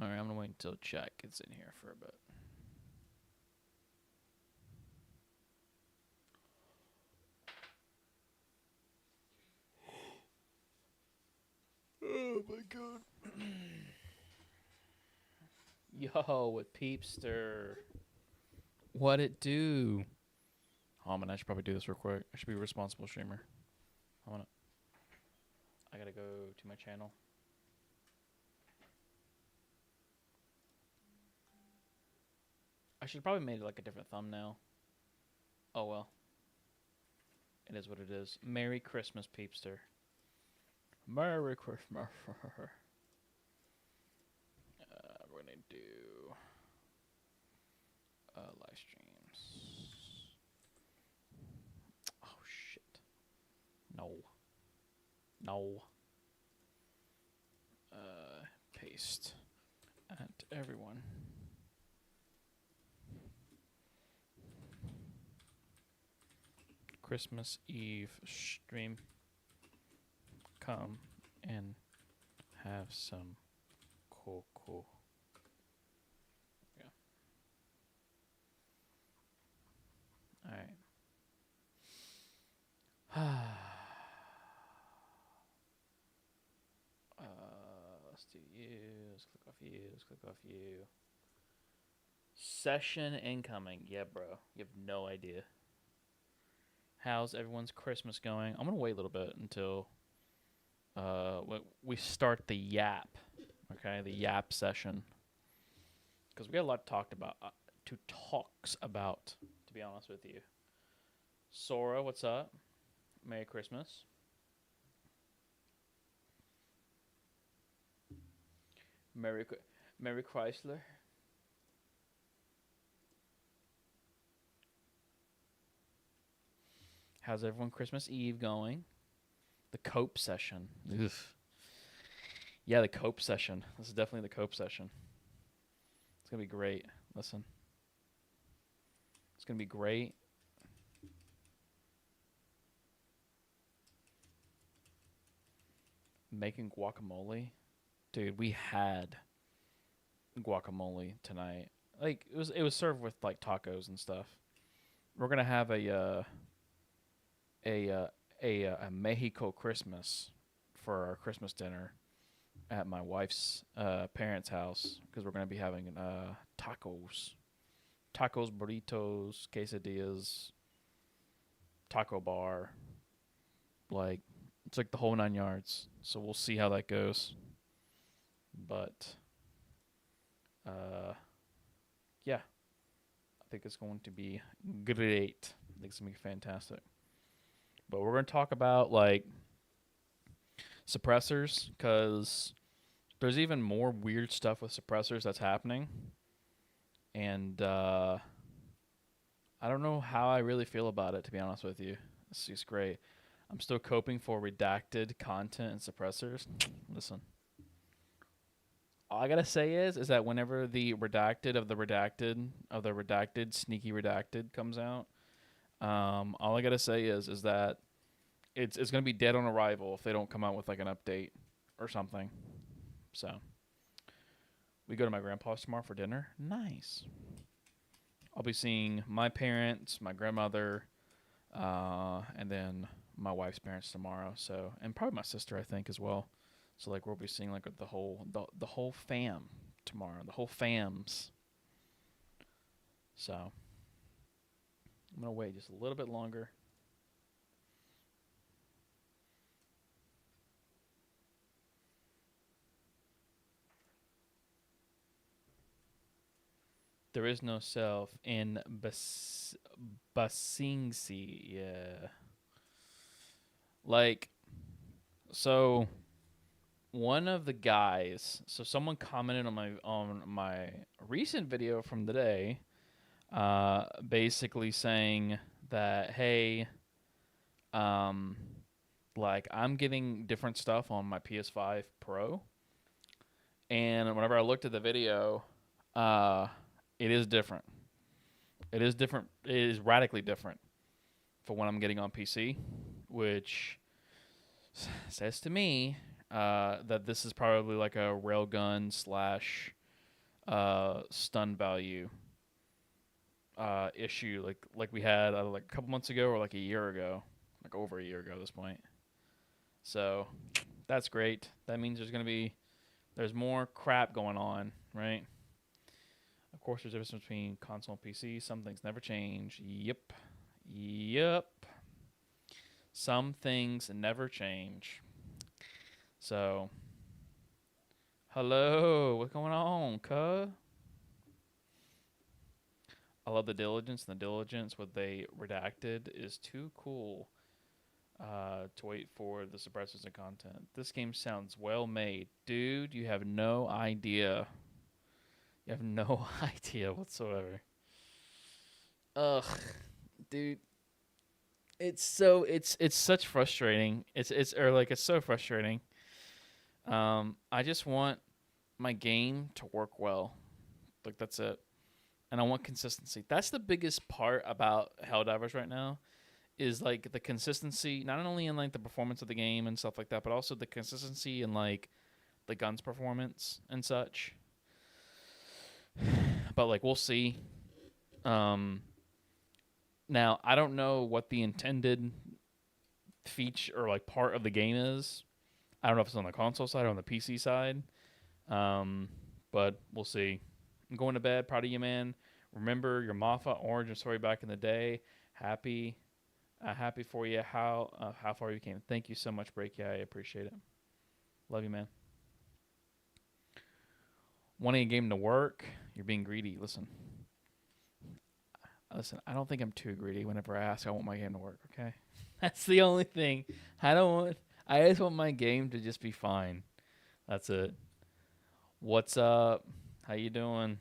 All right, I'm gonna wait until chat gets in here for a bit. Oh my god. Yo, with Peepster. What it do? Oh man, I should probably do this real quick. I should be a responsible streamer. I gotta go to my channel. I should probably made like a different thumbnail. Oh well. It is what it is. Merry Christmas, Peepster. Merry Christmas. We're gonna do live streams. Oh shit. No. No. Paste at everyone. Christmas Eve stream. Come and have some cool. Yeah. All right. Let's do you. Let's click off you. Let's click off you. Session incoming. Yeah, bro. You have no idea. How's everyone's Christmas going? I'm gonna wait a little bit until we start the yap. Okay, the yap session. Because we got a lot talked about to talks about. To be honest with you, Sora, what's up? Merry Christmas. Merry Chrysler. How's everyone Christmas Eve going? The cope session. Ugh. Yeah, the cope session. This is definitely the cope session. It's going to be great. Listen. It's going to be great. Making guacamole. Dude, we had guacamole tonight. Like it was served with like tacos and stuff. We're going to have a Mexico Christmas for our Christmas dinner at my wife's parents' house because we're going to be having tacos, burritos, quesadillas, taco bar, like it's like the whole 9 yards. So we'll see how that goes. But yeah, I think it's going to be great. I think it's going to be fantastic. But we're going to talk about like suppressors because there's even more weird stuff with suppressors that's happening. And I don't know how I really feel about it, to be honest with you. It's just great. I'm still coping for redacted content and suppressors. Listen. All I gotta say is that whenever the redacted of the redacted sneaky redacted comes out, all I gotta say is that it's gonna be dead on arrival if they don't come out with like an update or something. So we go to my grandpa's tomorrow for dinner. Nice. I'll be seeing my parents, my grandmother, and then my wife's parents tomorrow. So and probably my sister I think as well. So like we'll be seeing like the whole fam tomorrow, the whole fams. So I'm gonna wait just a little bit longer. There is no self in Basingsi. Yeah. Like, so one of the guys, so someone commented on my recent video from today, basically saying that hey, like I'm getting different stuff on my PS5 Pro, and whenever I looked at the video, it is different. It is different. It is radically different for what I'm getting on PC, which says to me that this is probably like a railgun slash stun value issue like we had like a couple months ago or like a year ago, like over a year ago at this point. So that's great. That means there's more crap going on, right? Of course, there's a difference between console and PC. Some things never change. Yep. Some things never change. So, hello, what's going on, cuh? I love the diligence, and the diligence, what they redacted is too cool to wait for the suppressors and content. This game sounds well made. Dude, you have no idea. You have no idea whatsoever. Ugh, dude. It's such frustrating. It's so frustrating. I just want my game to work well. Like that's it. And I want consistency. That's the biggest part about Helldivers right now is like the consistency, not only in like the performance of the game and stuff like that, but also the consistency in like the guns performance and such. But like we'll see. Now I don't know what the intended feature or like part of the game is. I don't know if it's on the console side or on the PC side. But we'll see. I'm going to bed. Proud of you, man. Remember your Moffat origin story back in the day. Happy for you. How far you came. Thank you so much, Breaky. I appreciate it. Love you, man. Wanting a game to work. You're being greedy. Listen. I don't think I'm too greedy whenever I ask I want my game to work, okay? That's the only thing. I just want my game to just be fine. That's it. What's up? How you doing?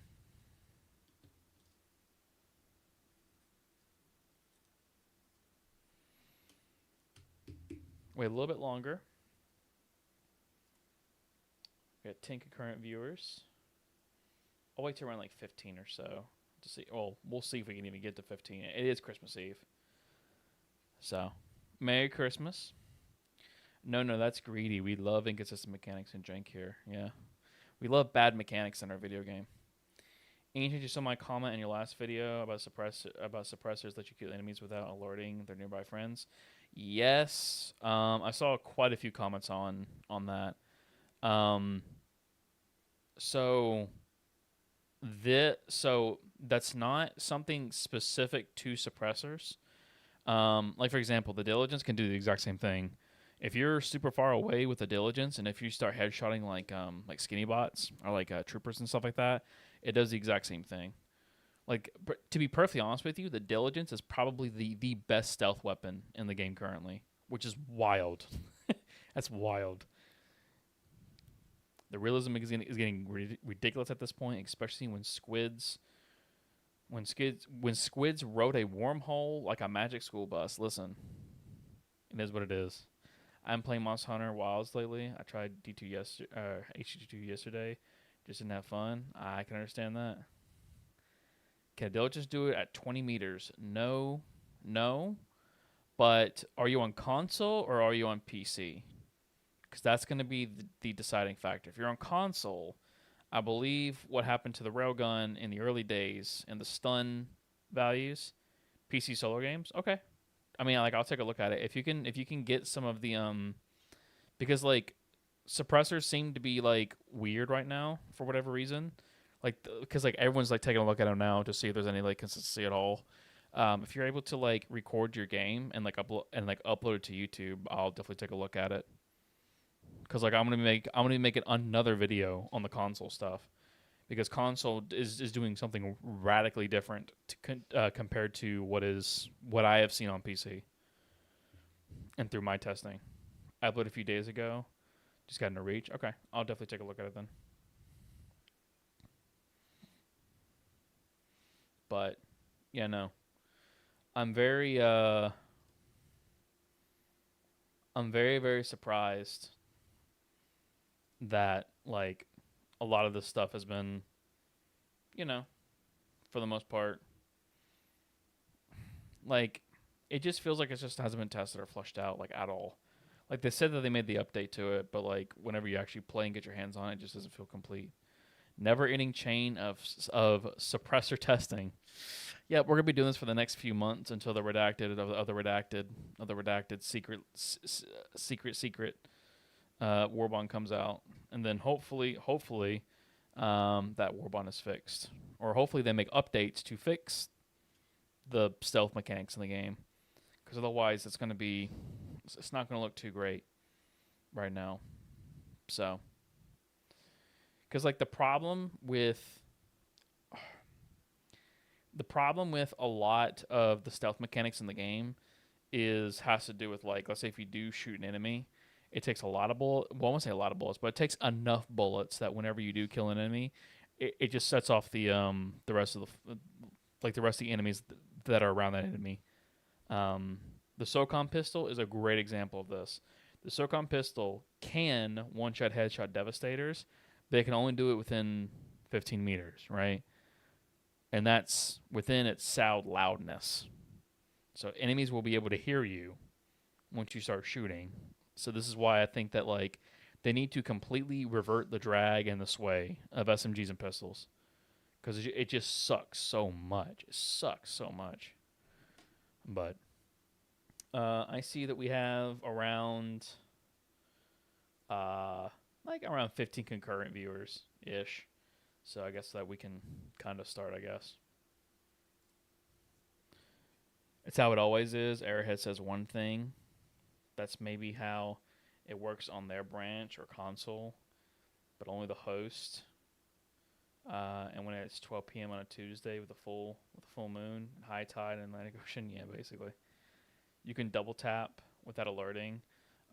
Wait a little bit longer. We got 10 concurrent viewers. I'll wait till around like 15 or so to see. Well, we'll see if we can even get to 15. It is Christmas Eve. So, Merry Christmas. No, that's greedy. We love inconsistent mechanics and jank here. Yeah. We love bad mechanics in our video game. Ancient, you saw my comment in your last video about suppressors that you kill enemies without alerting their nearby friends. Yes. I saw quite a few comments on that. So that's not something specific to suppressors. Like for example, the diligence can do the exact same thing. If you're super far away with the diligence, and if you start headshotting like skinny bots or like troopers and stuff like that, it does the exact same thing. Like to be perfectly honest with you, the diligence is probably the best stealth weapon in the game currently, which is wild. That's wild. The realism is getting ridiculous at this point, especially when squids rode a wormhole like a magic school bus. Listen, it is what it is. I'm playing Monster Hunter Wilds lately. I tried HD2 yesterday. Just didn't have fun. I can understand that. Can diligence do it at 20 meters? No. But are you on console or are you on PC? Because that's going to be the deciding factor. If you're on console, I believe what happened to the railgun in the early days and the stun values, PC solo games, okay. I mean, like I'll take a look at it. If you can get some of the because like suppressors seem to be like weird right now for whatever reason. Like because like everyone's like taking a look at them now to see if there's any like consistency at all. If you're able to like record your game and like upload it to YouTube, I'll definitely take a look at it. Because like I'm gonna make another video on the console stuff, because console is doing something radically different compared to what I have seen on PC and through my testing. I uploaded a few days ago, just got into reach. Okay, I'll definitely take a look at it then. But yeah, no, I'm very very surprised that like a lot of this stuff has been, for the most part, like it just feels like it just hasn't been tested or flushed out like at all. Like they said that they made the update to it, but like whenever you actually play and get your hands on it, it just doesn't feel complete. never-ending chain of suppressor testing. Yeah, we're gonna be doing this for the next few months until the redacted secret Warbond comes out, and then hopefully, that Warbond is fixed, or hopefully they make updates to fix the stealth mechanics in the game, because otherwise it's not gonna look too great right now. So, because like the problem with a lot of the stealth mechanics in the game has to do with, like, let's say if you do shoot an enemy, it takes a lot of bullets. Well, I won't say a lot of bullets, but it takes enough bullets that whenever you do kill an enemy, it just sets off the rest of the enemies that are around that enemy. The SOCOM pistol is a great example of this. The SOCOM pistol can one-shot headshot devastators, but it can only do it within 15 meters, right? And that's within its sound loudness. So enemies will be able to hear you once you start shooting. So this is why I think that, like, they need to completely revert the drag and the sway of SMGs and pistols, because it just sucks so much. It sucks so much. But I see that we have around 15 concurrent viewers ish. So I guess that we can kind of start, I guess. It's how it always is. Airhead says one thing. That's maybe how it works on their branch or console, but only the host. And when it's 12 p.m. on a Tuesday with a full moon, high tide, and Atlantic Ocean, yeah, basically. You can double tap without alerting.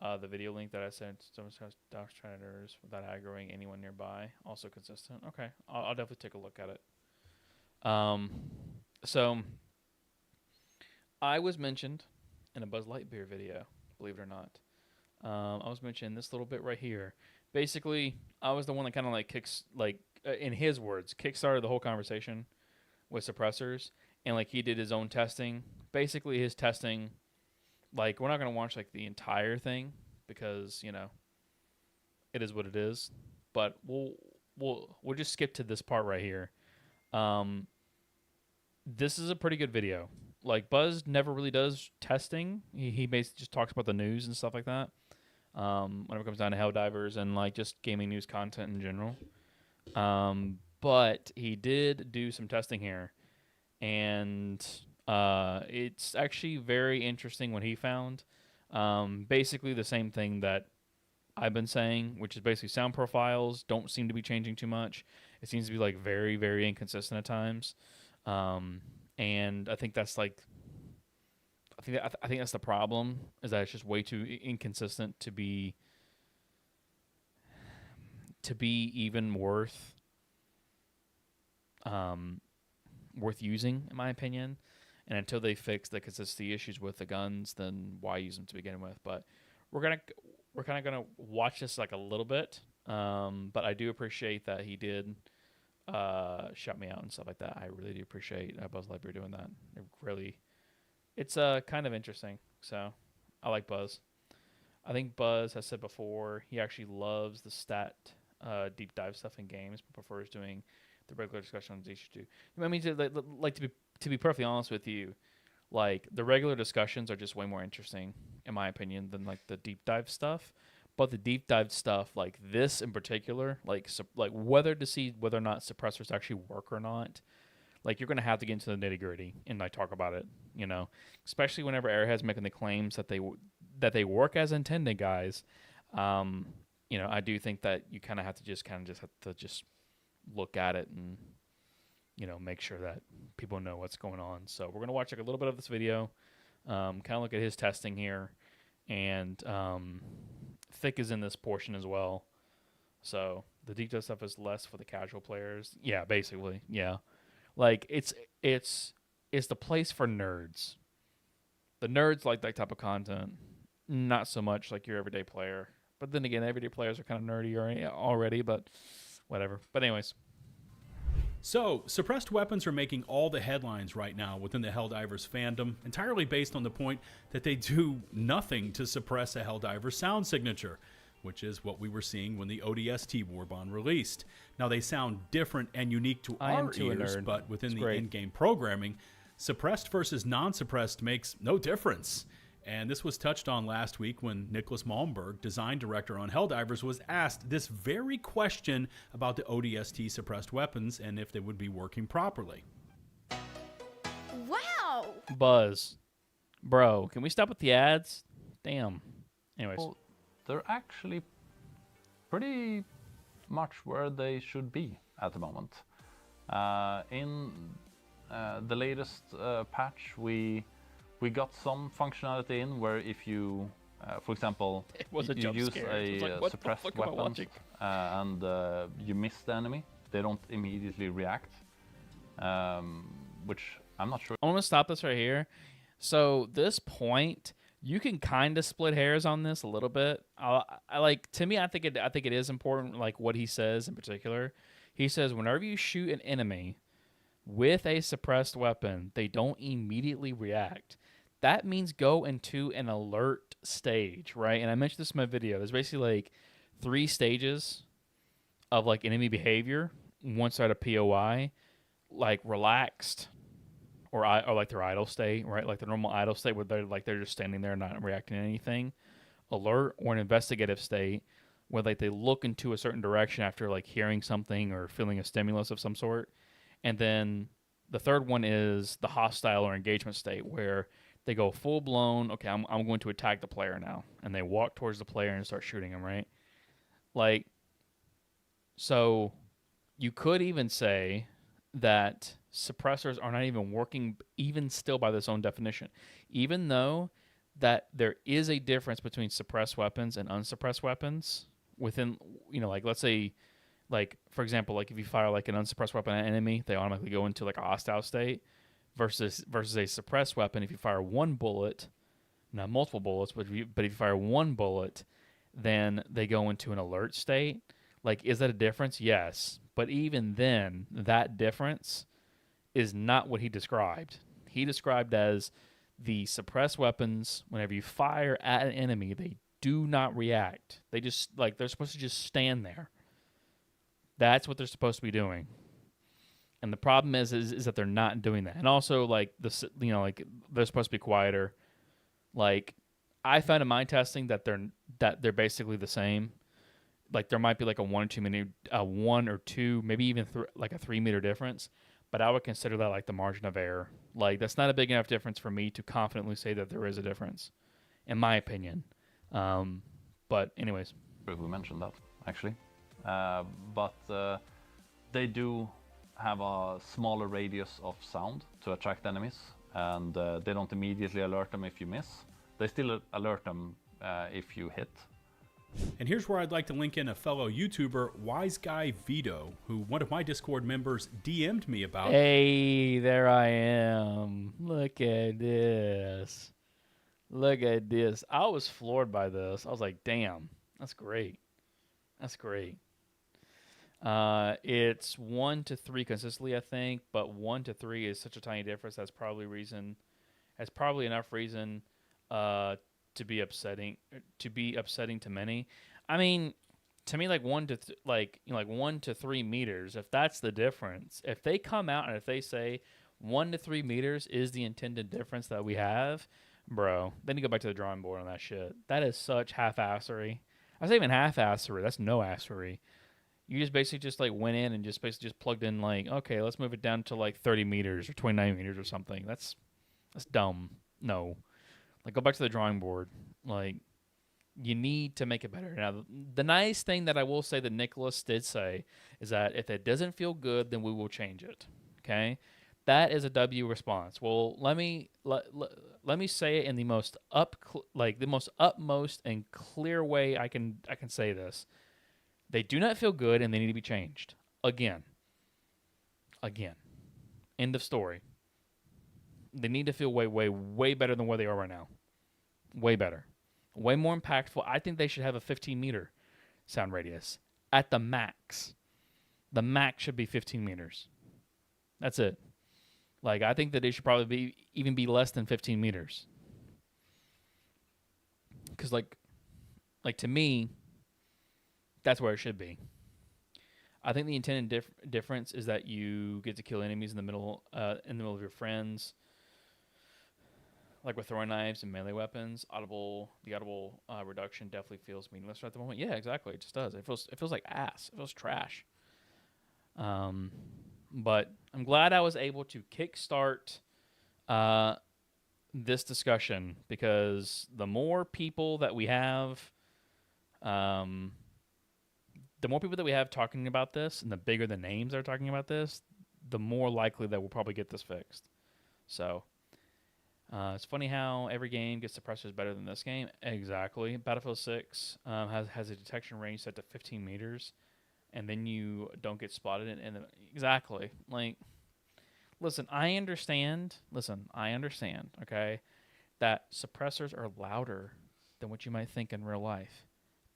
The video link that I sent to Dox Traders without aggroing anyone nearby. Also consistent. Okay, I'll definitely take a look at it. So I was mentioned in a Buzz Lightyear video, believe it or not. I was mentioned this little bit right here. Basically, I was the one that kind of in his words, kickstarted the whole conversation with suppressors, and like he did his own testing. Basically, his testing. Like, we're not going to watch, like, the entire thing because, you know, it is what it is. But we'll just skip to this part right here. This is a pretty good video. Like, Buzz never really does testing. He basically just talks about the news and stuff like that. Whenever it comes down to Helldivers and, like, just gaming news content in general. But he did do some testing here. And it's actually very interesting what he found. Basically the same thing that I've been saying, which is basically sound profiles don't seem to be changing too much. It seems to be like very, very inconsistent at times. And I think that's like, I think that's the problem, is that it's just way too inconsistent to be even worth using, in my opinion. And until they fix the consistency issues with the guns, then why use them to begin with? But we're kind of gonna watch this like a little bit. But I do appreciate that he did shout me out and stuff like that. I really do appreciate Buzz Lightyear doing that. It's kind of interesting. So I like Buzz. I think Buzz has said before he actually loves the stat deep dive stuff in games, but prefers doing the regular discussions he should do. I mean, to be perfectly honest with you, like, the regular discussions are just way more interesting, in my opinion, than like the deep dive stuff. But the deep dive stuff, like this in particular, like whether or not suppressors actually work or not, like, you're gonna have to get into the nitty gritty and like talk about it, you know. Especially whenever Airhead's making the claims that they work as intended, guys. You know, I do think that you kind of have to look at it and, you know, make sure that people know what's going on. So we're going to watch like a little bit of this video, kind of look at his testing here, and Thick is in this portion as well. So the deep dive stuff is less for the casual players. Yeah, basically, yeah. Like, it's the place for nerds. The nerds like that type of content, not so much like your everyday player. But then again, everyday players are kind of nerdy already, but whatever. But anyways. So, suppressed weapons are making all the headlines right now within the Helldivers fandom, entirely based on the point that they do nothing to suppress a Helldiver sound signature. which is what we were seeing when the ODST Warbond released. Now, they sound different and unique to our ears, but within the in-game programming, suppressed versus non-suppressed makes no difference. And this was touched on last week when Nicholas Malmberg, design director on Helldivers, was asked this very question about the ODST suppressed weapons and if they would be working properly. Wow! Buzz. Bro, can we stop with the ads? Damn. Anyways. Well, they're actually pretty much where they should be at the moment. In the latest patch, we got some functionality in where if you, for example, you use a suppressed weapon and you miss the enemy, they don't immediately react, which I'm not sure. I want to stop this right here. So this point, you can kind of split hairs on this a little bit. I like, to me, I think it is important, like what he says in particular. He says whenever you shoot an enemy with a suppressed weapon, they don't immediately react. That means go into an alert stage, right? And I mentioned this in my video. There's basically like 3 stages of like enemy behavior once they're at a POI, like relaxed, or like their idle state, right? Like the normal idle state where they're just standing there not reacting to anything. Alert, or an investigative state where like they look into a certain direction after like hearing something or feeling a stimulus of some sort. And then the third one is the hostile or engagement state where they go full blown, okay, I'm going to attack the player now. And they walk towards the player and start shooting him, right? Like, so you could even say that suppressors are not even working, even still by this own definition, even though that there is a difference between suppressed weapons and unsuppressed weapons within, like let's say, like for example, like if you fire like an unsuppressed weapon at an enemy, they automatically go into like a hostile state versus a suppressed weapon. If you fire one bullet, not multiple bullets, but if you fire one bullet, then they go into an alert state. Like, is that a difference? Yes. But even then, that difference is not what he described. He described as the suppressed weapons, whenever you fire at an enemy, they do not react. They just, like, they're supposed to just stand there. That's what they're supposed to be doing. And the problem is that they're not doing that. And also, like, like, they're supposed to be quieter. Like, I found in my testing that they're basically the same. Like, there might be like a 1 or 2, maybe even like a 3 meter difference, but I would consider that like the margin of error. Like, that's not a big enough difference for me to confidently say that there is a difference, in my opinion. But anyways, we mentioned that actually, but they do have a smaller radius of sound to attract enemies, and they don't immediately alert them if you miss. They still alert them if you hit. And here's where I'd like to link in a fellow YouTuber, WiseGuyVito, who one of my Discord members DM'd me about. Hey, there I am. Look at this. Look at this. I was floored by this. I was like, damn, that's great. That's great. It's 1 to 3 consistently, I think, but 1 to 3 is such a tiny difference. That's probably enough reason to be upsetting to many. I mean, to me, like 1 to 3 meters, if that's the difference, if they come out and if they say 1 to 3 meters is the intended difference that we have, bro, then you go back to the drawing board on that shit. That is such half-assery. I say even half-assery. That's no assery. You just basically just like went in and just basically just plugged in like, okay, let's move it down to like 30 meters or 29 meters or something. That's dumb. No. Like, go back to the drawing board. Like, you need to make it better. Now, the nice thing that I will say that Nicholas did say is that if it doesn't feel good, then we will change it. Okay? That is a W response. Well, let me say it in the most utmost and clear way I can say this. They do not feel good, and they need to be changed. Again. End of story. They need to feel way, way, way better than where they are right now. Way better. Way more impactful. I think they should have a 15-meter sound radius at the max. The max should be 15 meters. That's it. Like, I think that it should probably even be less than 15 meters. Because, like to me, that's where it should be. I think the intended difference is that you get to kill enemies in the middle of your friends, like with throwing knives and melee weapons. The audible reduction definitely feels meaningless at the moment. Yeah, exactly. It just does. It feels like ass. It feels trash. But I'm glad I was able to kickstart this discussion, because the more people that we have, talking about this, and the bigger the names that are talking about this, the more likely that we'll probably get this fixed. So it's funny how every game gets suppressors better than this game. Exactly. Battlefield 6 has a detection range set to 15 meters, and then you don't get spotted. Exactly. Like, listen, I understand, okay, that suppressors are louder than what you might think in real life.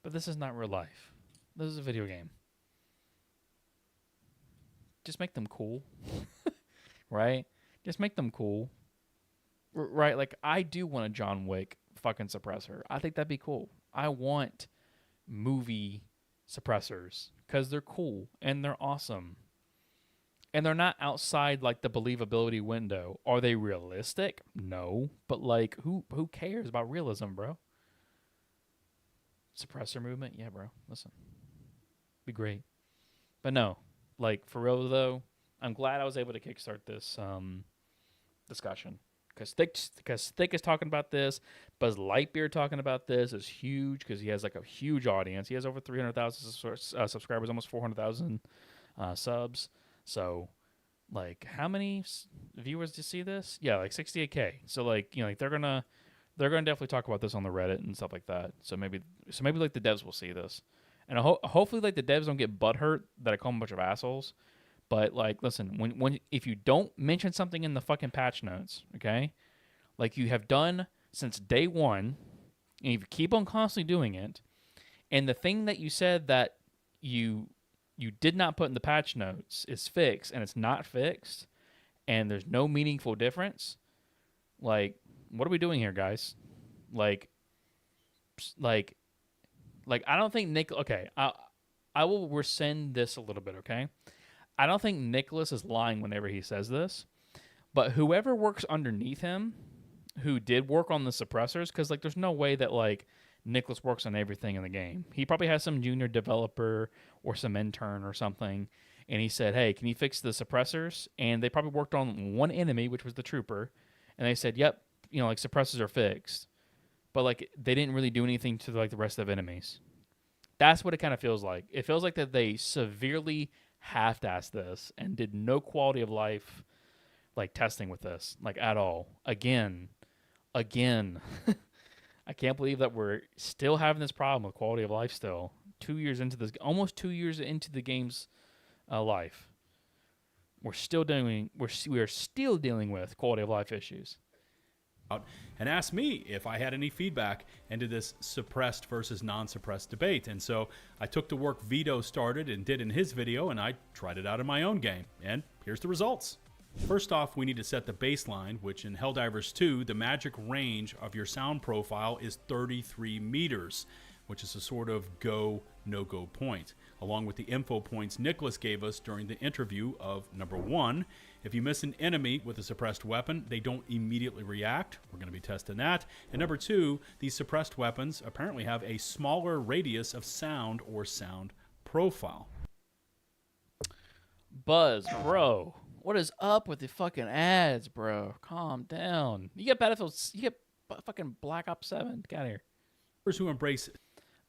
But this is not real life. This is a video game. Just make them cool. Right? Just make them cool. Right? Like, I do want a John Wick fucking suppressor. I think that'd be cool. I want movie suppressors because they're cool and they're awesome. And they're not outside, like, the believability window. Are they realistic? No. But, like, who cares about realism, bro? Suppressor movement? Yeah, bro. Listen. Be great. But no. Like, for real, though, I'm glad I was able to kickstart this discussion. Because Thick is talking about this. Buzz Lightyear talking about this is huge because he has, like, a huge audience. He has over 300,000 subscribers, almost 400,000 subs. So, like, how many viewers do you see this? Yeah, like 68K. So, like, you know, like they're gonna definitely talk about this on the Reddit and stuff like that. So maybe like the devs will see this, and hopefully like the devs don't get butthurt that I call them a bunch of assholes. But, like, listen, if you don't mention something in the fucking patch notes, okay, like you have done since day one, and you keep on constantly doing it, and the thing that you said that you did not put in the patch notes is fixed, and it's not fixed, and there's no meaningful difference, like, what are we doing here, guys? Like I don't think Nick. Okay, I will rescind this a little bit. Okay, I don't think Nicholas is lying whenever he says this, but whoever works underneath him, who did work on the suppressors, because, like, there's no way that, like, Nicholas works on everything in the game. He probably has some junior developer or some intern or something, and he said, hey, can you fix the suppressors? And they probably worked on one enemy, which was the trooper, and they said, yep, you know, like, suppressors are fixed. But, like, they didn't really do anything to, like, the rest of the enemies. That's what it kind of feels like. It feels like that they severely half-assed this and did no quality of life, like, testing with this, like, at all. Again. I can't believe that we're still having this problem with quality of life still. 2 years into this, almost 2 years into the game's life. We are still dealing with quality of life issues. And asked me if I had any feedback into this suppressed versus non-suppressed debate. And so I took the work Vito started and did in his video, and I tried it out in my own game. And here's the results. First off, we need to set the baseline, which in Helldivers 2, the magic range of your sound profile is 33 meters, which is a sort of go, no-go point, along with the info points Nicholas gave us during the interview of number 1, if you miss an enemy with a suppressed weapon, they don't immediately react. We're going to be testing that. And number 2, these suppressed weapons apparently have a smaller radius of sound or sound profile. Buzz, bro. What is up with the fucking ads, bro? Calm down. You get Battlefield, you get fucking Black Ops 7. Get out of here. Who embrace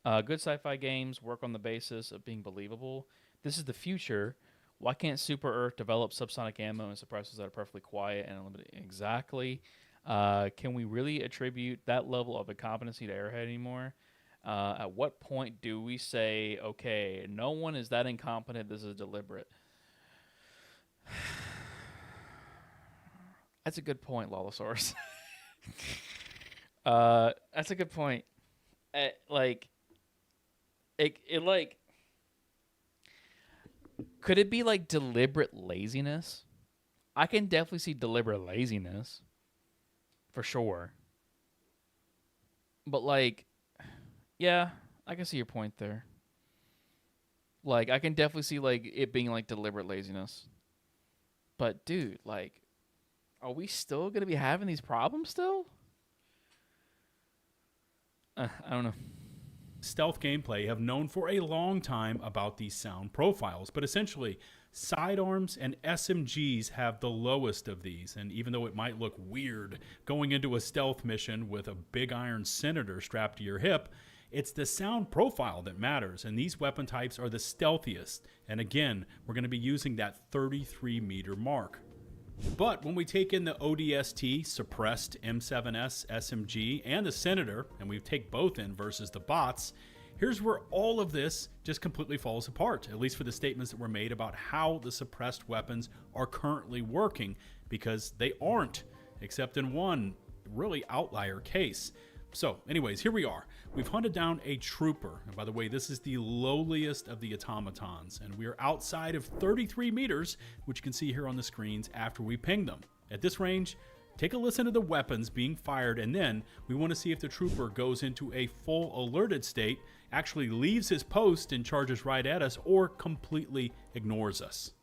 good sci-fi games work on the basis of being believable. This is the future. Why can't Super Earth develop subsonic ammo and suppressors that are perfectly quiet and unlimited? Exactly. Can we really attribute that level of incompetency to Airhead anymore? At what point do we say, okay, no one is that incompetent, this is deliberate? That's a good point, Lolosaurus. That's a good point. Could it be like deliberate laziness? I can definitely see deliberate laziness, for sure. But, like, yeah, I can see your point there. Like, I can definitely see, like, it being, like, deliberate laziness. But, dude, like, are we still going to be having these problems still? I don't know. Stealth gameplay have known for a long time about these sound profiles, but essentially, sidearms and SMGs have the lowest of these, and even though it might look weird going into a stealth mission with a big iron senator strapped to your hip, it's the sound profile that matters, and these weapon types are the stealthiest. And again, we're going to be using that 33 meter mark. But when we take in the ODST, suppressed M7S SMG, and the Senator, and we take both in versus the bots, here's where all of this just completely falls apart, at least for the statements that were made about how the suppressed weapons are currently working, because they aren't, except in one really outlier case. So anyways, here we are. We've hunted down a trooper. And by the way, this is the lowliest of the automatons. And we are outside of 33 meters, which you can see here on the screens after we ping them. At this range, take a listen to the weapons being fired, and then we want to see if the trooper goes into a full alerted state, actually leaves his post and charges right at us, or completely ignores us.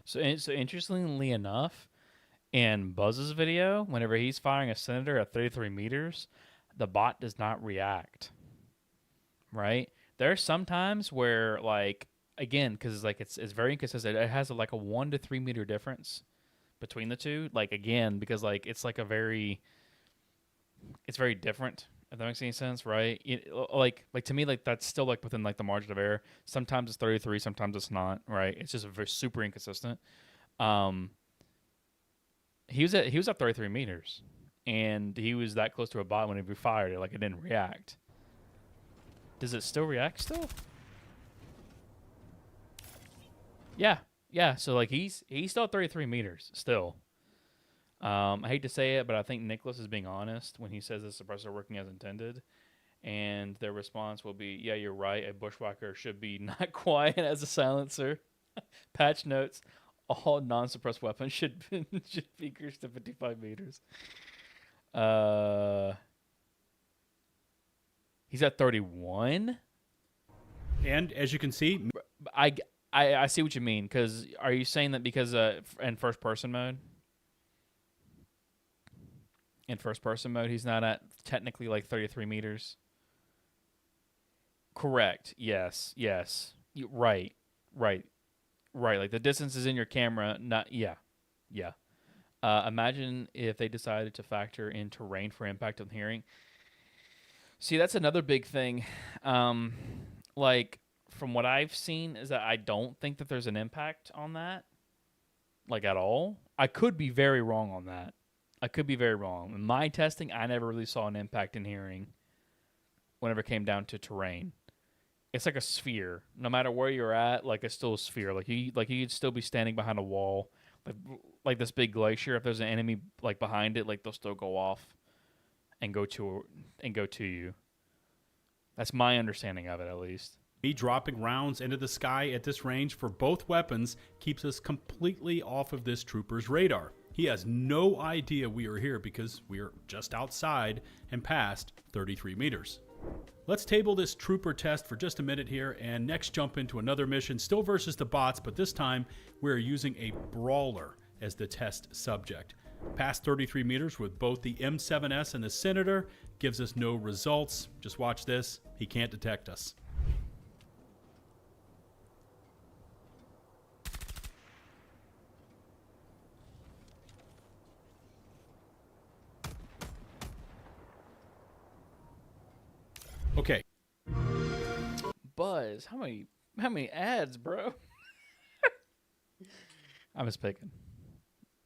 So interestingly enough, in Buzz's video, whenever he's firing a Senator at 33 meters, the bot does not react. Right? There are some times where, like, again, because like it's very inconsistent. It has like a 1 to 3 meter difference between the two. Like, again, because like it's very different. If that makes any sense, right? Like to me, like that's still like within like the margin of error. Sometimes it's 33, sometimes it's not. Right? It's just very super inconsistent. He was at 33 meters, and he was that close to a bot when he fired it. Like, it didn't react. Does it still react still? Yeah. So like he's still at 33 meters still. I hate to say it, but I think Nicholas is being honest when he says the suppressor working as intended, and their response will be, "Yeah, you're right. A bushwhacker should be not quiet as a silencer." Patch notes: all non-suppressed weapons should be increased to 55 meters. He's at 31. And as you can see, I see what you mean. Because are you saying that because in first person mode? In first person mode, he's not at technically like 33 meters. Correct. Yes. Right. Like the distance is in your camera. Not. Yeah. Imagine if they decided to factor in terrain for impact on hearing. See, that's another big thing. Like from what I've seen is that I don't think that there's an impact on that, like at all. I could be very wrong on that. In my testing, I never really saw an impact in hearing whenever it came down to terrain. It's like a sphere. No matter where you're at, like it's still a sphere. Like you could still be standing behind a wall, like this big glacier. If there's an enemy like behind it, like they'll still go off and go to you. That's my understanding of it, at least. Me dropping rounds into the sky at this range for both weapons keeps us completely off of this trooper's radar. He has no idea we are here because we are just outside and past 33 meters. Let's table this trooper test for just a minute here and next jump into another mission, still versus the bots, but this time we're using a brawler as the test subject. Past 33 meters with both the M7S and the Senator gives us no results. Just watch this. He can't detect us. Okay. Buzz, how many ads, bro? I'm just picking.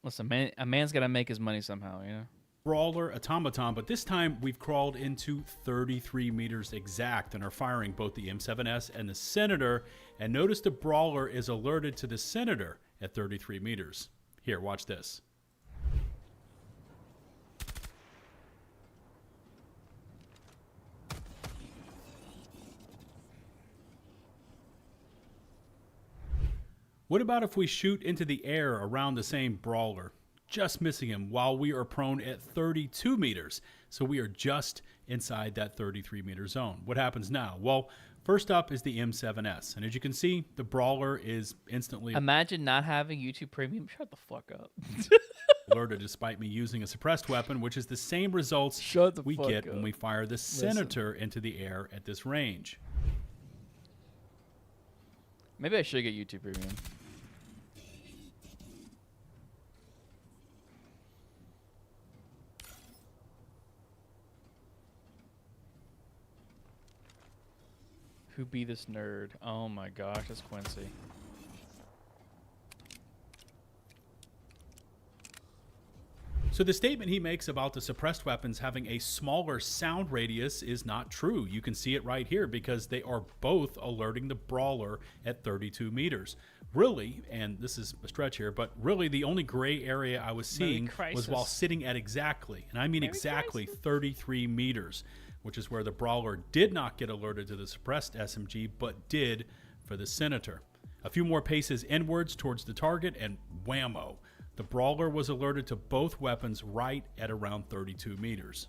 Listen, man, a man's got to make his money somehow, you know? Brawler automaton, but this time we've crawled into 33 meters exact and are firing both the M7S and the Senator. And notice the Brawler is alerted to the Senator at 33 meters. Here, watch this. What about if we shoot into the air around the same brawler, just missing him while we are prone at 32 meters? So we are just inside that 33-meter zone. What happens now? Well, first up is the M7S. And as you can see, the brawler is instantly... Imagine not having YouTube Premium. Shut the fuck up. alerted despite me using a suppressed weapon, which is the same results we get when we fire the Senator into the air at this range. Maybe I should get YouTube Premium. Who be this nerd? Oh my gosh, that's Quincy. So the statement he makes about the suppressed weapons having a smaller sound radius is not true. You can see it right here because they are both alerting the brawler at 32 meters. Really, and this is a stretch here, but really the only gray area I was seeing was while sitting at exactly, and I mean exactly 33 meters, which is where the brawler did not get alerted to the suppressed SMG, but did for the Senator. A few more paces inwards towards the target, and whammo. The brawler was alerted to both weapons right at around 32 meters.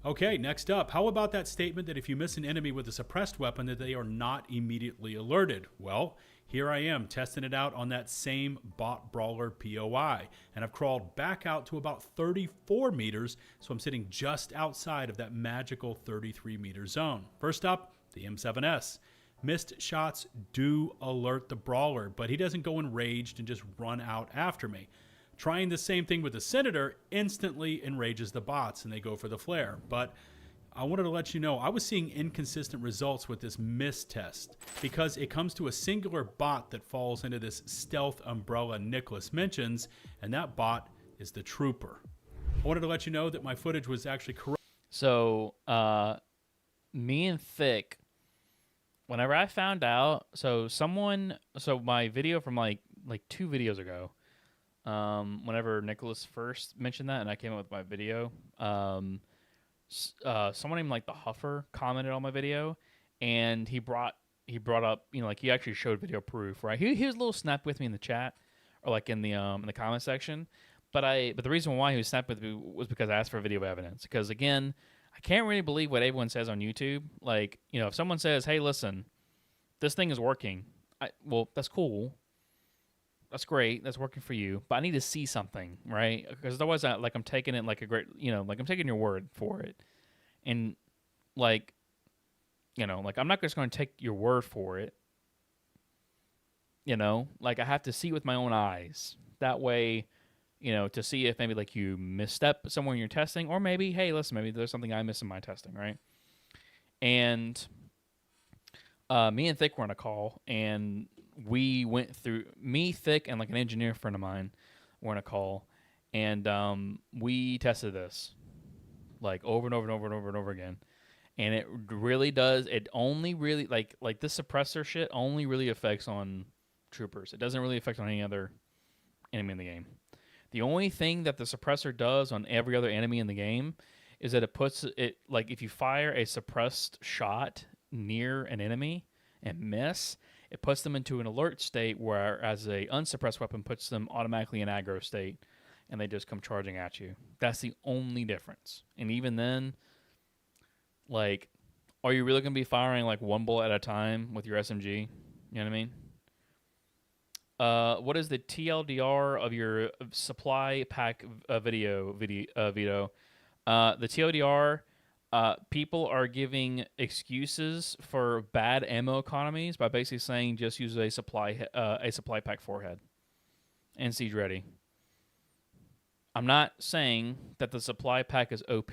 Okay, next up, how about that statement that if you miss an enemy with a suppressed weapon that they are not immediately alerted? Well, here I am testing it out on that same bot brawler POI, and I've crawled back out to about 34 meters, so I'm sitting just outside of that magical 33-meter zone. First up, the M7S. Missed shots do alert the brawler, but he doesn't go enraged and just run out after me. Trying the same thing with the Senator instantly enrages the bots and they go for the flare. But I wanted to let you know I was seeing inconsistent results with this miss test because it comes to a singular bot that falls into this stealth umbrella Nicholas mentions, and that bot is the Trooper. I wanted to let you know that my footage was actually correct. So, me and Thick, whenever I found out, so my video from like 2 videos ago, whenever Nicholas first mentioned that and I came up with my video, someone named like the Huffer commented on my video, and he brought up, like he actually showed video proof, right? He was a little snapped with me in the chat or like in the comment section, but the reason why he was snapped with me was because I asked for video evidence. Because again, I can't really believe what everyone says on YouTube. Like, if someone says, "Hey, listen, this thing is working," well, that's cool. That's great. That's working for you. But I need to see something, right? Because otherwise, I'm taking it like a great, like I'm taking your word for it. And like I'm not just going to take your word for it. Like I have to see with my own eyes. That way, to see if maybe like you misstep somewhere in your testing, or maybe, hey, listen, maybe there's something I miss in my testing, right? And me and Thick were on a call, and we went through, me, Thick, and like an engineer friend of mine were on a call, and we tested this like over and over and over and over and over again. And it really does, it only really, like this suppressor shit only really affects on troopers. It doesn't really affect on any other enemy in the game. The only thing that the suppressor does on every other enemy in the game is that it puts it, like if you fire a suppressed shot near an enemy and miss, it puts them into an alert state, whereas a unsuppressed weapon puts them automatically in aggro state, and they just come charging at you. That's the only difference. And even then, like, are you really going to be firing like one bullet at a time with your SMG? You know what I mean? What is the TLDR of your supply pack video, Vito? The TLDR, people are giving excuses for bad ammo economies by basically saying just use a supply pack forehead and siege ready. I'm not saying that the supply pack is OP.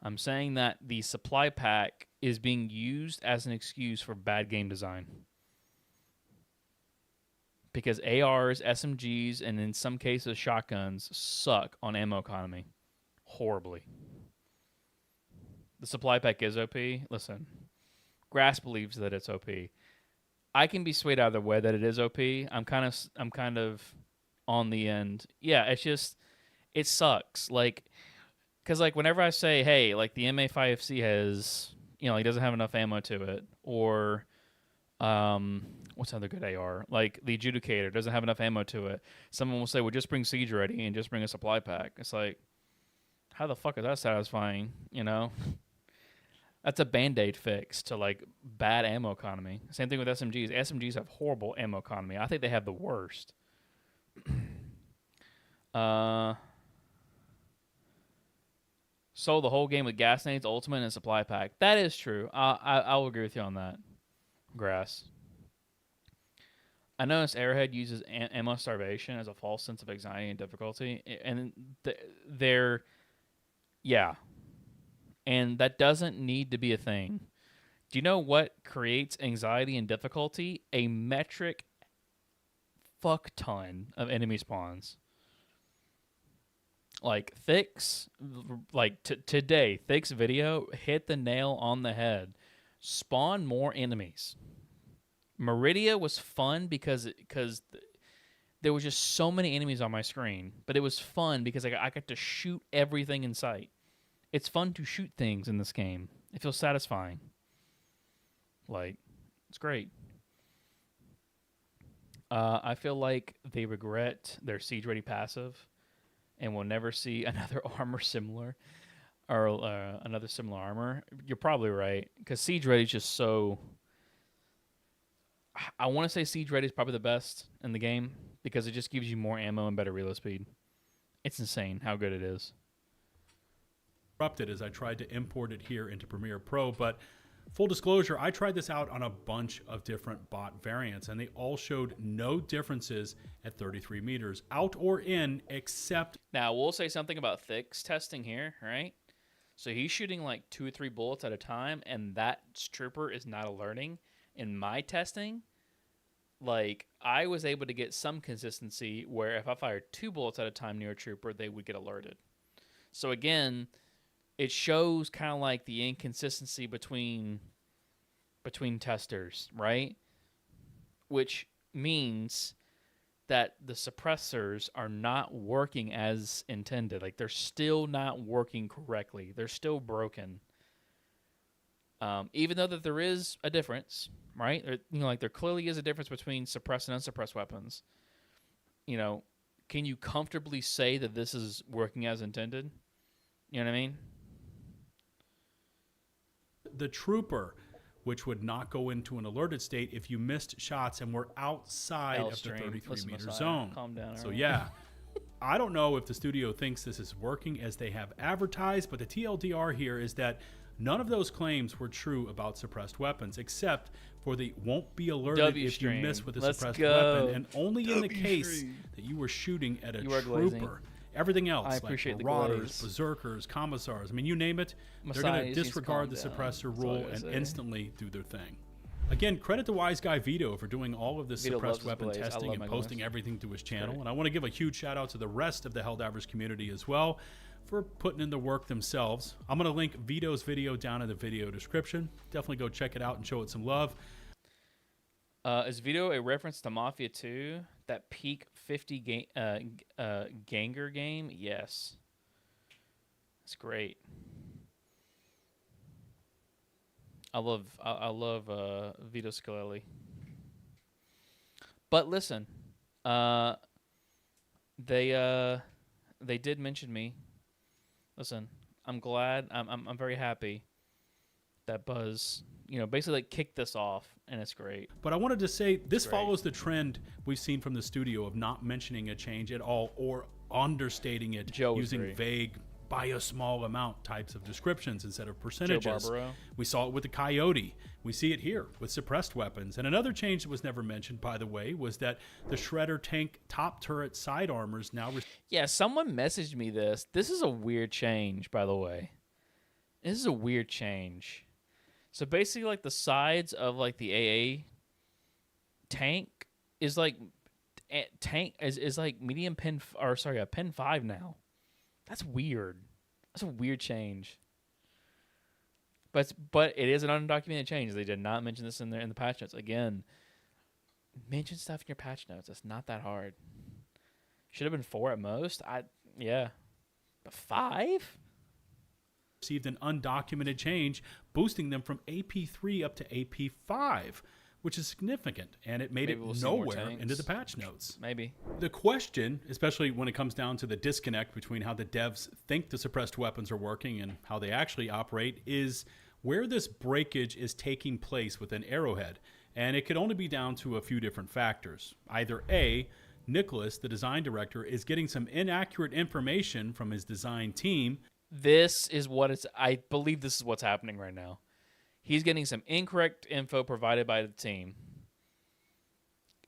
I'm saying that the supply pack is being used as an excuse for bad game design. Because ARs, SMGs, and in some cases shotguns suck on ammo economy horribly. The supply pack is OP. Listen, Grass believes that it's OP. I can be swayed either way that it is OP. I'm kind of on the end. Yeah, it's just, it sucks. Like, because like whenever I say, hey, like the MA5C has, he doesn't have enough ammo to it, or What's another good AR? Like the Adjudicator doesn't have enough ammo to it. Someone will say, well, just bring Siege Ready and just bring a supply pack. It's like, how the fuck is that satisfying? You know? That's a Band-Aid fix to like bad ammo economy. Same thing with SMGs. SMGs have horrible ammo economy. I think they have the worst. Sold the whole game with gas nades, ultimate, and supply pack. That is true. I will agree with you on that. Grass. I noticed Airhead uses ammo starvation as a false sense of anxiety and difficulty, and they're, yeah, and that doesn't need to be a thing. Do you know what creates anxiety and difficulty? A metric fuck ton of enemy spawns. Like Thick's, like today, Thick's video hit the nail on the head. Spawn more enemies. Meridia was fun because there was just so many enemies on my screen, but it was fun because I got to shoot everything in sight. It's fun to shoot things in this game. It feels satisfying. Like, it's great. I feel like they regret their Siege Ready passive and will never see another armor similar or another similar armor. You're probably right, because Siege Ready is just so... I want to say Siege Ready is probably the best in the game because it just gives you more ammo and better reload speed. It's insane how good it is. Interrupted as I tried to import it here into Premiere Pro, but full disclosure, I tried this out on a bunch of different bot variants, and they all showed no differences at 33 meters, out or in, except... Now, we'll say something about Thick's testing here, right? So he's shooting like 2 or 3 bullets at a time, and that trooper is not alerting. In my testing, like, I was able to get some consistency where if I fired 2 bullets at a time near a trooper, they would get alerted. So again, it shows kind of like the inconsistency between testers, right? Which means that the suppressors are not working as intended. Like, they're still not working correctly. They're still broken. Even though that there is a difference, right? Like there clearly is a difference between suppressed and unsuppressed weapons. Can you comfortably say that this is working as intended? You know what I mean? The trooper, which would not go into an alerted state if you missed shots and were outside of the 33-meter zone. Calm down. So yeah, I don't know if the studio thinks this is working as they have advertised, but the TLDR here is that none of those claims were true about suppressed weapons, except for the won't be alerted if you miss with a suppressed weapon, and only in the case that you were shooting at a trooper. Everything else, like Marauders, Berserkers, Commissars, I mean, you name it, they're going to disregard the suppressor rule and instantly do their thing. Again, credit to WiseGuyVito for doing all of this suppressed weapon testing and posting everything to his channel. And I want to give a huge shout out to the rest of the Helldivers community as well for putting in the work themselves. I'm going to link Vito's video down in the video description. Definitely go check it out and show it some love. Is Vito a reference to Mafia 2? That peak 50 Ganger game? Yes. It's great. I love Vito Scalelli. But listen, they did mention me. Listen, I'm glad. I'm very happy that Buzz, basically like kicked this off, and it's great. But I wanted to say this follows the trend we've seen from the studio of not mentioning a change at all or understating it using vague, by a small amount types of descriptions instead of percentages. We saw it with the Coyote. We see it here with suppressed weapons. And another change that was never mentioned, by the way, was that the Shredder tank top turret side armors now... Yeah, someone messaged me this. This is a weird change, by the way. This is a weird change. So basically, like, the sides of, like, the AA tank is, like... Tank is like medium pin... Or, sorry, a pin 5 now. That's weird. That's a weird change. But it is an undocumented change. They did not mention this in the patch notes. Again, mention stuff in your patch notes. It's not that hard. Should have been 4 at most. Yeah. But 5? Received an undocumented change, boosting them from AP3 up to AP5. which is significant, and it made it nowhere into the patch notes. Maybe. The question, especially when it comes down to the disconnect between how the devs think the suppressed weapons are working and how they actually operate, is where this breakage is taking place within Arrowhead. And it could only be down to a few different factors. Either A, Nicholas, the design director, is getting some inaccurate information from his design team. I believe this is what's happening right now. He's getting some incorrect info provided by the team.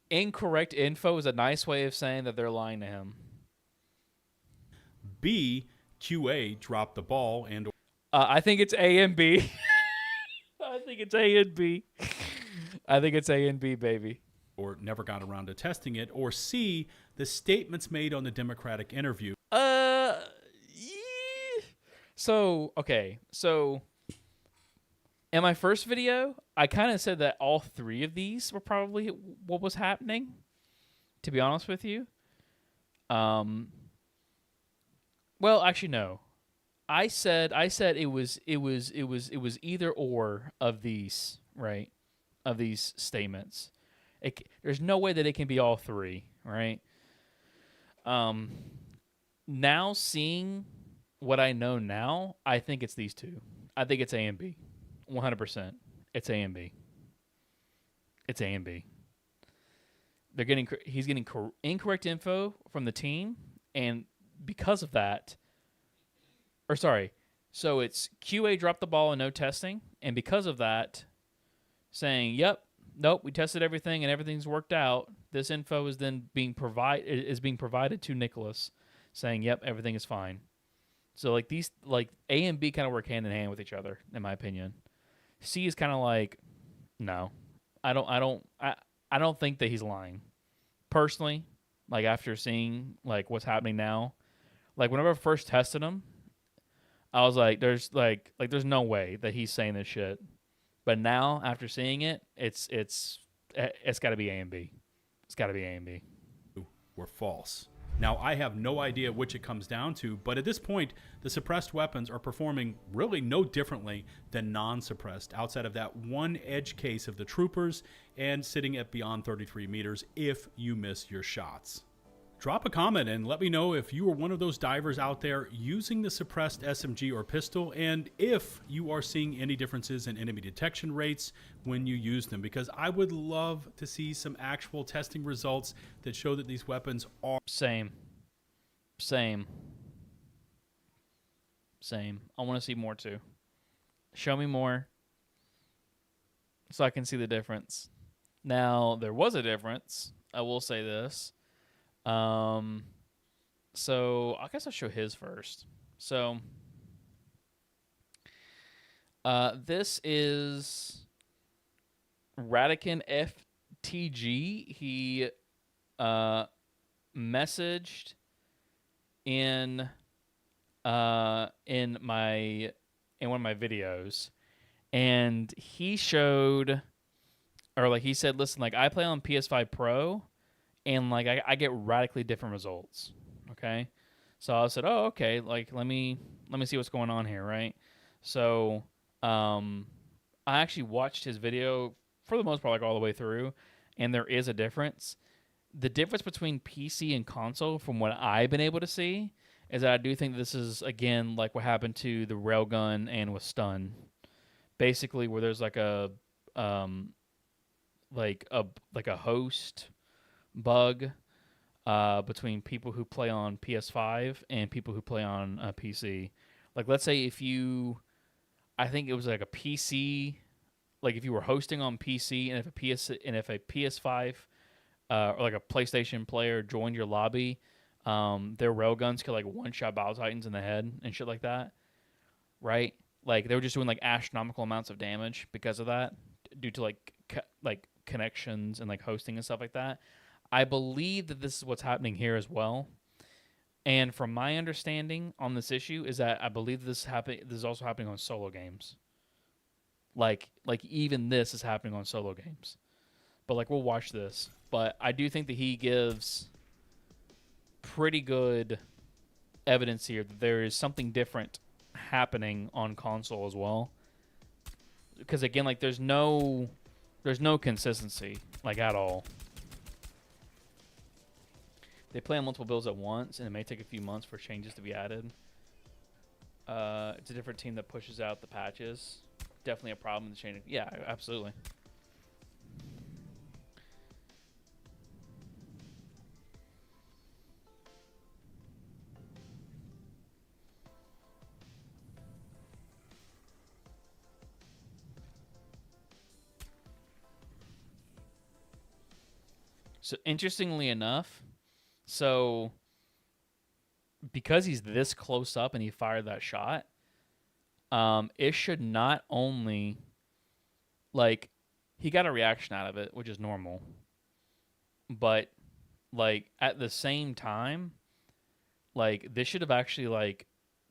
Incorrect info is a nice way of saying that they're lying to him. B, QA dropped the ball and... I think it's A and B. I think it's A and B. I think it's A and B, baby. Or never got around to testing it. Or C, the statements made on the Democratic interview. Yeah. So in my first video, I kind of said that all three of these were probably what was happening, to be honest with you. Well, actually, no. I said it was either or of these, right? Of these statements. There's no way that it can be all three, right? Now seeing what I know now, I think it's these two. I think it's A and B. 100%. It's A and B. It's A and B. He's getting incorrect info from the team, and because of that, so it's QA dropped the ball and no testing, and because of that, saying, "Yep, nope, we tested everything and everything's worked out." This info is then being provided to Nicholas, saying, "Yep, everything is fine." So these A and B kind of work hand in hand with each other, in my opinion. C is kind of like, no, I don't think that he's lying. Personally, after seeing what's happening now, whenever I first tested him, I was like, there's no way that he's saying this shit. But now after seeing it, it's got to be A and B. It's got to be A and B. Were false. Now, I have no idea which it comes down to, but at this point, the suppressed weapons are performing really no differently than non-suppressed, outside of that one edge case of the troopers and sitting at beyond 33 meters if you miss your shots. Drop a comment and let me know if you are one of those divers out there using the suppressed SMG or pistol, and if you are seeing any differences in enemy detection rates when you use them, because I would love to see some actual testing results that show that these weapons are... Same. I want to see more too. Show me more so I can see the difference. Now, there was a difference. I will say this. So I guess I'll show his first. So, this is Radican FTG. He, messaged in one of my videos, and he showed, or he said, listen, I play on PS5 Pro, and I get radically different results. Okay, so I said, oh, okay, let me see what's going on here, right? So I actually watched his video for the most part, all the way through, and there is a difference. The difference between PC and console, from what I've been able to see, is that I do think this is, again, what happened to the railgun and with stun, basically, where there's a host bug between people who play on PS5 and people who play on PC. Let's say I think it was a PC, if you were hosting on PC, and if a PS5 or a PlayStation player joined your lobby, their railguns could one-shot Battle Titans in the head and shit like that, right? They were just doing astronomical amounts of damage because of that, due to connections and hosting and stuff like that. I believe that this is what's happening here as well. And from my understanding on this issue is that I believe this is also happening on solo games. Even this is happening on solo games. But we'll watch this. But I do think that he gives pretty good evidence here that there is something different happening on console as well. Because again, there's no There's no consistency, like, at all. They play on multiple builds at once, and it may take a few months for changes to be added. It's a different team that pushes out the patches. Definitely a problem in the chain. Yeah, absolutely. So interestingly enough, because he's this close up and he fired that shot, it should not only, like, he got a reaction out of it, which is normal, but, like, at the same time, like, this should have actually, like,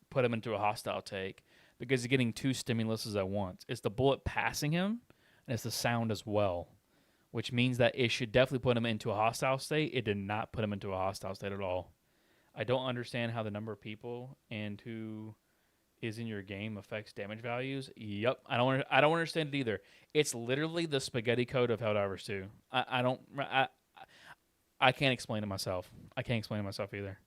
put him into a hostile take, because he's getting 2 stimuluses at once. It's the bullet passing him, and it's the sound as well, which means that it should definitely put him into a hostile state. It did not put him into a hostile state at all. I don't understand how the number of people and who is in your game affects damage values. Yep, I don't understand it either. It's literally the spaghetti code of Helldivers 2. I can't explain it myself. I can't explain it myself either.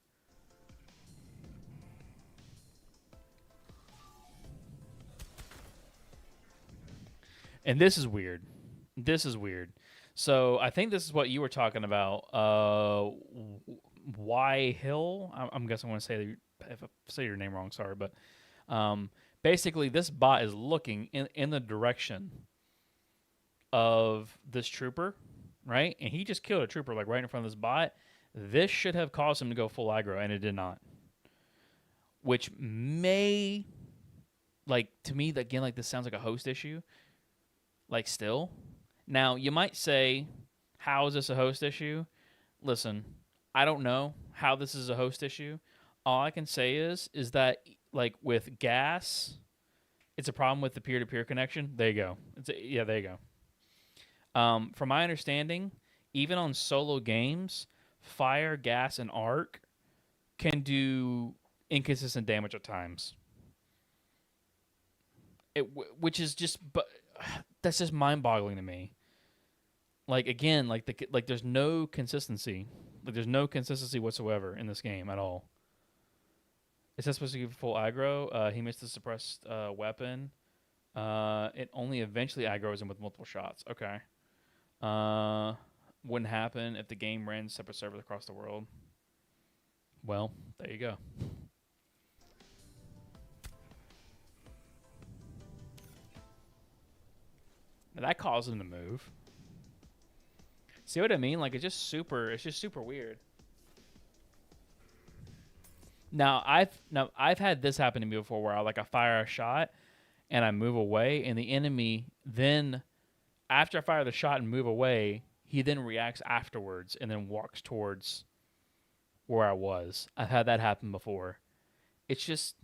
And this is weird. So I think this is what you were talking about. Y Hill. I'm guessing I want to say, if I say your name wrong, sorry, but basically this bot is looking in the direction of this trooper, right? And he just killed a trooper, like, right in front of this bot. This should have caused him to go full aggro, and it did not. Which may, like, to me, again, like, this sounds like a host issue. Like, still. Now, you might say, how is this a host issue? Listen, I don't know how this is a host issue. All I can say is that, like, with gas, it's a problem with the peer-to-peer connection. There you go. There you go. From my understanding, even on solo games, fire, gas, and arc can do inconsistent damage at times. Which is just... but that's just mind-boggling to me. Like, again, like there's no consistency. Like, there's no consistency whatsoever in this game at all. Is that supposed to give full aggro? He missed the suppressed weapon. It only eventually aggroes him with multiple shots. Okay. Wouldn't happen if the game ran separate servers across the world. Well, there you go. That caused him to move. See what I mean? Like, it's just super weird. Now I've had this happen to me before, where I fire a shot and I move away, and the enemy then, after I fire the shot and move away, he then reacts afterwards and then walks towards where I was. I've had that happen before. It's just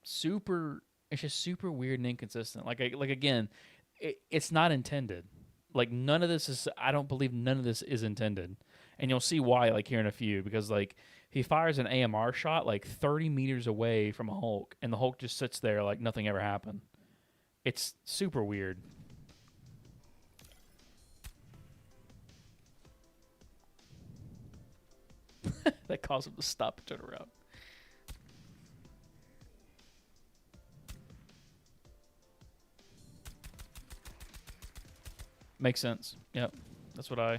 super weird and inconsistent. Like again, it's not intended. Like, none of this is, I don't believe none of this is intended. And you'll see why, like, here in a few, because, like, he fires an AMR shot, like, 30 meters away from a Hulk, and the Hulk just sits there like nothing ever happened. It's super weird. That caused him to stop and turn around. Makes sense. Yep. That's what I...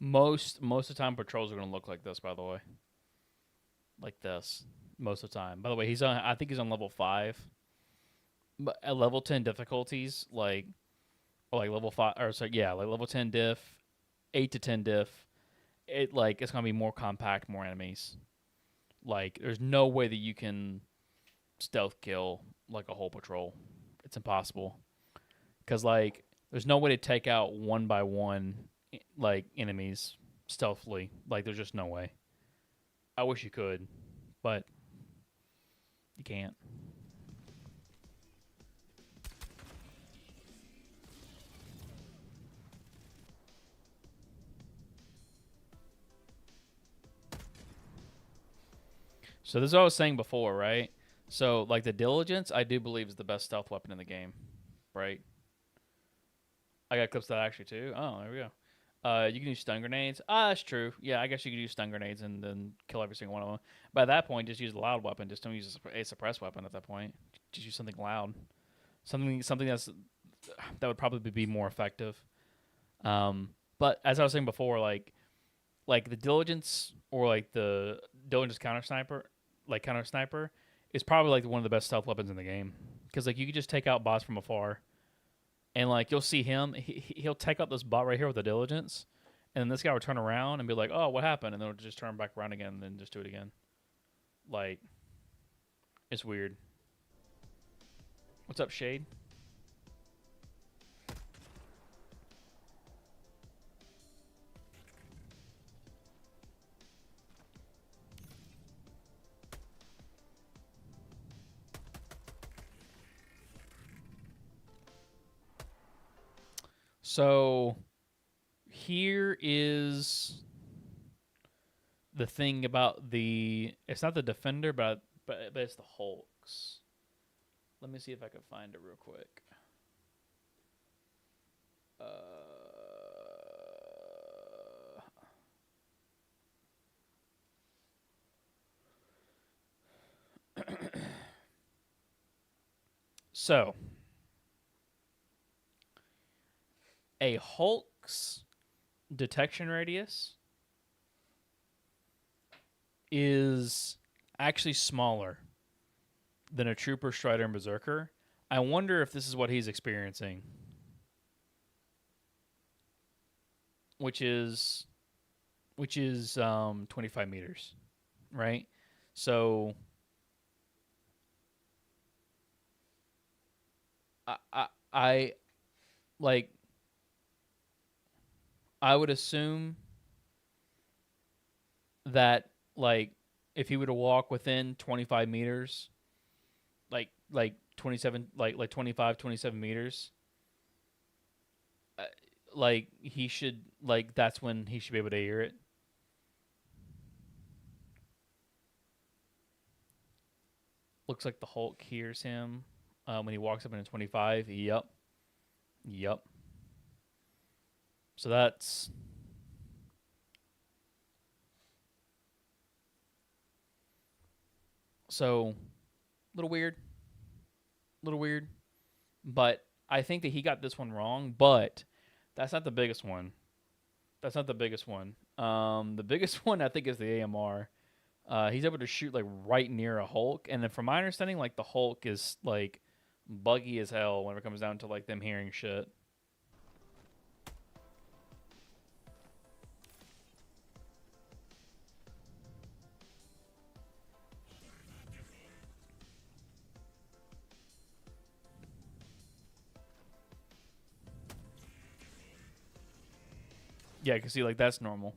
Most of the time, patrols are going to look like this, by the way. Like this. Most of the time. By the way, I think he's on level 5. But at level 10 difficulties, like level 5, or sorry, yeah, like level 10 diff, 8 to 10 diff, it's going to be more compact, more enemies. Like, there's no way that you can stealth kill like a whole patrol. It's impossible because like there's no way to take out one by one like enemies stealthily. Like there's just no way. I wish you could, but you can't. So this is what I was saying before, right? So like the diligence, I do believe is the best stealth weapon in the game, right? I got clips of that actually too. Oh, there we go. You can use stun grenades. Ah, that's true. Yeah, I guess you could use stun grenades and then kill every single one of them. By that point, just use a loud weapon. Just don't use a suppressed weapon at that point. Just use something loud. Something that would probably be more effective. But as I was saying before, like the diligence or like the diligence counter sniper is probably like one of the best stealth weapons in the game because like you can just take out bots from afar. And, like, you'll see him. He'll take out this bot right here with the diligence. And then this guy will turn around and be like, oh, what happened? And then it'll just turn back around again and then just do it again. Like, it's weird. What's up, Shade? So here is the thing about it's not the Defender, but it's the Hulks. Let me see if I can find it real quick. So a Hulk's detection radius is actually smaller than a Trooper, Strider, and Berserker. I wonder if this is what he's experiencing. Which is 25 meters, right? So I like I would assume that like if he were to walk within 25 meters, like 27 like 25 27 meters, like he should like that's when he should be able to hear it. Looks like the Hulk hears him when he walks up in a 25. Yep. So that's so a little weird, but I think that he got this one wrong. But that's not the biggest one. The biggest one I think is the AMR. He's able to shoot like right near a Hulk, and then from my understanding, like the Hulk is like buggy as hell when it comes down to like them hearing shit. Yeah, because see, like that's normal.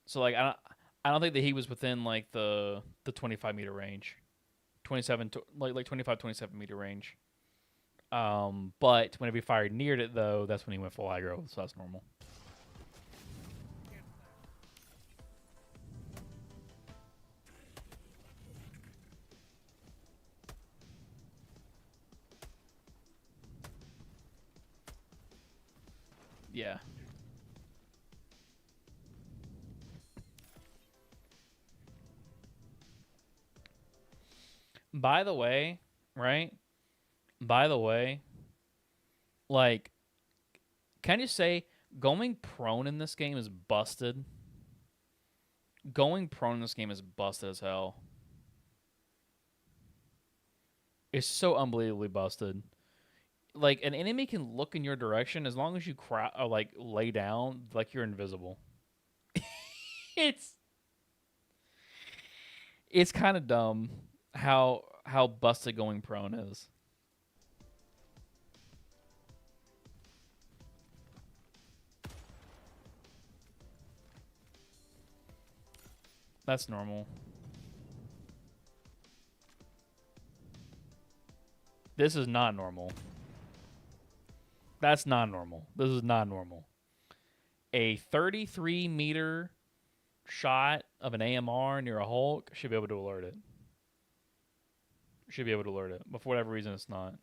So like I don't think that he was within like the 25 meter range, 27 like 25 27 meter range. But whenever he fired near it though, that's when he went full aggro. So that's normal. Yeah. By the way, right? Like, can you say going prone in this game is busted? Going prone in this game is busted as hell. It's so unbelievably busted. Like, an enemy can look in your direction as long as you like lay down, like you're invisible. it's It's kind of dumb how busted going prone is. That's normal. This is not normal. That's not normal. This is not normal. A 33-meter shot of an AMR near a Hulk should be able to alert it. Should be able to alert it. But for whatever reason, it's not.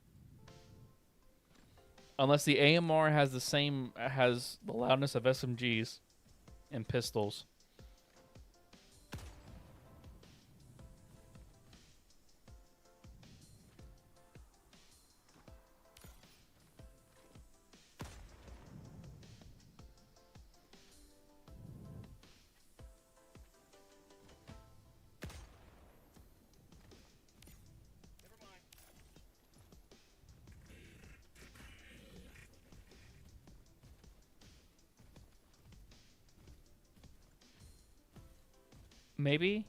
Unless the AMR has the loudness of SMGs and pistols. Maybe.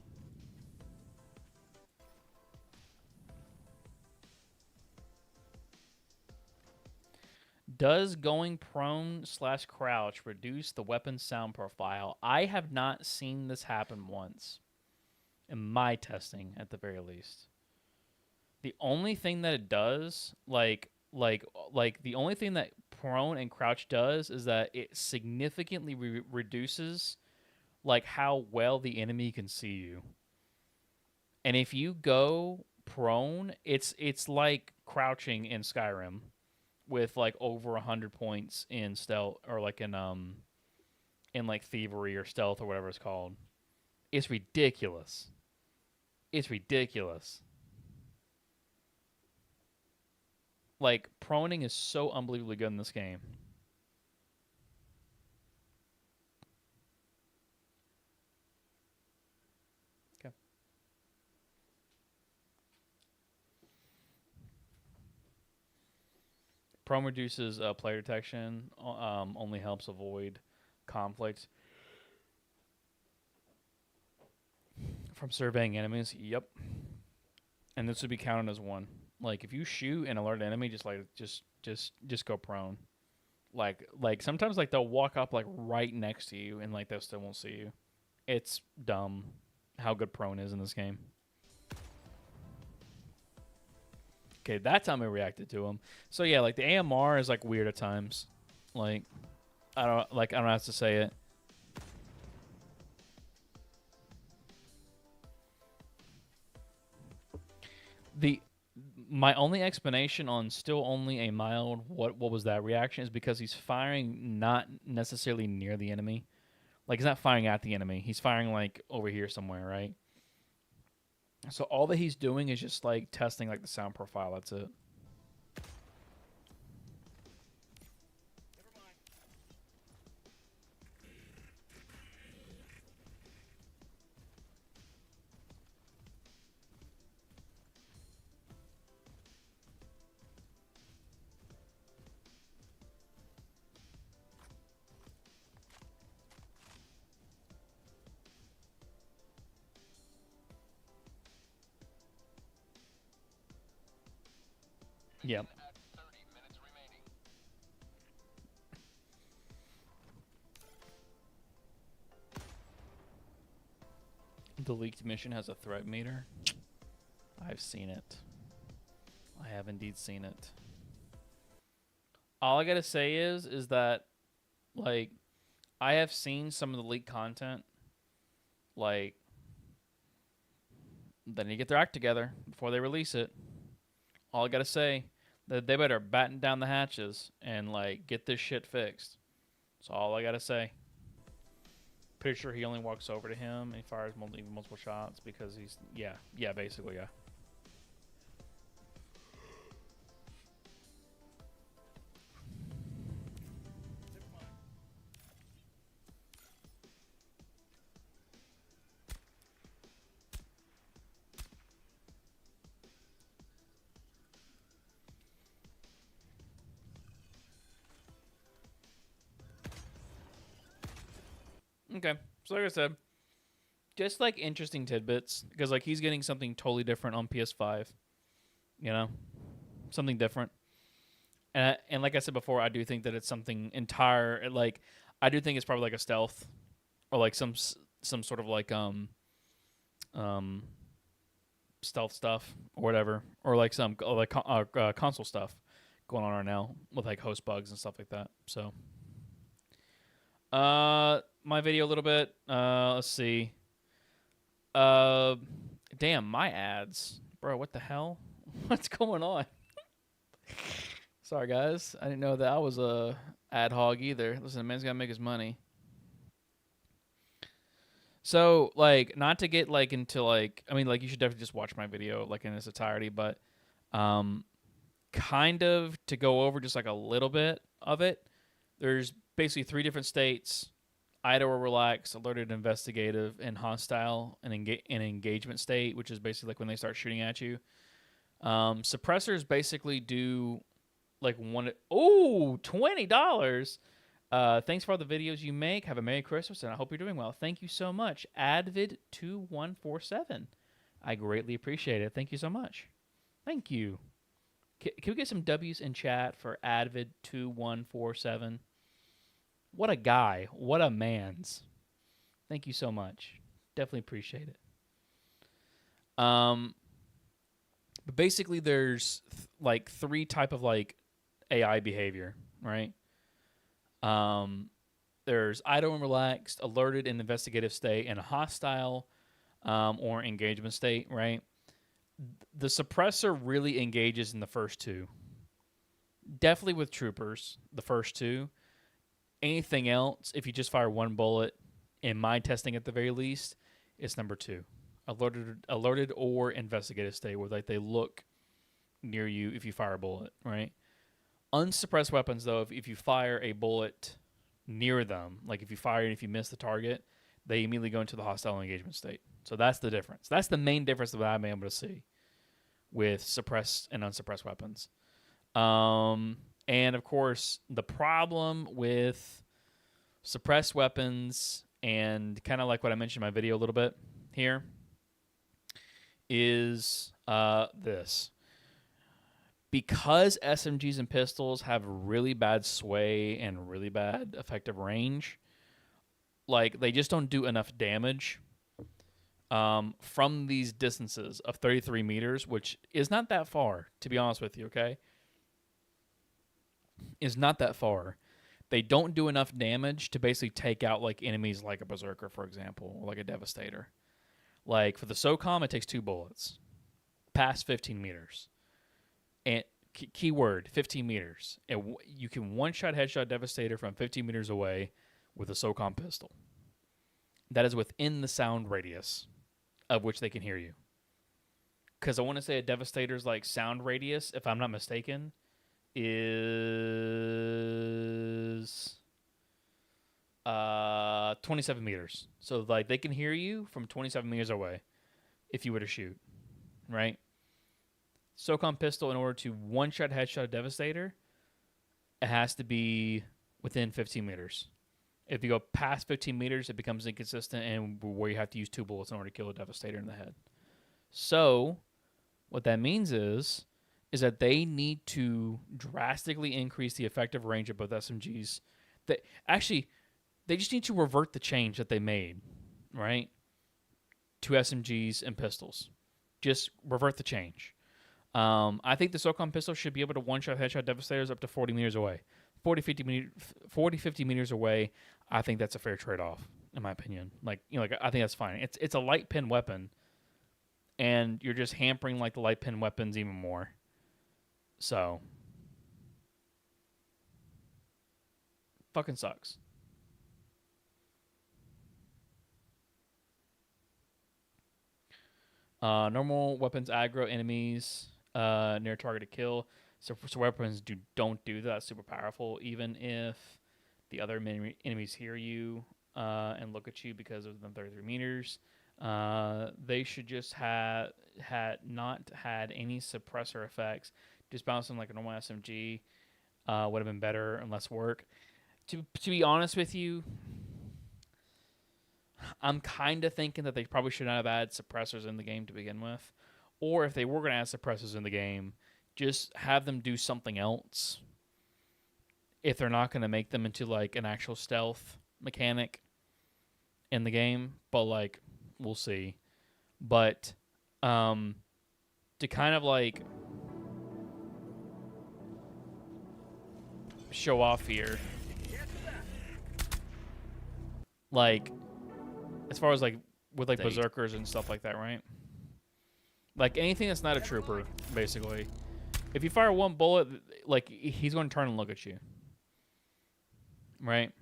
Does going prone / crouch reduce the weapon sound profile? I have not seen this happen once. In my testing, at the very least. The only thing that it does, like the only thing that prone and crouch does is that it significantly reduces like how well the enemy can see you. And if you go prone, it's like crouching in Skyrim with like over 100 points in stealth, or like in like thievery or stealth or whatever it's called. It's ridiculous. It's ridiculous. Like, proning is so unbelievably good in this game. Okay. Prone reduces player detection, only helps avoid conflict from surveying enemies. Yep. And this would be counted as one. Like, if you shoot and alert an enemy, just go prone. Like sometimes like they'll walk up like right next to you and like they still won't see you. It's dumb how good prone is in this game. Okay, that's how I reacted to him. So yeah, like the AMR is like weird at times. Like I don't have to say it. My only explanation on still only a mild what was that reaction is because he's firing not necessarily near the enemy. Like, he's not firing at the enemy. He's firing like over here somewhere, right? So all that he's doing is just like testing like the sound profile. That's it. Yep. The leaked mission has a threat meter. I've seen it. I have indeed seen it. All I gotta say is that, like, I have seen some of the leaked content. Like, they need to get their act together before they release it. All I gotta say, that they better batten down the hatches and like get this shit fixed. That's all I gotta say. Pretty sure he only walks over to him and he fires multiple shots because he's yeah, basically yeah. Okay, so like I said, just like interesting tidbits because like he's getting something totally different on PS5, you know, something different. And like I said before, I do think that it's something entire. Like I do think it's probably like a stealth or like some sort of like stealth stuff or whatever, or like some like console stuff going on right now with like host bugs and stuff like that. So, my video a little bit. Let's see. Damn, my ads, bro. What the hell? What's going on? Sorry, guys. I didn't know that I was a ad hog either. Listen, the man's gotta make his money. So, like, not to get like into like, I mean, like, you should definitely just watch my video like in its entirety, but, kind of to go over just like a little bit of it. There's basically 3 different states: idle or relaxed, alerted, investigative, and hostile, and engagement state, which is basically like when they start shooting at you. Suppressors basically do like $20. Thanks for all the videos you make. Have a Merry Christmas, and I hope you're doing well. Thank you so much. Advid2147. I greatly appreciate it. Thank you so much. Thank you. Can we get some W's in chat for Advid2147? What a guy. What a man's. Thank you so much. Definitely appreciate it. But basically there's like 3 type of like AI behavior, right? There's idle and relaxed, alerted and investigative state, and a hostile or engagement state, right? The suppressor really engages in the first 2. Definitely with troopers, the first 2. Anything else, if you just fire 1 bullet, in my testing at the very least, it's number 2. Alerted or investigative state, where like they look near you if you fire a bullet, right? Unsuppressed weapons, though, if you fire a bullet near them, like if you fire and if you miss the target, they immediately go into the hostile engagement state. So that's the difference. That's the main difference that I've been able to see with suppressed and unsuppressed weapons. And of course, the problem with suppressed weapons, and kind of like what I mentioned in my video a little bit here, is this. Because SMGs and pistols have really bad sway and really bad effective range, like they just don't do enough damage from these distances of 33 meters, which is not that far, to be honest with you, okay? Is not that far. They don't do enough damage to basically take out like enemies like a Berserker, for example, or like a Devastator. Like for the SOCOM, it takes 2 bullets past 15 meters. And keyword 15 meters. And you can one-shot headshot Devastator from 15 meters away with a SOCOM pistol. That is within the sound radius of which they can hear you. Because I want to say a Devastator's like sound radius, if I'm not mistaken, is 27 meters. So like they can hear you from 27 meters away if you were to shoot, right? SOCOM pistol, in order to one-shot headshot a Devastator, it has to be within 15 meters. If you go past 15 meters, it becomes inconsistent, and where you have to use 2 bullets in order to kill a Devastator in the head. So what that means is that they need to drastically increase the effective range of both SMGs. They just need to revert the change that they made, right, to SMGs and pistols. Just revert the change. I think the SOCOM pistol should be able to one-shot headshot Devastators up to 40 meters away. 50 meters away, I think that's a fair trade-off, in my opinion. Like, you know, like I think that's fine. It's a light pin weapon, and you're just hampering like the light pin weapons even more. So, fucking sucks. Normal weapons aggro enemies near target to kill. So weapons don't do that. Super powerful, even if the other enemies hear you and look at you because of the 33 meters. They should just had not had any suppressor effects. Just bouncing like a normal SMG would have been better and less work. To be honest with you, I'm kind of thinking that they probably should not have added suppressors in the game to begin with. Or if they were going to add suppressors in the game, just have them do something else. If they're not going to make them into like an actual stealth mechanic in the game. But like, we'll see. But to kind of like show off here, like as far as like with like berserkers and stuff like that, right? Like anything that's not a trooper, basically. If you fire one bullet, like he's going to turn and look at you, right?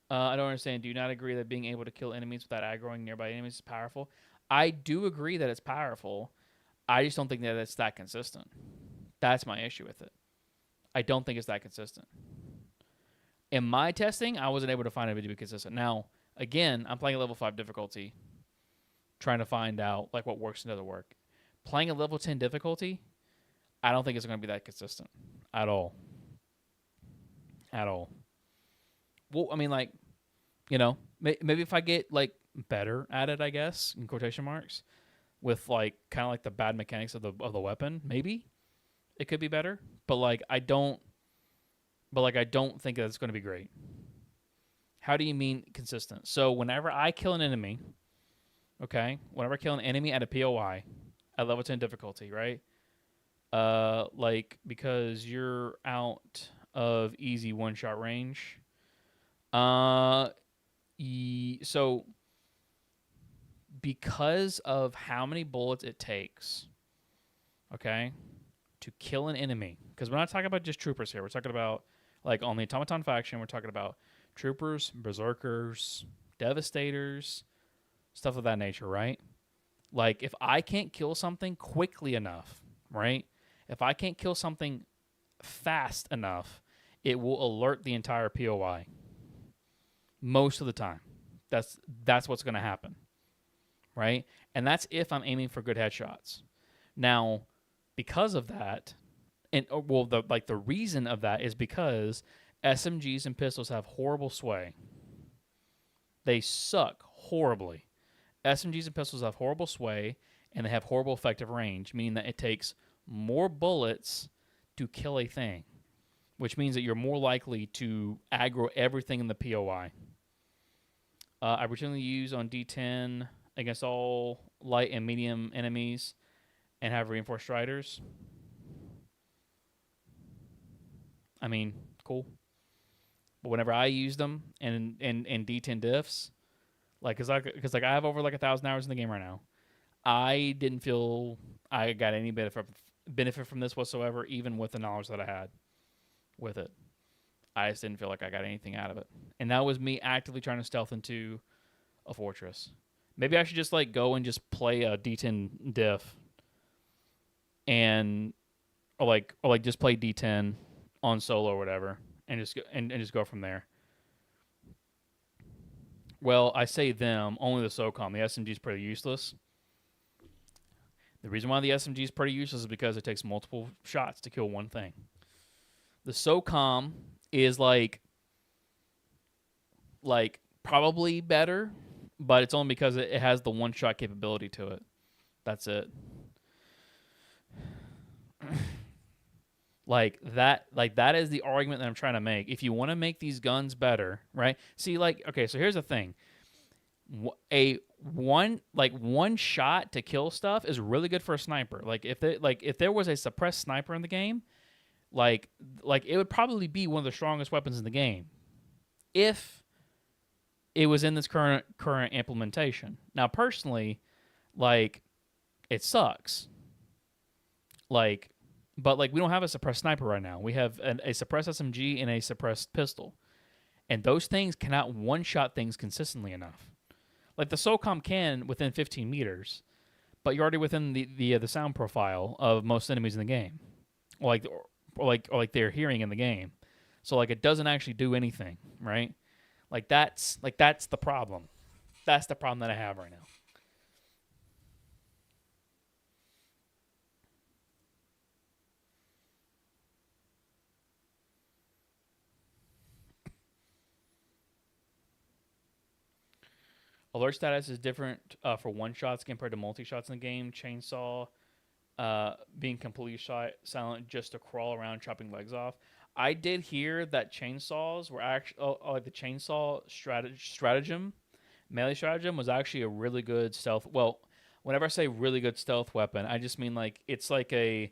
I don't understand. Do you not agree that being able to kill enemies without aggroing nearby enemies is powerful? I do agree that it's powerful. I just don't think that it's that consistent. That's my issue with it. I don't think it's that consistent. In my testing, I wasn't able to find it to be consistent. Now, again, I'm playing a level 5 difficulty, trying to find out like what works and doesn't work. Playing a level 10 difficulty, I don't think it's going to be that consistent at all. At all. Well, I mean, like, you know, maybe if I get like better at it, I guess, in quotation marks, with like kind of like the bad mechanics of the weapon, maybe it could be better. But like I don't think that it's going to be great. How do you mean consistent? So whenever I kill an enemy, okay, whenever I kill an enemy at a POI at level 10 difficulty, right? Like because you're out of easy one-shot range. So because of how many bullets it takes, okay, to kill an enemy, because we're not talking about just troopers here. We're talking about like on the automaton faction. We're talking about troopers, berserkers, devastators, stuff of that nature, right? Like if I can't kill something quickly enough, right? If I can't kill something fast enough, it will alert the entire POI. Most of the time. That's what's going to happen. Right? And that's if I'm aiming for good headshots. Now, because of that, and well, the reason of that is because SMGs and pistols have horrible sway. They suck horribly. SMGs and pistols have horrible sway, and they have horrible effective range, meaning that it takes more bullets to kill a thing, which means that you're more likely to aggro everything in the POI. I routinely use on D10 against all light and medium enemies and have reinforced striders. I mean, cool. But whenever I use them in D10 diffs, like, cause I have over like 1,000 hours in the game right now, I didn't feel I got any benefit from this whatsoever, even with the knowledge that I had with it. I just didn't feel like I got anything out of it. And that was me actively trying to stealth into a fortress. Maybe I should just like go and just play a D10 diff and or just play D10 on solo or whatever and just go from there. Well, I say them, only the SOCOM. The SMG is pretty useless. The reason why the SMG is pretty useless is because it takes multiple shots to kill one thing. The SOCOM is like probably better, but it's only because it has the one-shot capability to it. That's it. That is the argument that I'm trying to make. If you want to make these guns better, right? See, okay, so here's the thing. One shot to kill stuff is really good for a sniper. If there was a suppressed sniper in the game, like it would probably be one of the strongest weapons in the game if it was in this current implementation. Now, personally, it sucks. But we don't have a suppressed sniper right now. We have a suppressed SMG and a suppressed pistol, and those things cannot one-shot things consistently enough. Like the SOCOM can within 15 meters, but you're already within the sound profile of most enemies in the game, or their hearing in the game. So it doesn't actually do anything, right? That's the problem. That's the problem that I have right now. Alert status is different for one shots compared to multi shots in the game. Chainsaw being completely silent just to crawl around chopping legs off. I did hear that chainsaws were actually like the chainsaw stratagem, melee stratagem was actually a really good stealth. Well, whenever I say really good stealth weapon, I just mean like it's a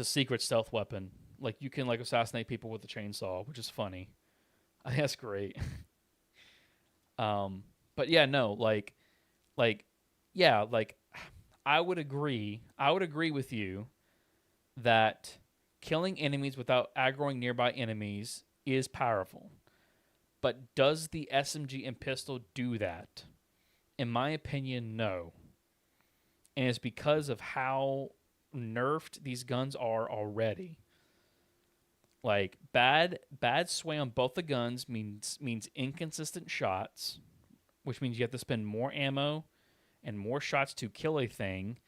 secret stealth weapon. Like you can like assassinate people with a chainsaw, which is funny. I think that's great. But yeah, no, yeah, like I would agree. I would agree with you that killing enemies without aggroing nearby enemies is powerful. But does the SMG and pistol do that? In my opinion, no. And it's because of how nerfed these guns are already. Like bad sway on both the guns means inconsistent shots, which means you have to spend more ammo and more shots to kill a thing,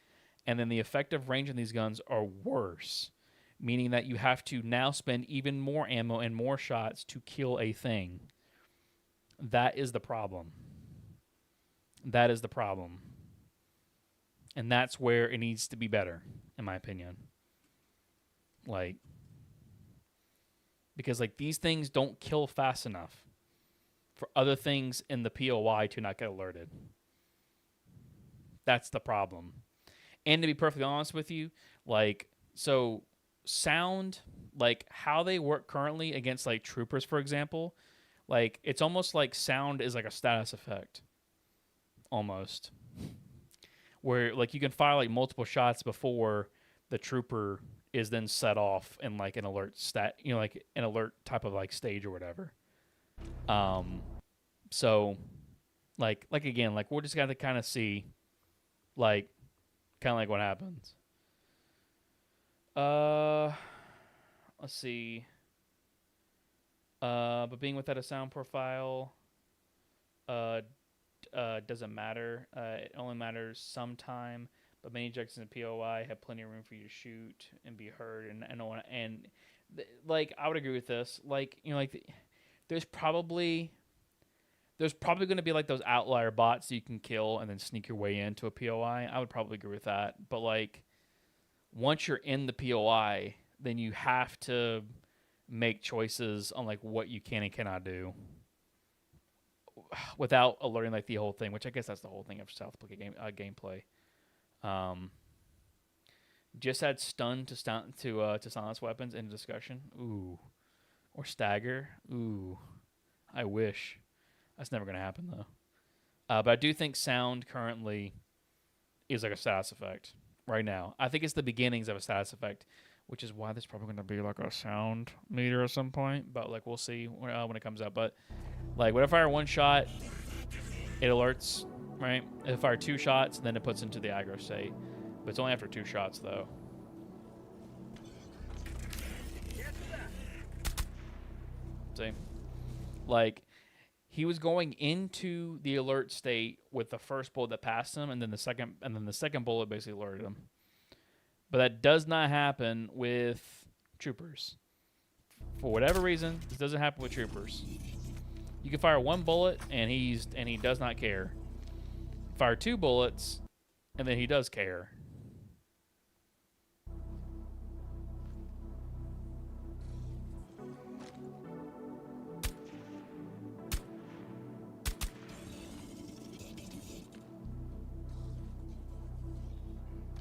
and then the effective range on these guns are worse, meaning that you have to now spend even more ammo and more shots to kill a thing. That is the problem. That is the problem. And that's where it needs to be better, in my opinion. Like, because like these things don't kill fast enough for other things in the POI to not get alerted. That's the problem. And to be perfectly honest with you, like, so sound, like how they work currently against like troopers, for example, like it's almost like sound is like a status effect. Almost. Where like you can fire like multiple shots before the trooper is then set off in like an alert like an alert type of like stage or whatever. So like again, like we're just got to kind of see like kind of like what happens. Let's see. But being without a sound profile doesn't matter. It only matters sometime. But many objectives in the POI have plenty of room for you to shoot and be heard, like I would agree with this. Like like there's probably going to be like those outlier bots you can kill and then sneak your way into a POI. I would probably agree with that. But like once you're in the POI, then you have to make choices on like what you can and cannot do without alerting like the whole thing, which I guess that's the whole thing of South Park gameplay. Just add stun to silence weapons in discussion. Ooh, or stagger. Ooh, I wish. That's never gonna happen though. But I do think sound currently is like a status effect right now. I think it's the beginnings of a status effect, which is why there's probably gonna be like a sound meter at some point. But like we'll see when it comes up. But like, what if I fire one shot, it alerts, right? If I fire two shots, then it puts into the aggro state. But it's only after two shots, though. See? Like, he was going into the alert state with the first bullet that passed him, and then the second bullet basically alerted him. But that does not happen with troopers. For whatever reason, this doesn't happen with troopers. You can fire one bullet, and he does not care. Fire two bullets, and then he does care.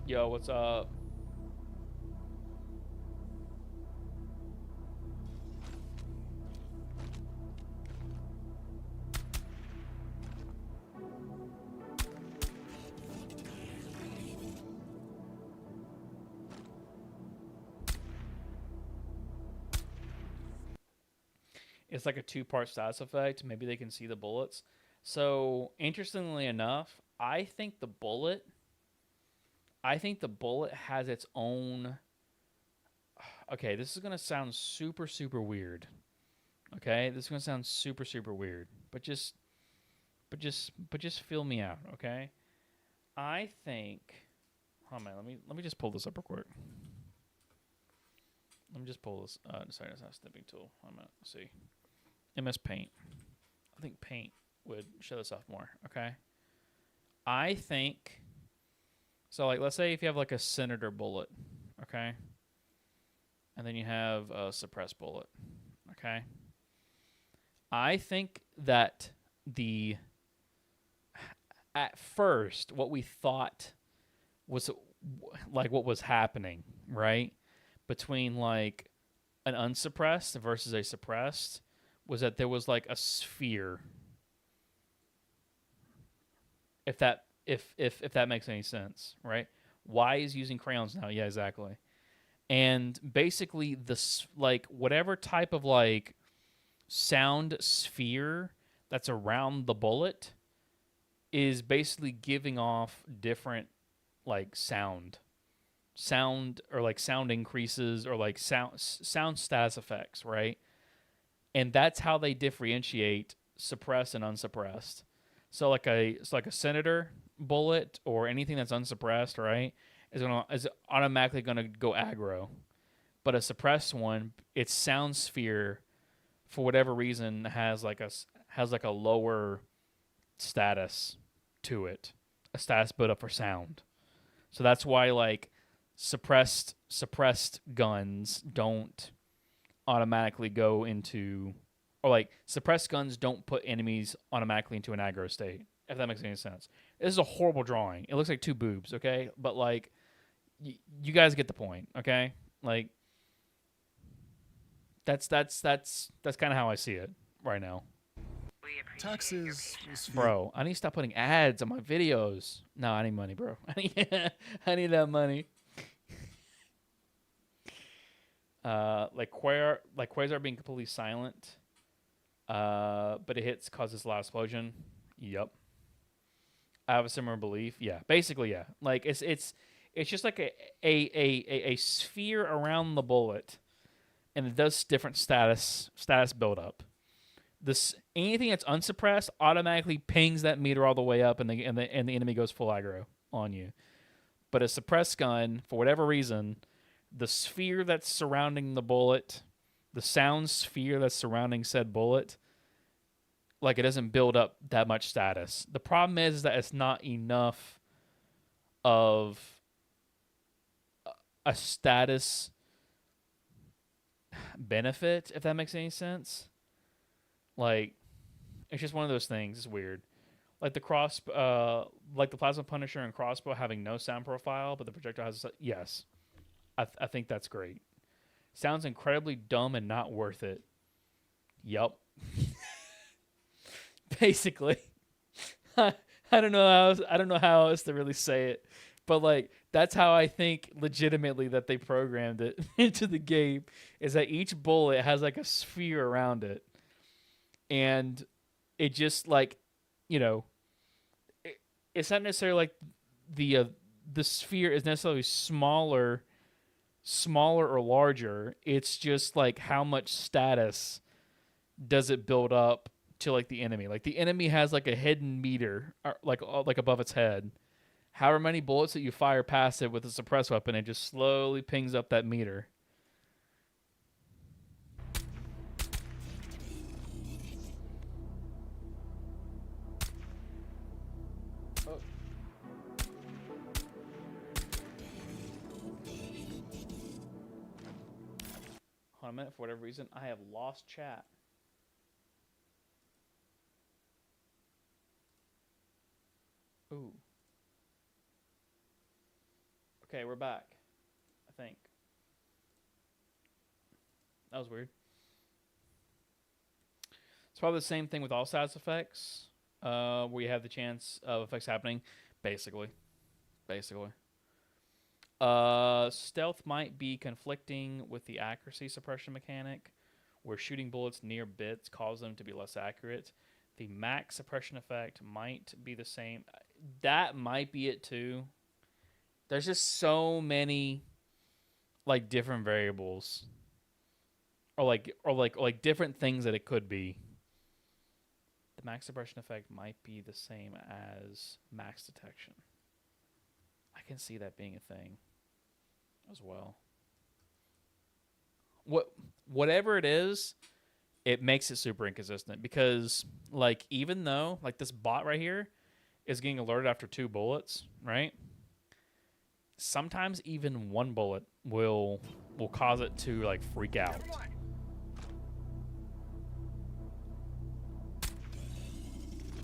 Yo, what's up? It's like a two-part status effect. Maybe they can see the bullets. So, interestingly enough, I think the bullet has its own. Okay, this is gonna sound super, super weird. Okay, this is gonna sound super, super weird. But just feel me out. Okay, I think. Hold on, let me just pull this up real quick. Let me just pull this. Sorry, that's not a snipping tool. Let's see. MS Paint. I think Paint would show this off more. Okay, I think so. Like, let's say if you have like a senator bullet, okay, and then you have a suppressed bullet, okay. I think that at first what we thought was like what was happening, right, between like an unsuppressed versus a suppressed was that there was like a sphere. If that makes any sense, right? Wise using crayons now, yeah, exactly. And basically, this like whatever type of like sound sphere that's around the bullet is basically giving off different like sound or like sound increases or like sound status effects, right? And that's how they differentiate suppressed and unsuppressed. So like a senator bullet or anything that's unsuppressed, right, is automatically gonna go aggro. But a suppressed one, its sound sphere, for whatever reason, has like a lower status to it, a status built up for sound. So that's why like suppressed guns don't automatically go into, or like suppressed guns don't put enemies automatically into an aggro state, if that makes any sense. This is a horrible drawing. It looks like two boobs, okay? But like you guys get the point, okay? Like that's kind of how I see it right now. Taxes, bro. I need to stop putting ads on my videos. No, I need money, bro. I need that money. Like Quasar being completely silent, but it hits causes a loud explosion. Yep. I have a similar belief. Yeah, basically, yeah. Like it's just like a sphere around the bullet, and it does different status build up. This anything that's unsuppressed automatically pings that meter all the way up, and the enemy goes full aggro on you. But a suppressed gun, for whatever reason, the sphere that's surrounding the bullet, the sound sphere that's surrounding said bullet, like it doesn't build up that much status. The problem is that it's not enough of a status benefit, if that makes any sense. Like, it's just one of those things. It's weird. Like like the Plasma Punisher and Crossbow having no sound profile, but the projectile has. Yes, I think that's great. Sounds incredibly dumb and not worth it. Yup. Basically, I don't know how else to really say it, but like that's how I think legitimately that they programmed it into the game. Is that each bullet has like a sphere around it. And it just like, it's not necessarily like the sphere is necessarily smaller or larger. It's just like how much status does it build up to like the enemy. Like the enemy has like a hidden meter, like above its head. However many bullets that you fire past it with a suppressed weapon, it just slowly pings up that meter. Hold on a minute, for whatever reason, I have lost chat. Ooh. Okay, we're back. I think. That was weird. It's probably the same thing with all status effects, where you have the chance of effects happening, basically. Stealth might be conflicting with the accuracy suppression mechanic, where shooting bullets near bits cause them to be less accurate. The max suppression effect might be the same. That might be it too. There's just so many like different variables, or like different things that it could be. The max suppression effect might be the same as max detection. I can see that being a thing as well. Whatever it is, it makes it super inconsistent because, like, even though, like, this bot right here is getting alerted after 2 bullets, right? Sometimes even 1 bullet will cause it to, like, freak out.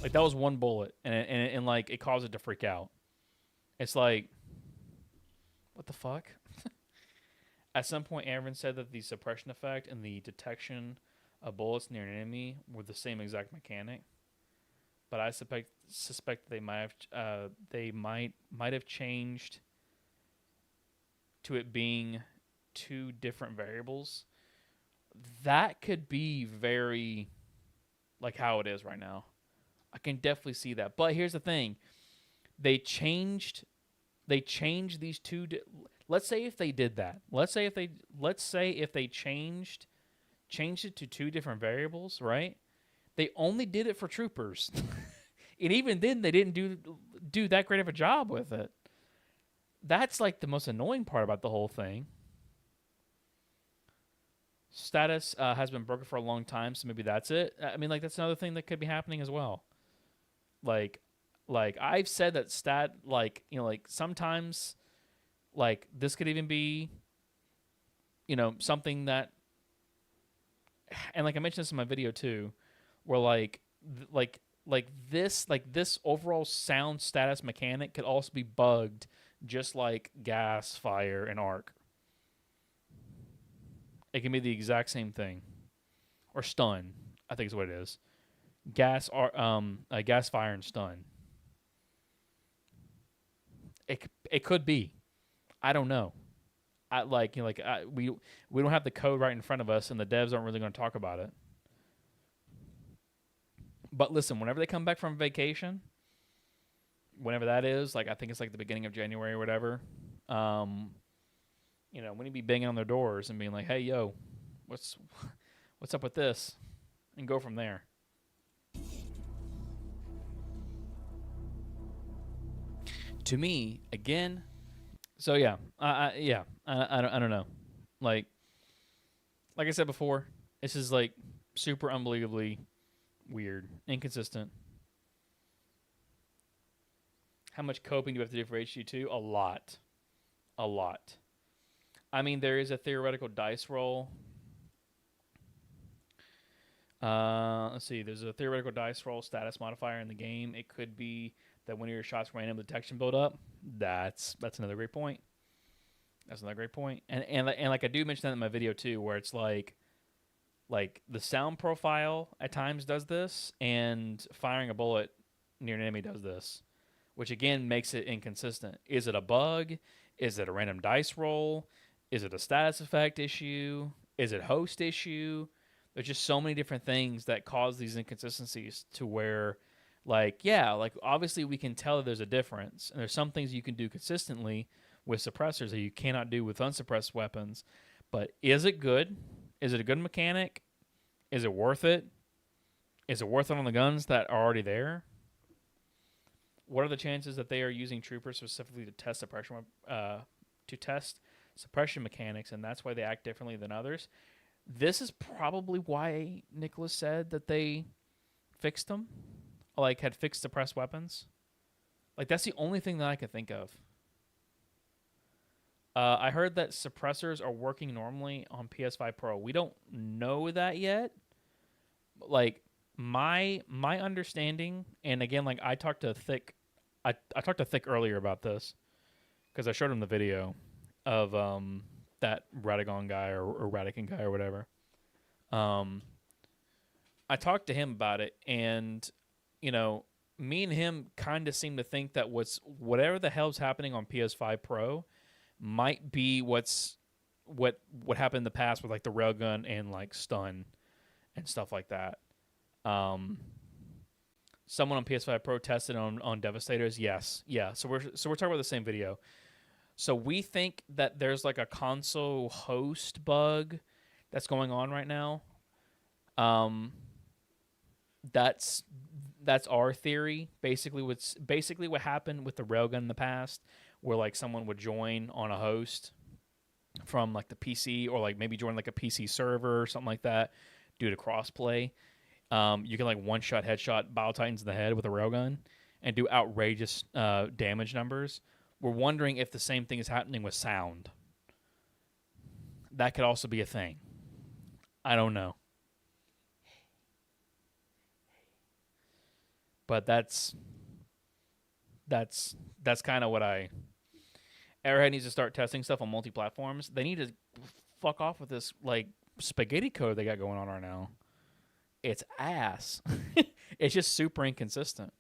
Like, that was 1 bullet, and like, it caused it to freak out. It's like, what the fuck? At some point, Aaron said that the suppression effect and the detection of bullets near an enemy were the same exact mechanic, but I suspect they might have changed to it being 2 different variables. That could be very like how it is right now. I can definitely see that. But here's the thing: they changed these 2. Let's say if they did that. Let's say if they changed it to 2 different variables, right? They only did it for troopers, and even then, they didn't do that great of a job with it. That's like the most annoying part about the whole thing. Status has been broken for a long time, so maybe that's it. I mean, like, that's another thing that could be happening as well. Like I've said that like sometimes, like, this could even be, something that, and like I mentioned this in my video too, where this overall sound status mechanic could also be bugged, just like gas, fire, and arc. It can be the exact same thing, or stun, I think is what it is. Gas, fire, and stun. It could be. I don't know. We don't have the code right in front of us, and the devs aren't really going to talk about it. But listen, whenever they come back from vacation, whenever that is, like, I think it's like the beginning of January or whatever, we need to be banging on their doors and being like, "Hey, yo, what's up with this?" and go from there. To me, again, so yeah, I don't know. Like I said before, this is like super unbelievably weird, inconsistent. How much coping do we have to do for HG2? A lot. I mean, there is a theoretical dice roll. Let's see. There's a theoretical dice roll status modifier in the game. It could be that one of your shots random detection build up. That's another great point. And like I do mention that in my video too, where it's like the sound profile at times does this, and firing a bullet near an enemy does this, which again makes it inconsistent. Is it a bug? Is it a random dice roll? Is it a status effect issue? Is it host issue? There's just so many different things that cause these inconsistencies to where, obviously we can tell that there's a difference. And there's some things you can do consistently with suppressors that you cannot do with unsuppressed weapons. But is it good? Is it a good mechanic? Is it worth it? Is it worth it on the guns that are already there? What are the chances that they are using troopers specifically to test suppression mechanics, and that's why they act differently than others? This is probably why Nicholas said that they fixed them, had fixed suppressed weapons. That's the only thing that I could think of. I heard that suppressors are working normally on PS5 Pro. We don't know that yet. My understanding, and again, I talked to Thick. I talked to Thick earlier about this because I showed him the video of that Radagon guy or Radagon guy or whatever. I talked to him about it, and me and him kind of seem to think that whatever the hell's happening on PS5 Pro might be what happened in the past with the railgun and stun and stuff like that. Someone on PS5 Pro tested on Devastators. Yes. Yeah. So we're talking about the same video. So we think that there's a console host bug that's going on right now. That's our theory. Basically what happened with the railgun in the past, where someone would join on a host from the PC, or maybe join a PC server or something like that. due to crossplay. You can like one-shot headshot Bile Titans in the head with a railgun and do outrageous damage numbers. We're wondering if the same thing is happening with sound. That could also be a thing. I don't know. But that's kind of what Airhead needs to start testing stuff on multi-platforms. They need to fuck off with this like spaghetti code they got going on right now. It's ass. It's just super inconsistent.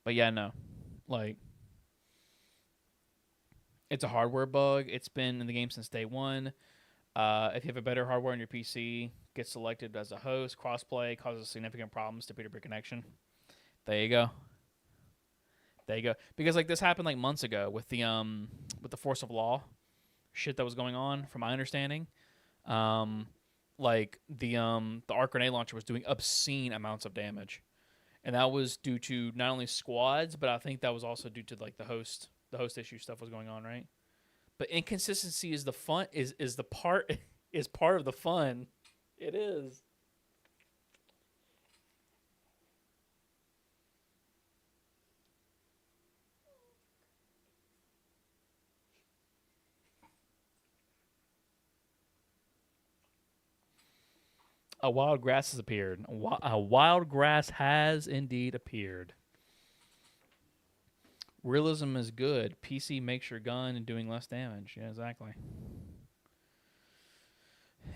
But yeah, no. Like, it's a hardware bug. It's been in the game since day one. If you have a better hardware on your PC, get selected as a host. Crossplay causes significant problems to peer-to-peer connection. There you go. There you go. Because like this happened like months ago with the force of law shit that was going on. From my understanding, like the arc grenade launcher was doing obscene amounts of damage, and that was due to not only squads, but I think that was also due to like the host issue stuff was going on, right? But inconsistency is the fun is the part is part of the fun. It is. A wild grass has appeared. A wild grass has indeed appeared. Realism is good. PC makes your gun and doing less damage. Yeah, exactly.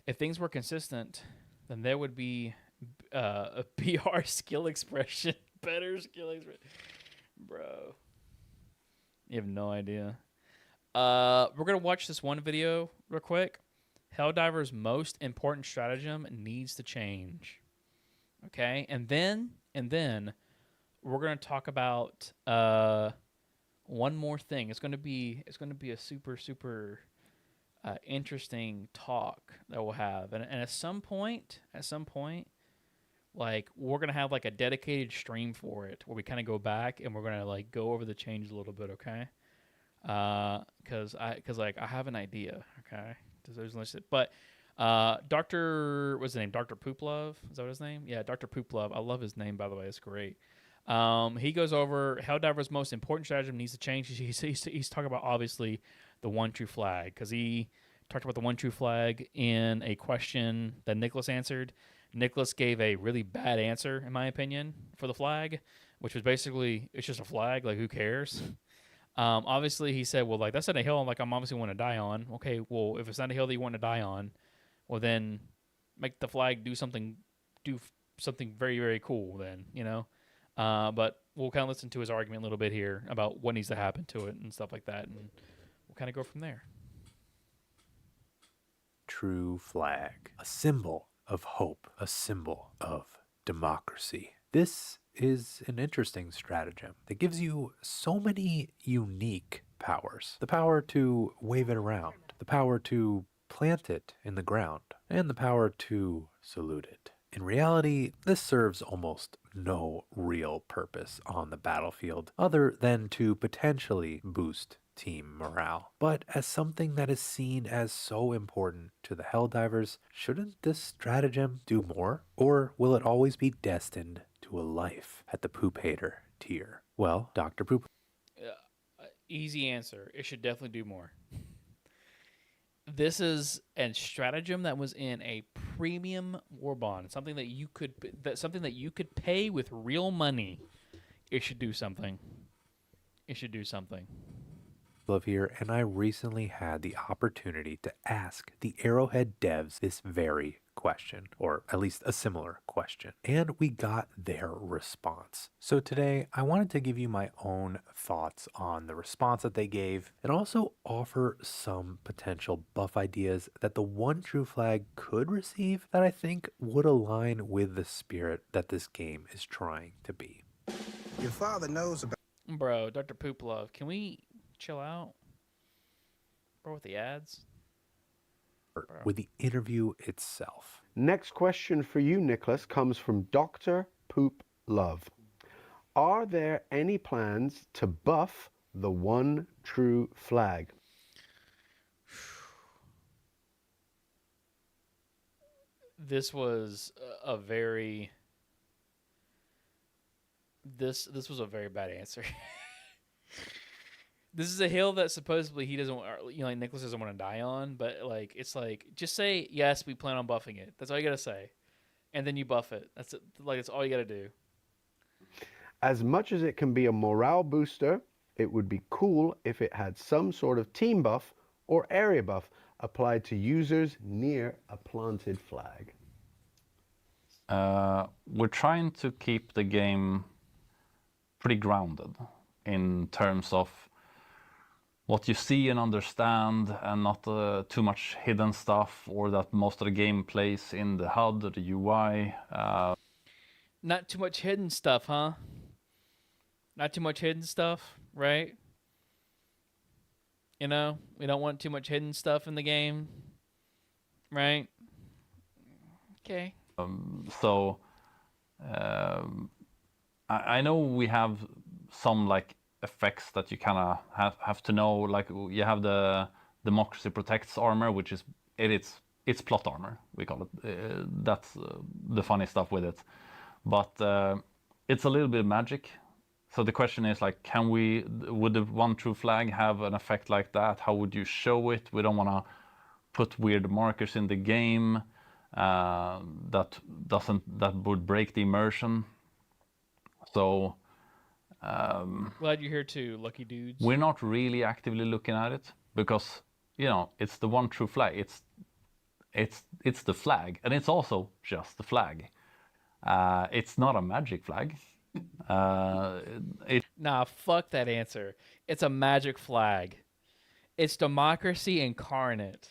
If things were consistent, then there would be a PR skill expression. Better skill expression. Bro. You have no idea. We're going to watch this one video real quick. Helldiver's most important stratagem needs to change. Okay? And then we're going to talk about one more thing. It's going to be a super interesting talk that we'll have. And at some point, like we're going to have like a dedicated stream for it where we kind of go back and we're going to like go over the change a little bit, okay? Cuz like I have an idea, okay? But Dr. what's his name? Dr. Pooplove? Is that what his name? Yeah, Dr. Pooplove. I love his name, by the way. It's great. He goes over Helldiver's most important stratagem needs to change. He's talking about obviously the one true flag, because he talked about the one true flag in a question that Nicholas answered. Nicholas gave a really bad answer, in my opinion, for the flag, which was basically it's just a flag. Like, who cares? Obviously, he said, well, like, that's not a hill like I'm obviously want to die on. Okay, well, if it's not a hill that you want to die on, well, then make the flag do something very, very cool then, you know? But we'll kind of listen to his argument a little bit here about what needs to happen to it and stuff like that, and we'll kind of go from there. True flag, a symbol of hope, a symbol of democracy. This is an interesting stratagem that gives you so many unique powers. The power to wave it around, the power to plant it in the ground, and the power to salute it. In reality, this serves almost no real purpose on the battlefield other than to potentially boost team morale. But as something that is seen as so important to the Helldivers, shouldn't this stratagem do more? Or will it always be destined to a life at the Poop Hater tier? Well, Dr. Poop. Easy answer. It should definitely do more. This is a stratagem that was in a premium war bond, something that you could pay with real money. It should do something. It should do something. Love here, and I recently had the opportunity to ask the Arrowhead devs this very question, or at least a similar question, and we got their response. So today I wanted to give you my own thoughts on the response that they gave, and also offer some potential buff ideas that the one true flag could receive that I think would align with the spirit that this game is trying to be. Your father knows about... Bro, Dr. Pooplove, can we chill out, bro, with the ads, with the interview itself. Next question for you, Nicholas, comes from Dr. Poop Love. Are there any plans to buff the one true flag? This was a very this was a very bad answer. This is a hill that supposedly he doesn't, like Nicholas doesn't want to die on, but like it's like just say yes, we plan on buffing it. That's all you gotta say, and then you buff it. That's it. Like it's all you gotta do. As much as it can be a morale booster, it would be cool if it had some sort of team buff or area buff applied to users near a planted flag. We're trying to keep the game pretty grounded in terms of what you see and understand, and not too much hidden stuff, or that most of the game plays in the HUD or the UI. Not too much hidden stuff, huh? Not too much hidden stuff, right? You know, we don't want too much hidden stuff in the game, right? Okay. So I know we have some like effects that you kind of have to know. Like you have the Democracy Protects armor, which is it's plot armor, we call it. That's the funny stuff with it, but it's a little bit of magic. So the question is like, would the one true flag have an effect like that? How would you show it? We don't want to put weird markers in the game that would break the immersion. So glad you're here too, lucky dudes. We're not really actively looking at it because it's the one true flag. It's the flag, and it's also just the flag. It's not a magic flag. Nah, fuck that answer. It's a magic flag. It's democracy incarnate.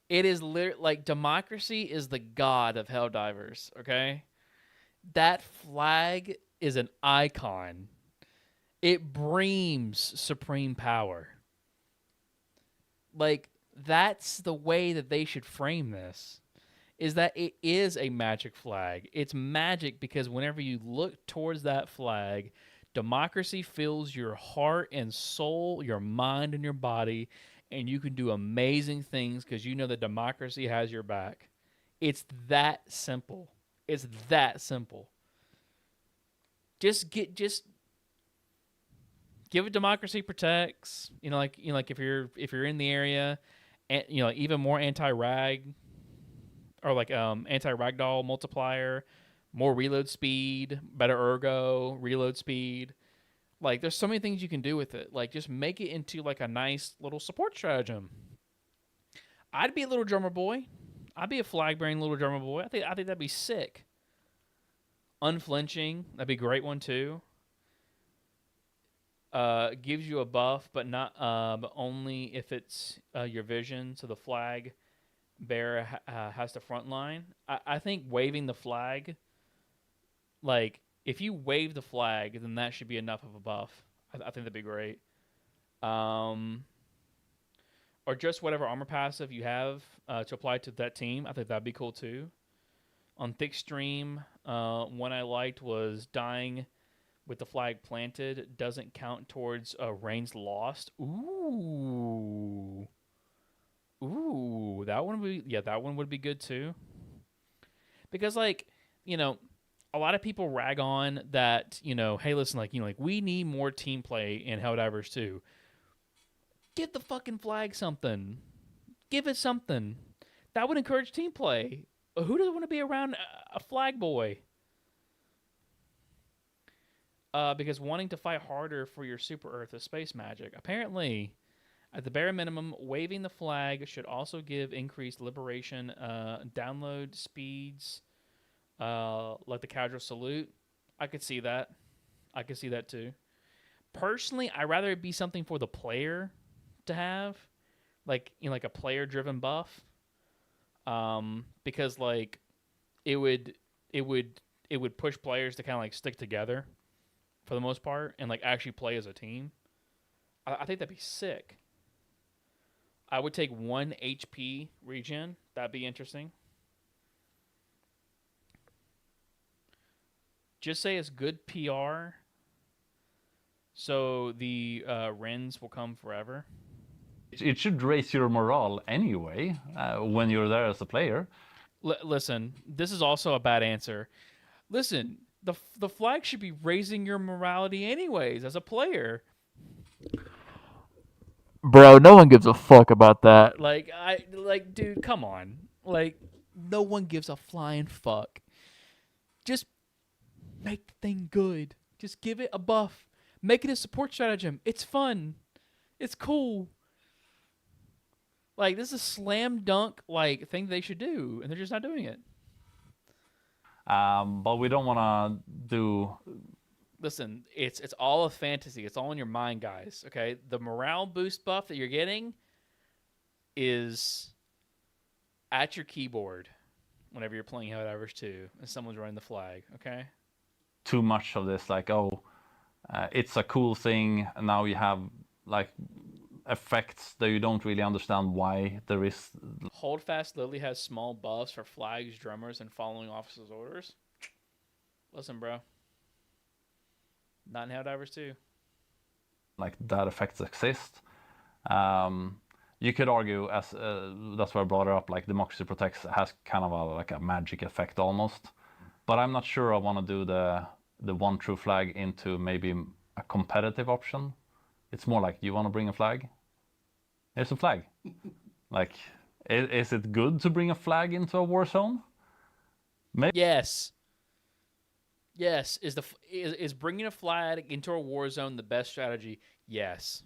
It is like democracy is the god of Helldivers, okay? That flag is an icon. It breams supreme power. Like, that's the way that they should frame this. Is that it is a magic flag. It's magic because whenever you look towards that flag, democracy fills your heart and soul, your mind and your body, and you can do amazing things because you know that democracy has your back. It's that simple. It's that simple. Just give it Democracy Protects. Like if you're in the area, and even more anti-rag. Or like anti-ragdoll multiplier, more reload speed, better ergo, reload speed. Like there's so many things you can do with it. Like just make it into like a nice little support stratagem. I'd be a little drummer boy. I'd be a flag bearing little drummer boy. I think that'd be sick. Unflinching, that'd be a great one too. Gives you a buff, but not but only if it's your vision. So the flag bearer has the front line. I think waving the flag, like if you wave the flag, then that should be enough of a buff. I think that'd be great. Or just whatever armor passive you have to apply to that team. I think that'd be cool too. On Thick Stream, one I liked was dying with the flag planted doesn't count towards range lost. Ooh, that one would be good too. Because a lot of people rag on that, hey, listen, like we need more team play in Helldivers 2. Give the fucking flag something. Give it something. That would encourage team play. Who doesn't want to be around a flag boy? Because wanting to fight harder for your Super Earth is space magic. Apparently, at the bare minimum, waving the flag should also give increased liberation download speeds, like the casual salute. I could see that. I could see that too. Personally, I'd rather it be something for the player to have, like like a player-driven buff, because like it would push players to kind of like stick together for the most part and like actually play as a team. I think that'd be sick. I would take 1 HP regen. That'd be interesting. Just say it's good PR, so the Wrens will come forever. It should raise your morale anyway when you're there as a player. Listen, this is also a bad answer. Listen, the flag should be raising your morality anyways as a player. Bro, no one gives a fuck about that. Dude, come on. Like, no one gives a flying fuck. Just make the thing good. Just give it a buff. Make it a support stratagem. It's fun. It's cool. Like, this is a slam dunk thing they should do, and they're just not doing it. But we don't want to do. Listen, it's all a fantasy. It's all in your mind, guys. Okay, the morale boost buff that you're getting is at your keyboard whenever you're playing Helldivers 2 and someone's running the flag. Okay. Too much of this, it's a cool thing, and now you have effects that you don't really understand why there is. Holdfast literally has small buffs for flags, drummers, and following officers' orders. Listen, bro. Not in Helldivers 2. That effects exist. You could argue, as that's why I brought it up, Democracy Protects has kind of a magic effect almost. But I'm not sure I want to do the one true flag into maybe a competitive option. It's more you want to bring a flag? Here's a flag. Is it good to bring a flag into a war zone? Maybe. Yes. Yes. Is bringing a flag into a war zone the best strategy? Yes.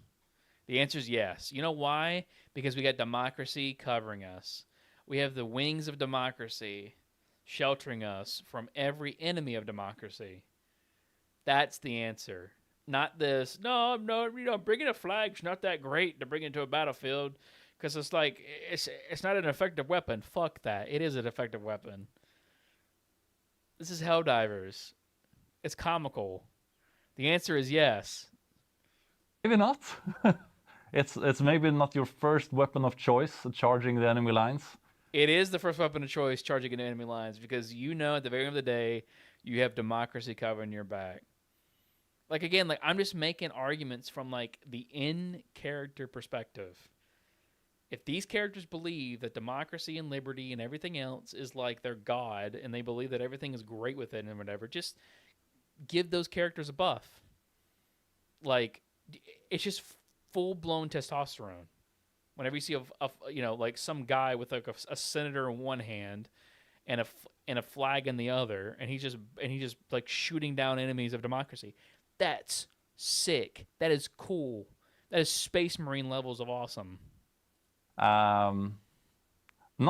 The answer is yes. You know why? Because we got democracy covering us. We have the wings of democracy sheltering us from every enemy of democracy. That's the answer. Not this, no, bringing a flag's not that great to bring into a battlefield because it's not an effective weapon. Fuck that. It is an effective weapon. This is Helldivers. It's comical. The answer is yes. Maybe not. It's maybe not your first weapon of choice, charging the enemy lines. It is the first weapon of choice, charging into enemy lines, because at the very end of the day, you have democracy covering your back. I'm just making arguments from the in-character perspective. If these characters believe that democracy and liberty and everything else is their god, and they believe that everything is great with it and whatever, just give those characters a buff. It's just full-blown testosterone. Whenever you see some guy with a senator in one hand and a flag in the other, and he's just shooting down enemies of democracy. That's sick. That is cool. That is Space Marine levels of awesome. Not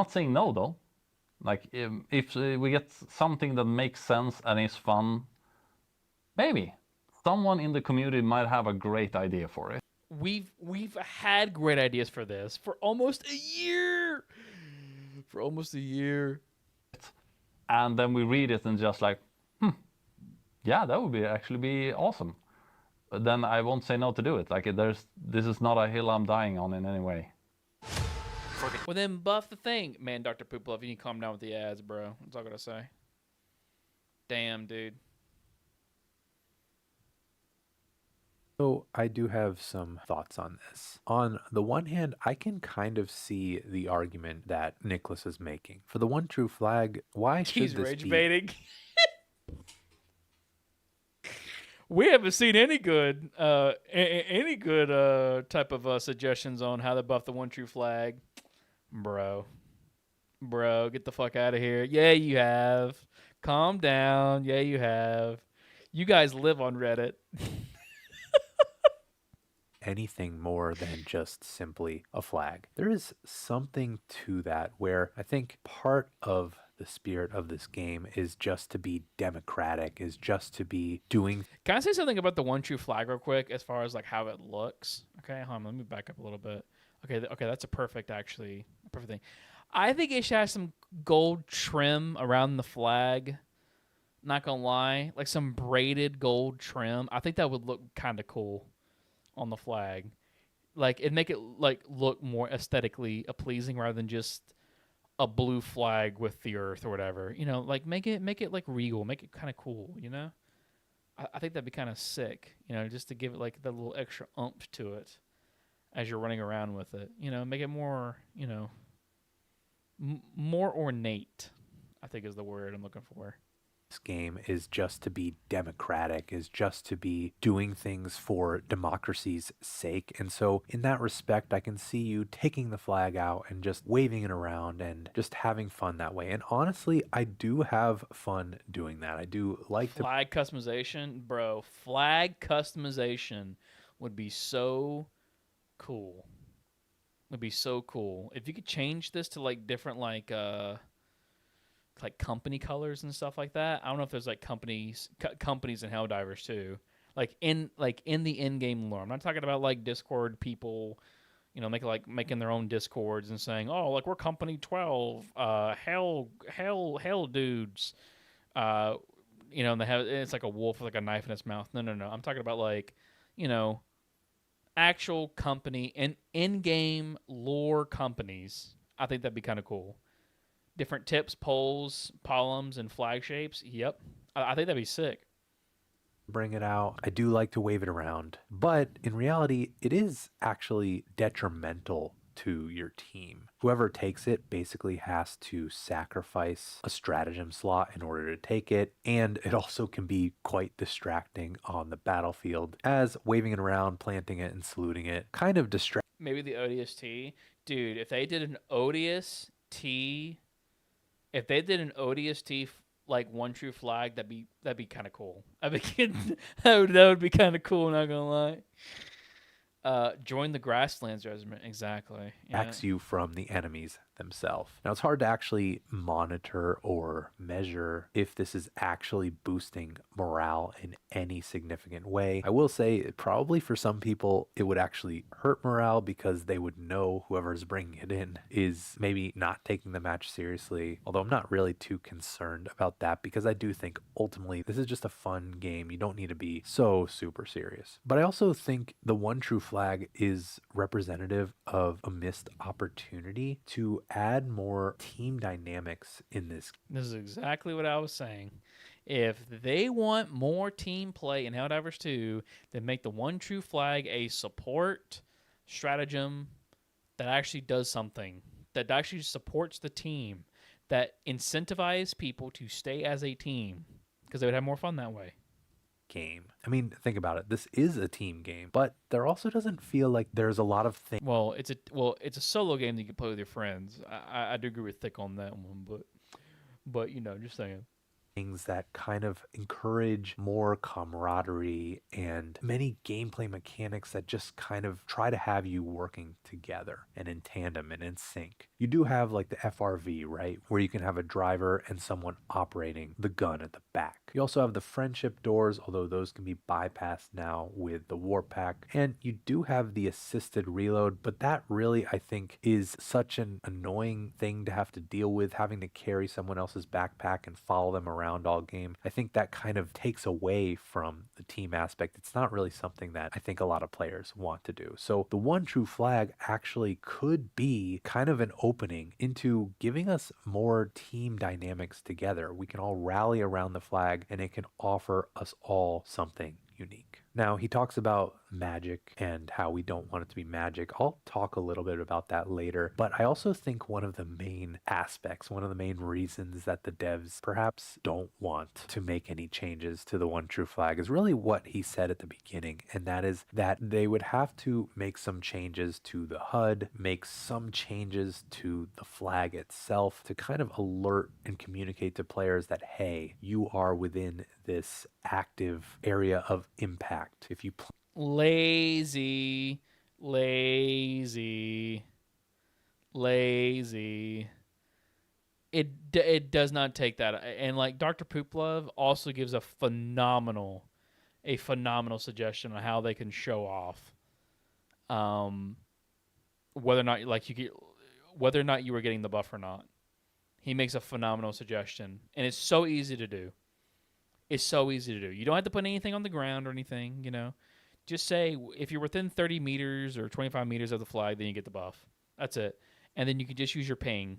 saying no though. If we get something that makes sense and is fun, maybe someone in the community might have a great idea for it. We've had great ideas for this for almost a year. And then we read it and just yeah, that would actually be awesome. But then I won't say no to do it. This is not a hill I'm dying on in any way. Well, then buff the thing. Man, Dr. Poop Love, you need to calm down with the ads, bro. That's all I gotta say. Damn, dude. So I do have some thoughts on this. On the one hand, I can kind of see the argument that Nicholas is making. For the one true flag, why should He's this rage be... baiting. We haven't seen any good type of suggestions on how to buff the one true flag. Bro, get the fuck out of here. Yeah, you have. Calm down. Yeah, you have. You guys live on Reddit. anything more than just simply a flag. There is something to that where I think part of the spirit of this game is just to be democratic, is just to be doing. Can I say something about the one true flag real quick as far as like how it looks? Okay, hold on, let me back up a little bit. Okay, that's a perfect thing. I think it should have some gold trim around the flag. Not gonna lie, like some braided gold trim. I think that would look kind of cool on the flag. Like it'd make it like look more aesthetically pleasing rather than just a blue flag with the earth or whatever. You know, like make it like regal, make it kind of cool. You know, I think that'd be kind of sick. You know, just to give it like the little extra oomph to it as you're running around with it. You know, make it more, you know, more ornate, I think is the word I'm looking for. This game is just to be democratic, is just to be doing things for democracy's sake. And so in that respect, I can see you taking the flag out and just waving it around and just having fun that way. And honestly, I do have fun doing that. I do like flag customization, bro. Flag customization would be so cool. Would be so cool. If you could change this to like different like company colors and stuff like that. I don't know if there's like companies in Helldivers too. Like in the in-game lore. I'm not talking about like Discord people, you know, making their own Discords and saying, "Oh, like we're Company 12, hell dudes." You know, and it's like a wolf with like a knife in its mouth. No. I'm talking about like, you know, actual company and in-game lore companies. I think that'd be kind of cool. Different tips, poles, columns, and flag shapes. Yep. I think that'd be sick. Bring it out. I do like to wave it around. But in reality, it is actually detrimental to your team. Whoever takes it basically has to sacrifice a stratagem slot in order to take it. And it also can be quite distracting on the battlefield, as waving it around, planting it, and saluting it kind of distract. Maybe the ODST. Dude, if they did an ODST... If they did an ODST like one true flag, that'd be kind of cool. That would be kind of cool. Not gonna lie. Join the Grasslands Regiment, exactly. Attacks you from the enemies themselves. Now, it's hard to actually monitor or measure if this is actually boosting morale in any significant way. I will say, probably for some people, it would actually hurt morale because they would know whoever's bringing it in is maybe not taking the match seriously. Although I'm not really too concerned about that because I do think ultimately this is just a fun game. You don't need to be so super serious. But I also think the one true flag is representative of a missed opportunity to add more team dynamics in this. This is exactly what I was saying. If they want more team play in Helldivers 2, then make the one true flag a support stratagem that actually does something, that actually supports the team, that incentivizes people to stay as a team, because they would have more fun that way. Game. I mean, think about it. This is a team game, but there also doesn't feel like there's a lot of things. Well, it's a solo game that you can play with your friends. I do agree with Thick on that one, but you know, just saying. Things that kind of encourage more camaraderie and many gameplay mechanics that just kind of try to have you working together and in tandem and in sync. You do have like the FRV, right? Where you can have a driver and someone operating the gun at the back. You also have the friendship doors, although those can be bypassed now with the war pack. And you do have the assisted reload, but that really, I think, is such an annoying thing to have to deal with, having to carry someone else's backpack and follow them around all game. I think that kind of takes away from the team aspect. It's not really something that I think a lot of players want to do. So the one true flag actually could be kind of an opening into giving us more team dynamics together. We can all rally around the flag and it can offer us all something unique. Now, he talks about magic and how we don't want it to be magic. I'll talk a little bit about that later, but I also think one of the main aspects, one of the main reasons that the devs perhaps don't want to make any changes to the one true flag is really what he said at the beginning, and that is that they would have to make some changes to the HUD, make some changes to the flag itself to kind of alert and communicate to players that, hey, you are within this active area of impact. If you lazy. It does not take that. And like Dr. Pooplove also gives a phenomenal suggestion on how they can show off whether or not you were getting the buff or not. He makes a phenomenal suggestion, and it's so easy to do. It's so easy to do. You don't have to put anything on the ground or anything, you know. Just say if you're within 30 meters or 25 meters of the flag, then you get the buff. That's it. And then you can just use your ping.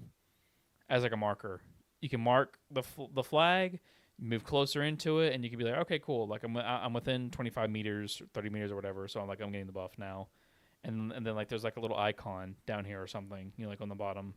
as like a marker. You can mark the flag, move closer into it, and you can be like, okay, cool. Like I'm within 25 meters, 30 meters or whatever, so I'm getting the buff now. And then like there's like a little icon down here or something, like on the bottom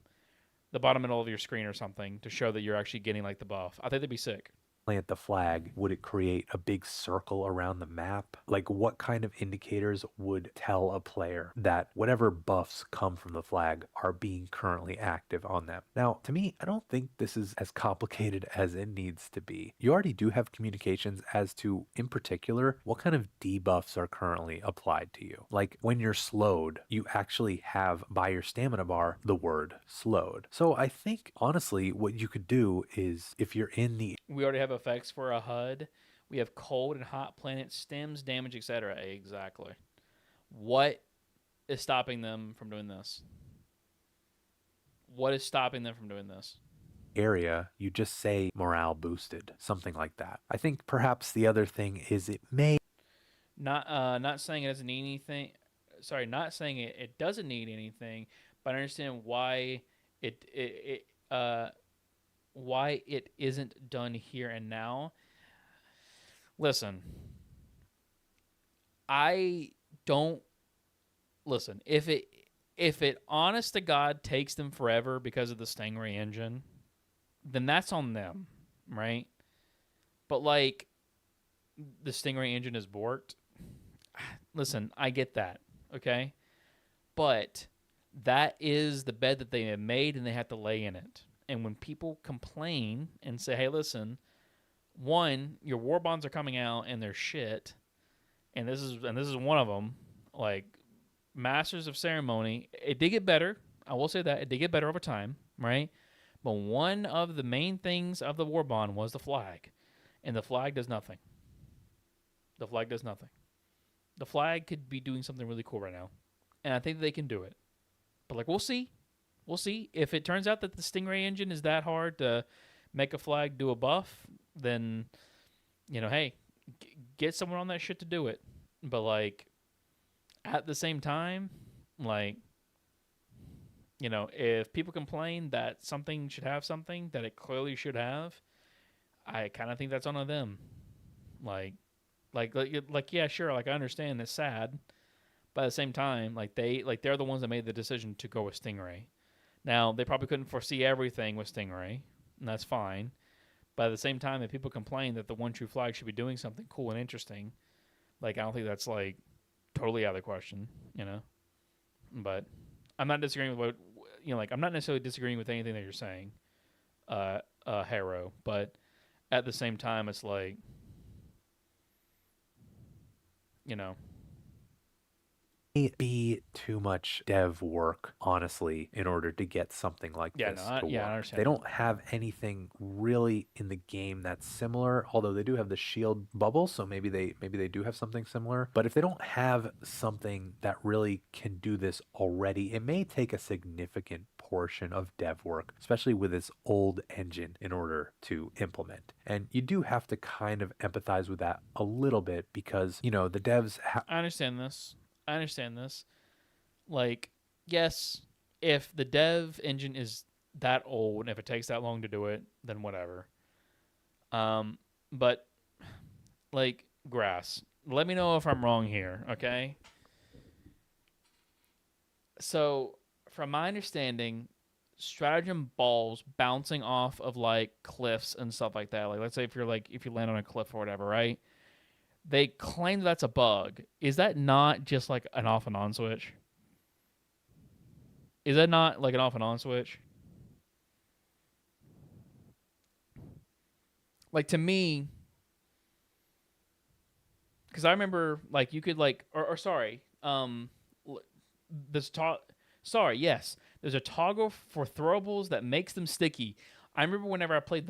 middle of your screen or something to show that you're actually getting like the buff. I think that'd be sick. Plant the flag, would it create a big circle around the map? Like, what kind of indicators would tell a player that whatever buffs come from the flag are being currently active on them? Now, to me, I don't think this is as complicated as it needs to be. You already do have communications as to, in particular, what kind of debuffs are currently applied to you. Like, when you're slowed, you actually have by your stamina bar the word slowed. So I think, honestly, what you could do is, if you're in the... We already have effects for a HUD. We have cold and hot planet stems, damage, etc. Exactly. What is stopping them from doing this? What is stopping them from doing this? Area, you just say morale boosted, something like that. I think perhaps the other thing is it may not saying it doesn't need anything. Sorry, not saying it doesn't need anything, but I understand why why it isn't done here and now. Listen, I don't listen. If it honest to God takes them forever because of the Stingray engine, then that's on them, right? But like the Stingray engine is borked. Listen, I get that, okay? But that is the bed that they have made and they have to lay in it. And when people complain and say, hey, listen, one, your war bonds are coming out and they're shit, and this is one of them, like Masters of Ceremony, it did get better. I will say that. It did get better over time, right? But one of the main things of the war bond was the flag. And the flag does nothing. The flag does nothing. The flag could be doing something really cool right now. And I think they can do it. But like, we'll see. We'll see. If it turns out that the Stingray engine is that hard to make a flag do a buff, then, hey, get someone on that shit to do it. But, like, at the same time, like, if people complain that something should have something that it clearly should have, I kind of think that's on them. Like, yeah, sure, like, I understand it's sad. But at the same time, they're the ones that made the decision to go with Stingray. Now, they probably couldn't foresee everything with Stingray, and that's fine. But at the same time, if people complain that the One True Flag should be doing something cool and interesting, like, I don't think that's, like, totally out of the question, But I'm not disagreeing with what, I'm not necessarily disagreeing with anything that you're saying, Harrow. But at the same time, it's like, be too much dev work, honestly, in order to get something like this to work. I understand. They don't have anything really in the game that's similar, although they do have the shield bubble, so maybe they do have something similar. But if they don't have something that really can do this already, it may take a significant portion of dev work, especially with this old engine, in order to implement. And you do have to kind of empathize with that a little bit because, the devs I understand this. Like, yes, if the dev engine is that old and if it takes that long to do it, then whatever. But, like, Grass, let me know if I'm wrong here, okay? So, from my understanding, stratagem balls bouncing off of, like, cliffs and stuff like that. Like, let's say if you land on a cliff or whatever, right? They claim that's a bug. Is that not just like an off and on switch? Is that not like an off and on switch? Like, to me, because I remember, like, you could, like, sorry, there's there's a toggle for throwables that makes them sticky. I remember whenever I played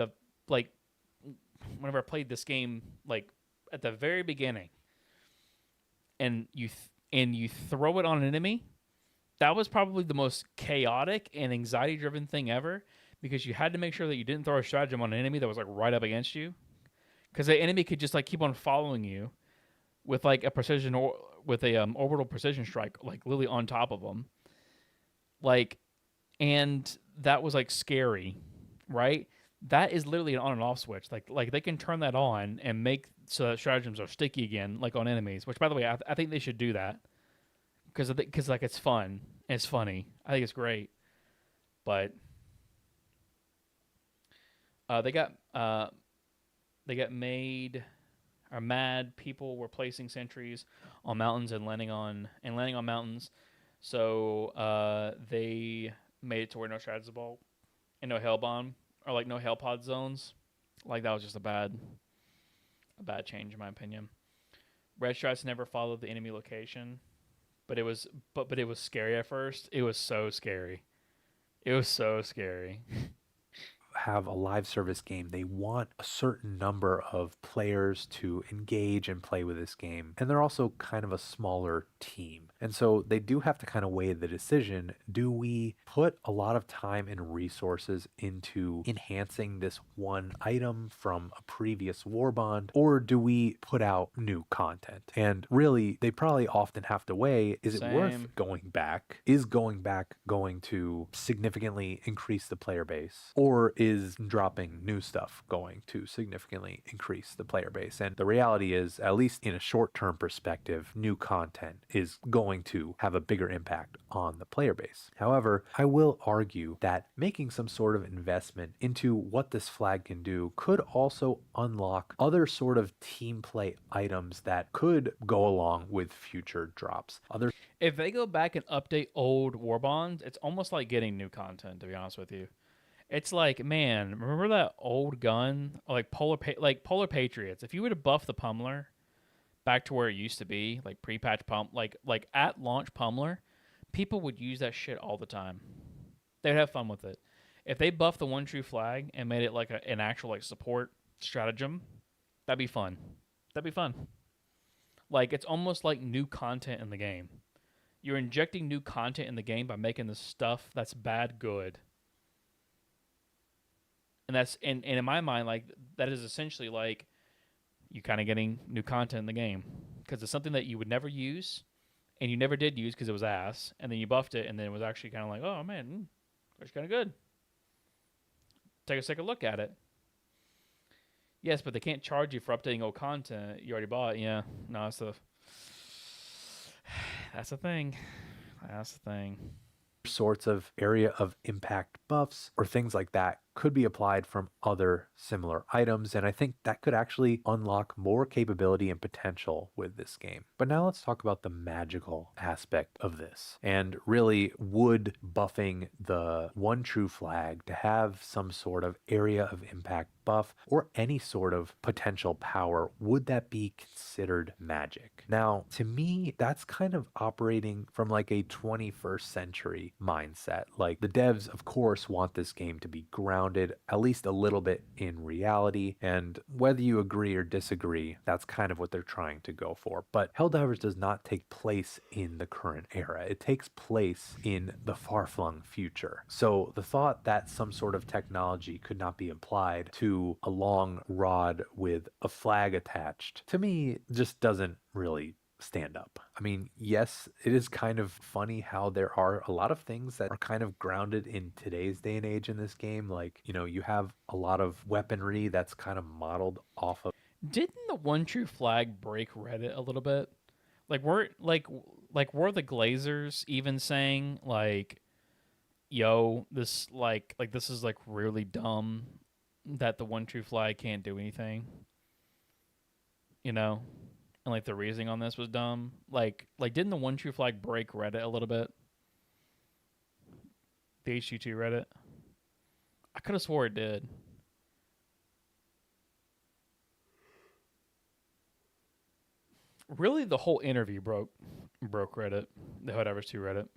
this game, like, at the very beginning, and you throw it on an enemy, that was probably the most chaotic and anxiety-driven thing ever, because you had to make sure that you didn't throw a stratagem on an enemy that was, like, right up against you, because the enemy could just, like, keep on following you with, like, a precision or with a orbital precision strike, like, literally on top of them, like, and that was, like, scary. right? That is literally an on and off switch. Like they can turn that on and make so that stratagems are sticky again, like on enemies. Which, by the way, I think they should do that because like it's fun, and it's funny. I think it's great, but they got made are mad. People were placing sentries on mountains and landing on mountains, so they made it to where no strategy ball and no hellbomb or like no hellpod zones. Like that was just a bad change in my opinion. Red strats never followed the enemy location, but it was scary at first. It was so scary. It was so scary. Have a live service game, they want a certain number of players to engage and play with this game. And they're also kind of a smaller team. And so they do have to kind of weigh the decision. Do we put a lot of time and resources into enhancing this one item from a previous warbond, or do we put out new content? And really, they probably often have to weigh, is it worth going back? Is going back going to significantly increase the player base? Or is dropping new stuff going to significantly increase the player base? And the reality is, at least in a short-term perspective, new content is going to have a bigger impact on the player base. However, I will argue that making some sort of investment into what this flag can do could also unlock other sort of team play items that could go along with future drops. If they go back and update old warbonds, it's almost like getting new content, to be honest with you. It's like, man, remember that old gun, like Polar Patriots? If you were to buff the pummeler back to where it used to be, like pre-patch pump, like at launch pummeler, people would use that shit all the time. They'd have fun with it. If they buffed the one true flag and made it like an actual like support stratagem, that'd be fun. That'd be fun. Like it's almost like new content in the game. You're injecting new content in the game by making the stuff that's bad good. And that's and in my mind, like that is essentially like you kind of getting new content in the game because it's something that you would never use and you never did use because it was ass, and then you buffed it and then it was actually kind of like, oh man, it's kind of good. Take a second look at it. Yes, but they can't charge you for updating old content you already bought. Yeah, no, that's the thing. That's the thing. Sorts of area of impact buffs or things like that could be applied from other similar items, and I think that could actually unlock more capability and potential with this game. But now let's talk about the magical aspect of this. And really, would buffing the one true flag to have some sort of area of impact buff or any sort of potential power, would that be considered magic? Now, to me, that's kind of operating from like a 21st century mindset. Like the devs, of course, want this game to be grounded at least a little bit in reality, and whether you agree or disagree, that's kind of what they're trying to go for. But Helldivers does not take place in the current era. It takes place in the far-flung future. So the thought that some sort of technology could not be applied to a long rod with a flag attached, to me, just doesn't really stand up. I mean, yes, it is kind of funny how there are a lot of things that are kind of grounded in today's day and age in this game. Like, you know, you have a lot of weaponry that's kind of modeled off of. Didn't the one true flag break Reddit a little bit? Like, were the Glazers even saying like, "Yo, this this is like really dumb that the one true flag can't do anything," you know? And like the reasoning on this was dumb. Like didn't the one true flag break Reddit a little bit? The HG2 Reddit. I could have swore it did. Really, the whole interview broke Reddit. The Whatever's 2 Reddit.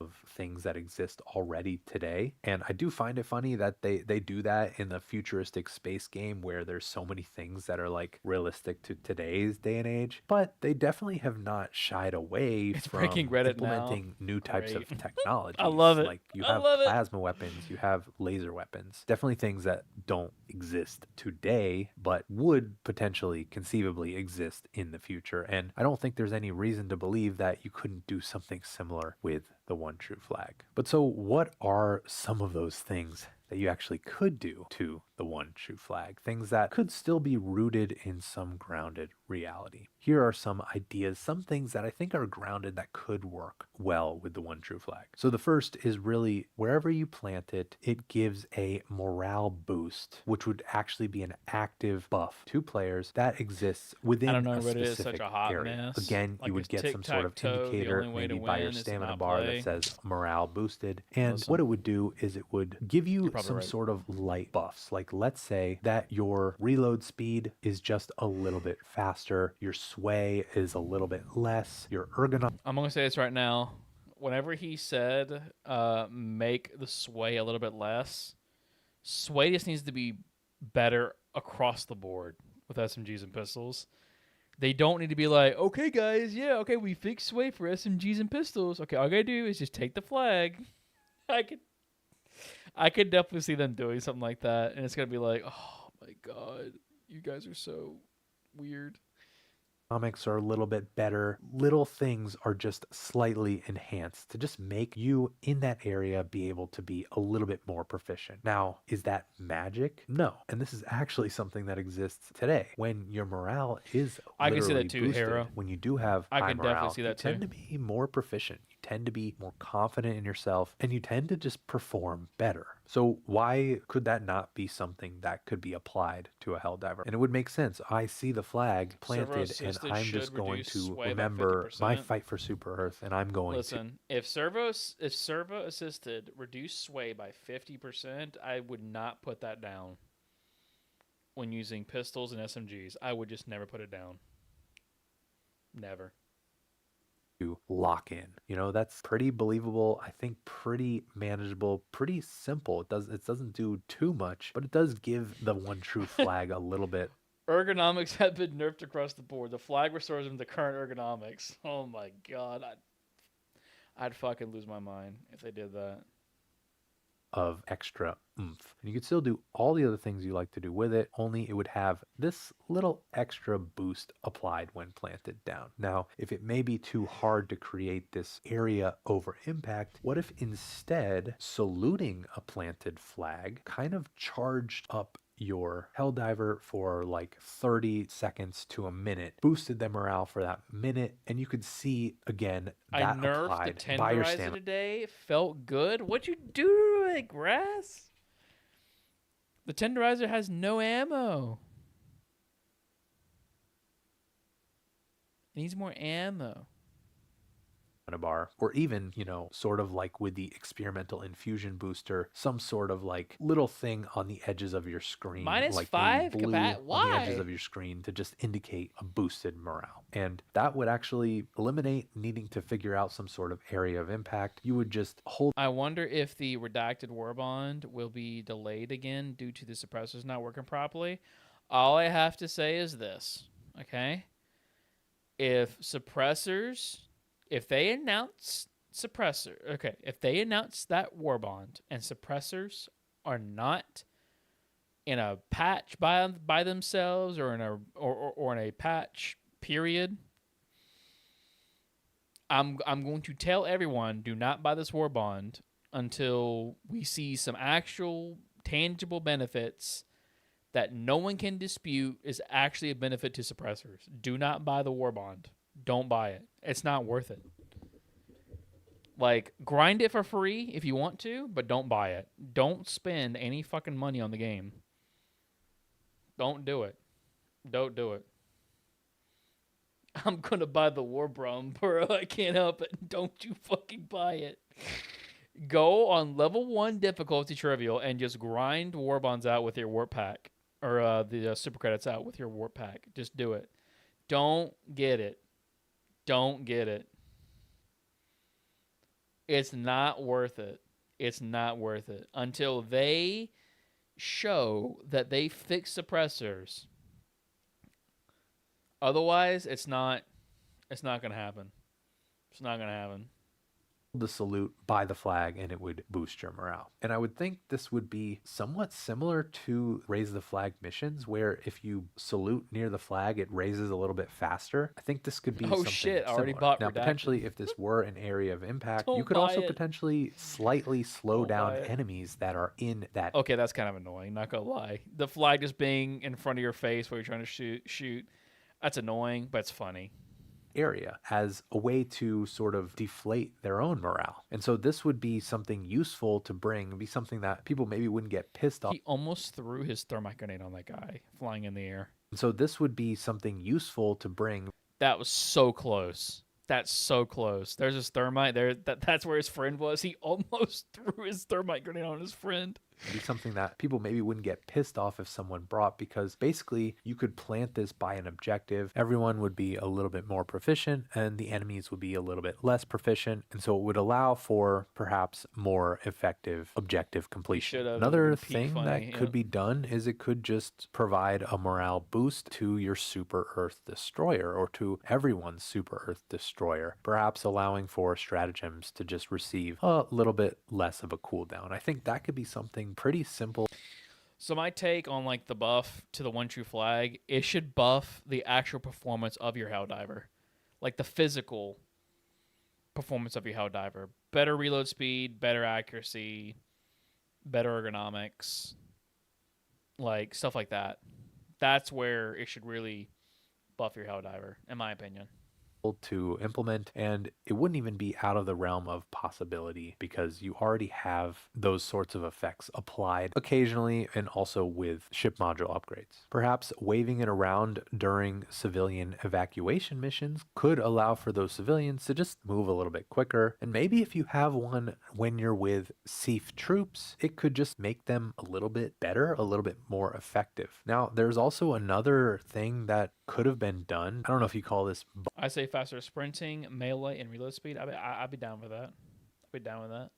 Of things that exist already today. And I do find it funny that they do that in the futuristic space game where there's so many things that are like realistic to today's day and age, but they definitely have not shied away from breaking Reddit implementing now. new types Great. of technology. I love it. Like you have plasma weapons, you have laser weapons, definitely things that don't exist today, but would potentially conceivably exist in the future. And I don't think there's any reason to believe that you couldn't do something similar with the one true flag. But so what are some of those things that you actually could do to the one true flag, things that could still be rooted in some grounded reality. Here are some ideas, some things that I think are grounded that could work well with the one true flag. So the first is really wherever you plant it, it gives a morale boost, which would actually be an active buff to players that exists within I don't know a what it is, such specific a hot area. mess. Again, Like you would it's get some sort of tic-tac-toe, the indicator only way to maybe by your win is to stamina not bar play. that says morale boosted. And Listen. what it would do is it would give you probably some right. sort of light buffs. Like let's say that your reload speed is just a little bit faster, your sway is a little bit less, your ergonomics. I'm gonna say this right now. Whenever he said make the sway a little bit less, sway just needs to be better across the board with SMGs and pistols. They don't need to be like, okay guys, yeah, okay, we fixed sway for SMGs and pistols. Okay, all I gotta do is just take the flag. I could definitely see them doing something like that, and it's gonna be like, oh my god, you guys are so weird. Comics are a little bit better. Little things are just slightly enhanced to just make you in that area be able to be a little bit more proficient. Now, is that magic? No. And this is actually something that exists today. When your morale is I can see literally that too, boosted, Hero. when you do have I high can morale, definitely see that you tend too. to be more proficient. You tend to be more confident in yourself, and you tend to just perform better. So why could that not be something that could be applied to a Helldiver? And it would make sense. I see the flag planted, and I'm just going to remember my fight for Super Earth, and I'm going Listen, if servo assisted reduce sway by 50%, I would not put that down when using pistols and SMGs. I would just never put it down. Never. to lock in. You know, that's pretty believable. I think pretty manageable, pretty simple. It doesn't do too much, but it does give the one true flag a little bit. Ergonomics have been nerfed across the board. The flag restores them to current ergonomics. Oh my god, I'd fucking lose my mind if they did that. Of extra oomph. And you could still do all the other things you like to do with it, only it would have this little extra boost applied when planted down. Now, if it may be too hard to create this area over impact, what if instead saluting a planted flag kind of charged up your Helldiver for like 30 seconds to a minute, boosted their morale for that minute, and you could see again that I nerfed applied the by your tenderizer stamina. today. Felt good. What'd you do to it, Grass? The tenderizer has no ammo. It needs more ammo. Bar, or even, you know, sort of like with the experimental infusion booster, some sort of like little thing on the edges of your screen, -5 like maybe blue combat. on the edges Why? of your screen to just indicate a boosted morale. And that would actually eliminate needing to figure out some sort of area of impact. You would just hold. I wonder if the redacted warbond will be delayed again due to the suppressors not working properly. All I have to say is this, okay? If they announce suppressor, okay, if they announce that warbond and suppressors are not in a patch by themselves or in a patch period, I'm going to tell everyone, do not buy this warbond until we see some actual tangible benefits that no one can dispute is actually a benefit to suppressors. Do not buy the warbond. Don't buy it. It's not worth it. Like, grind it for free if you want to, but don't buy it. Don't spend any fucking money on the game. Don't do it. Don't do it. I'm gonna buy the Warbrom, bro. I can't help it. Don't you fucking buy it. Go on level 1 difficulty trivial and just grind Warbonds out with your warp pack. Or the super credits out with your warp pack. Just do it. Don't get it. Don't get it. It's not worth it. It's not worth it. Until they show that they fix suppressors. Otherwise, it's not going to happen. It's not going to happen. the salute by the flag and it would boost your morale. And I would think this would be somewhat similar to raise the flag missions, where if you salute near the flag, it raises a little bit faster. I think this could be Oh something shit! I already similar. bought Now, Redacted. potentially, if this were an area of impact, you Don't could buy also it. potentially slightly slow Don't down buy it. enemies that are in that. Okay, that's kind of annoying. Not gonna lie, the flag just being in front of your face while you're trying to shoot. That's annoying, but it's funny. Area as a way to sort of deflate their own morale. And so this would be something useful to bring, be something that people maybe wouldn't get pissed off. He almost threw his thermite grenade on that guy flying in the air. And so this would be something useful to bring. That was so close. That's so close. There's his thermite there. That's where his friend was. He almost threw his thermite grenade on his friend. Be something that people maybe wouldn't get pissed off if someone brought, because basically you could plant this by an objective. Everyone would be a little bit more proficient and the enemies would be a little bit less proficient. And so it would allow for perhaps more effective objective completion. Another thing that could be done is it could just provide a morale boost to your Super Earth Destroyer, or to everyone's Super Earth Destroyer, perhaps allowing for stratagems to just receive a little bit less of a cooldown. I think that could be something pretty simple. So my take on like the buff to the one true flag, it should buff the actual performance of your Helldiver, like the physical performance of your Helldiver. Better reload speed, better accuracy, better ergonomics, like stuff like that. That's where it should really buff your Helldiver, in my opinion. To implement, and it wouldn't even be out of the realm of possibility, because you already have those sorts of effects applied occasionally and also with ship module upgrades. Perhaps waving it around during civilian evacuation missions could allow for those civilians to just move a little bit quicker, and maybe if you have one when you're with SEAF troops, it could just make them a little bit better, a little bit more effective. Now, there's also another thing that could have been done. I don't know if you call this. I say faster sprinting, melee, and reload speed. I'd be down with that. I'd be down with that.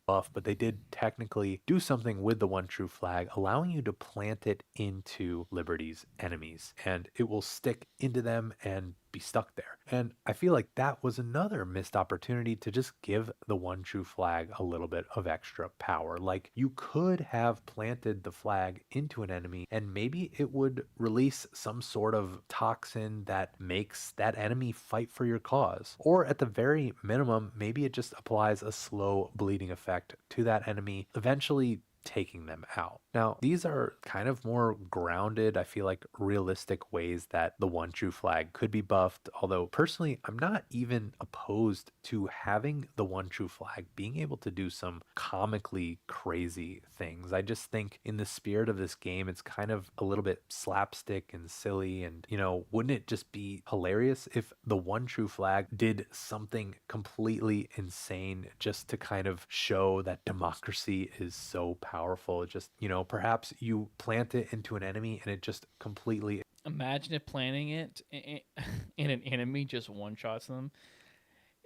Buff, but they did technically do something with the one true flag, allowing you to plant it into Liberty's enemies, and it will stick into them and be stuck there. And I feel like that was another missed opportunity to just give the one true flag a little bit of extra power. Like, you could have planted the flag into an enemy and maybe it would release some sort of toxin that makes that enemy fight for your cause. Or at the very minimum, maybe it just applies a slow bleeding effect to that enemy, eventually taking them out. Now, these are kind of more grounded, I feel like, realistic ways that the one true flag could be buffed. Although personally, I'm not even opposed to having the one true flag being able to do some comically crazy things. I just think in the spirit of this game, it's kind of a little bit slapstick and silly. And, you know, wouldn't it just be hilarious if the one true flag did something completely insane just to kind of show that democracy is so powerful? Just, you know, perhaps you plant it into an enemy and it just completely. Imagine if planting it in an enemy just one-shots them.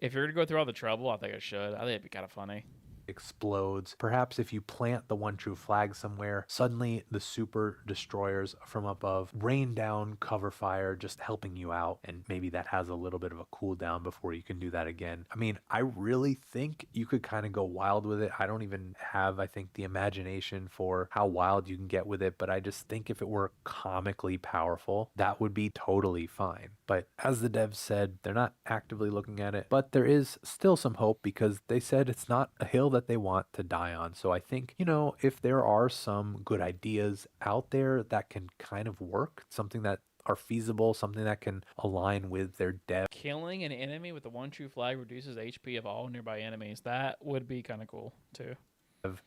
If you're going to go through all the trouble, I think it should. I think it'd be kind of funny. Explodes. Perhaps if you plant the one true flag somewhere, suddenly the super destroyers from above rain down cover fire, just helping you out, and maybe that has a little bit of a cooldown before you can do that again. I mean, I really think you could kind of go wild with it. I don't even have, I think, the imagination for how wild you can get with it, but I just think if it were comically powerful, that would be totally fine. But as the devs said, they're not actively looking at it, but there is still some hope, because they said it's not a hill that they want to die on. So I think, you know, if there are some good ideas out there that can kind of work, something that are feasible, something that can align with their dev. Killing an enemy with the one true flag reduces HP of all nearby enemies. That would be kind of cool too.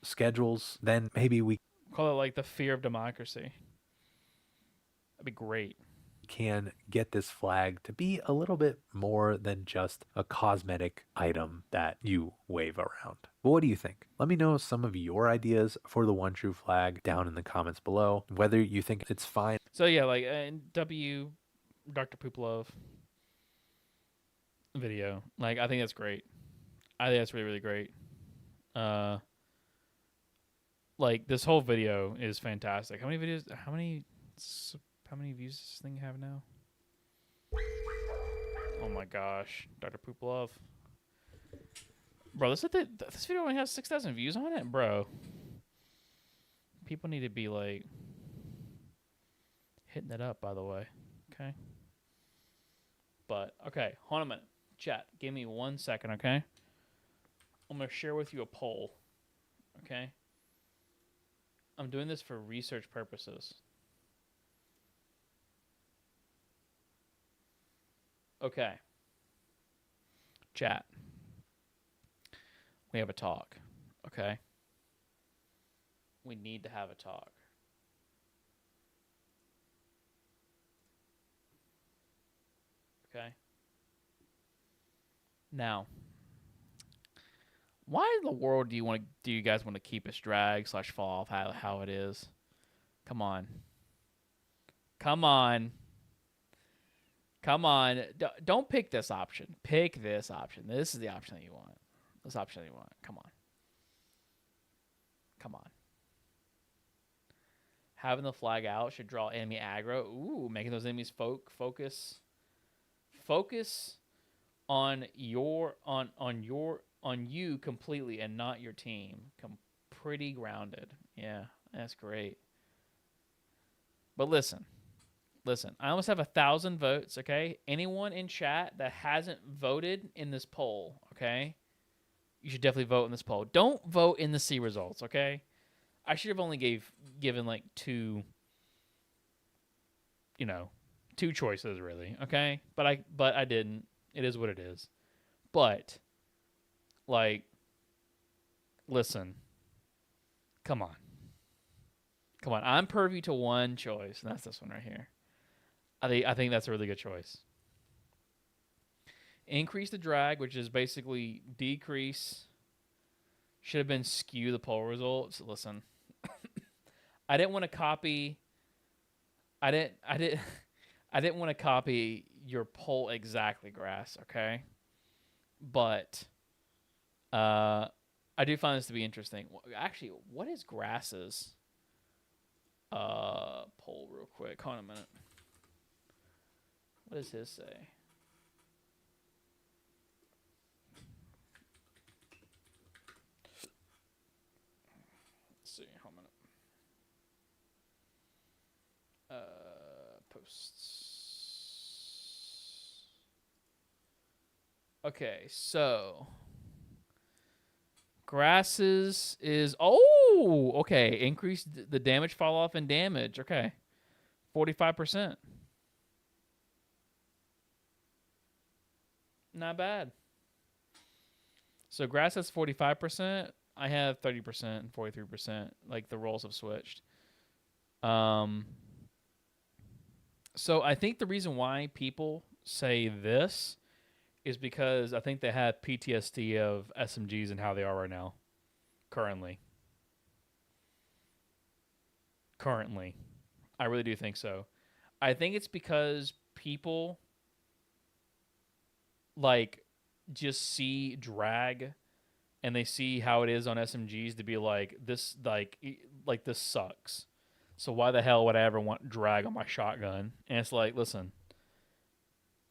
Schedules, then maybe we call it like the fear of democracy. That'd be great. Can get this flag to be a little bit more than just a cosmetic item that you wave around. But what do you think? Let me know some of your ideas for the one true flag down in the comments below, whether you think it's fine. So yeah, like Dr. Pooplove video, like I think that's great. I think that's really, really great. Like this whole video is fantastic. How many views does this thing have now? Oh my gosh, Dr. Pooplove. Bro, this video only has 6,000 views on it, bro. People need to be like hitting it up, by the way. Okay. But okay, hold on a minute. Chat, give me 1 second, okay? I'm gonna share with you a poll. Okay? I'm doing this for research purposes. Okay. Chat. We have a talk. Okay? We need to have a talk. Okay? Now, why in the world do you guys want to keep us drag / fall off how it is? Come on. Come on. Come on. Don't pick this option. Pick this option. This is the option that you want. This option that you want. Come on. Come on. Having the flag out should draw enemy aggro. Ooh, making those enemies focus on you completely and not your team. Pretty grounded. Yeah, that's great. But listen, I almost have 1,000 votes. Okay, anyone in chat that hasn't voted in this poll, okay, you should definitely vote in this poll. Don't vote in the C results. Okay, I should have only given like two choices really. Okay, but I didn't. It is what it is. But like, listen, come on. I'm privy to one choice, and that's this one right here. I think that's a really good choice. Increase the drag, which is basically decrease. Should have been skew the poll results. Listen, I didn't want to copy. I didn't want to copy your poll exactly, Grass. Okay, but I do find this to be interesting. Actually, what is Grass's poll real quick? Hold on a minute. What does his say? Let's see. Hold on a minute. Posts. Okay, so Grasses is okay. Increase the damage fall off and damage. Okay, 45%. Not bad. So Grass has 45%. I have 30% and 43%. Like the roles have switched. So I think the reason why people say this is because I think they have PTSD of SMGs and how they are right now. Currently. I really do think so. I think it's because people like just see drag and they see how it is on SMGs to be like this this sucks. So why the hell would I ever want drag on my shotgun? And it's like, listen,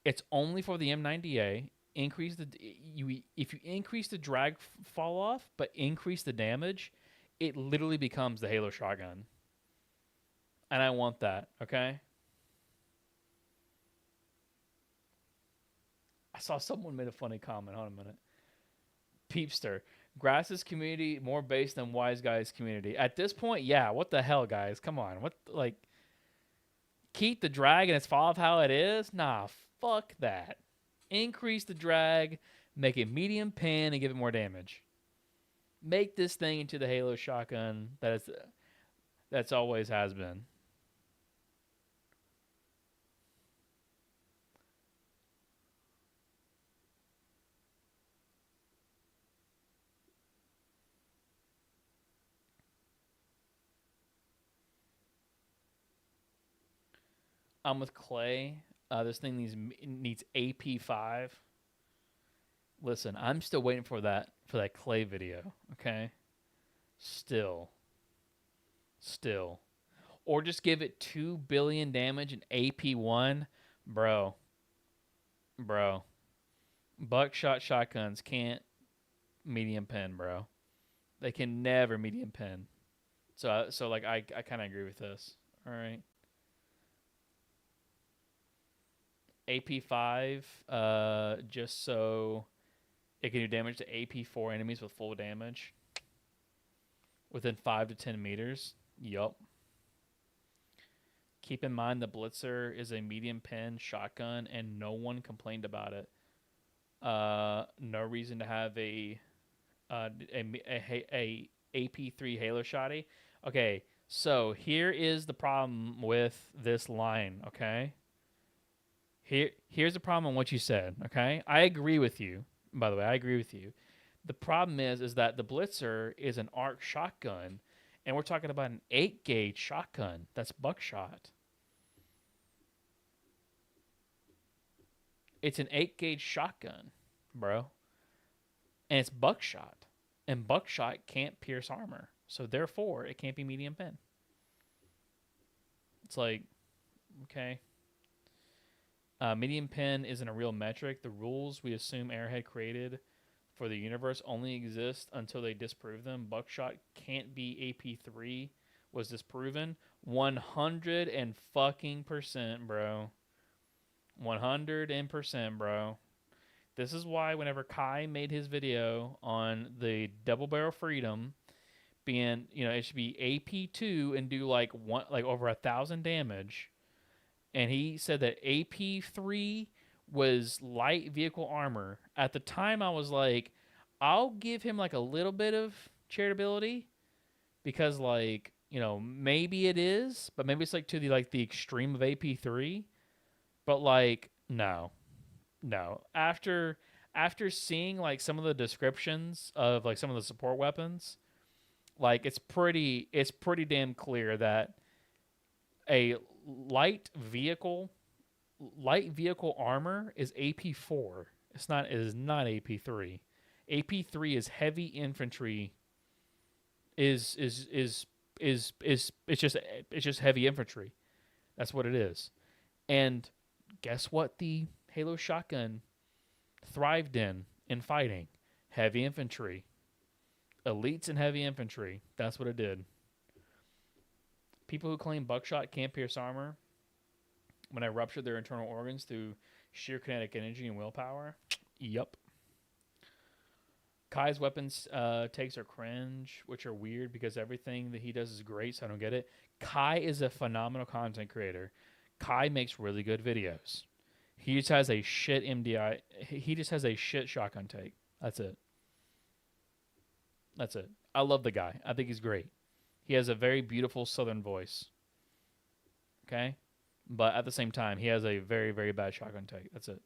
it's only for the M90A. If you increase the drag fall off, but increase the damage, it literally becomes the Halo shotgun. And I want that, okay? I saw someone made a funny comment. Hold on a minute. Peepster. Grass's community more based than Wise Guy's community. At this point, yeah. What the hell, guys? Come on. Keep the drag and it's fall off how it is? Nah, fuck that. Increase the drag, make it medium pin, and give it more damage. Make this thing into the Halo shotgun that's always has been. I'm with Clay. This thing needs AP5. Listen, I'm still waiting for that Clay video. Okay, still, or just give it 2 billion damage and AP1, bro. Buckshot shotguns can't medium pen, bro. They can never medium pen. So like I kind of agree with this. All right. AP5, just so it can do damage to AP4 enemies with full damage within 5 to 10 meters. Yup. Keep in mind the Blitzer is a medium pen shotgun, and no one complained about it. No reason to have a AP3 Halo shotty. Okay, so here is the problem with this line. Okay, here's the problem on what you said. Okay, I agree with you. By the way, I agree with you. The problem is that the Blitzer is an ARC shotgun, and we're talking about an 8-gauge shotgun. That's buckshot. It's an 8-gauge shotgun, bro. And it's buckshot. And buckshot can't pierce armor. So therefore, it can't be medium pen. It's like, okay. Medium pen isn't a real metric. The rules we assume Airhead created for the universe only exist until they disprove them. Buckshot can't be AP3 was disproven. 100% bro. 100%, bro. This is why whenever Kai made his video on the double barrel freedom being, it should be AP2 and do like over 1,000 damage, and he said that AP3 was light vehicle armor. At the time, I was like, I'll give him like a little bit of charitability because maybe it is, but maybe it's like to the extreme of AP3. But no. After seeing like some of the descriptions of like some of the support weapons, it's pretty damn clear that a light vehicle armor is AP4. It is not AP3. AP3 is heavy infantry. It's just heavy infantry. That's what it is. And guess what the Halo shotgun thrived in fighting? Heavy infantry. Elites in heavy infantry. That's what it did. People who claim buckshot can't pierce armor when I ruptured their internal organs through sheer kinetic energy and willpower. Yup. Kai's weapons takes are cringe, which are weird because everything that he does is great, so I don't get it. Kai is a phenomenal content creator. Kai makes really good videos. He just has a shit MDI. He just has a shit shotgun take. That's it. I love the guy. I think he's great. He has a very beautiful southern voice. Okay? But at the same time, he has a very, very bad shotgun take. That's it.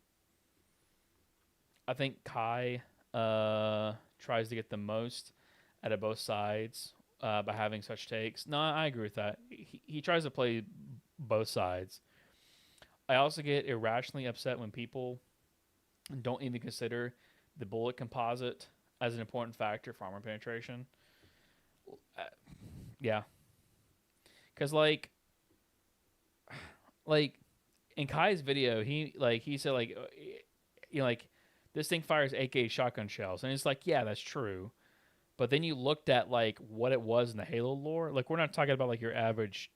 I think Kai tries to get the most out of both sides by having such takes. No, I agree with that. He tries to play both sides. I also get irrationally upset when people don't even consider the bullet composite as an important factor for armor penetration. Yeah. Because in Kai's video, he said this thing fires 8-gauge shotgun shells, and it's like, yeah, that's true. But then you looked at what it was in the Halo lore. We're not talking about your average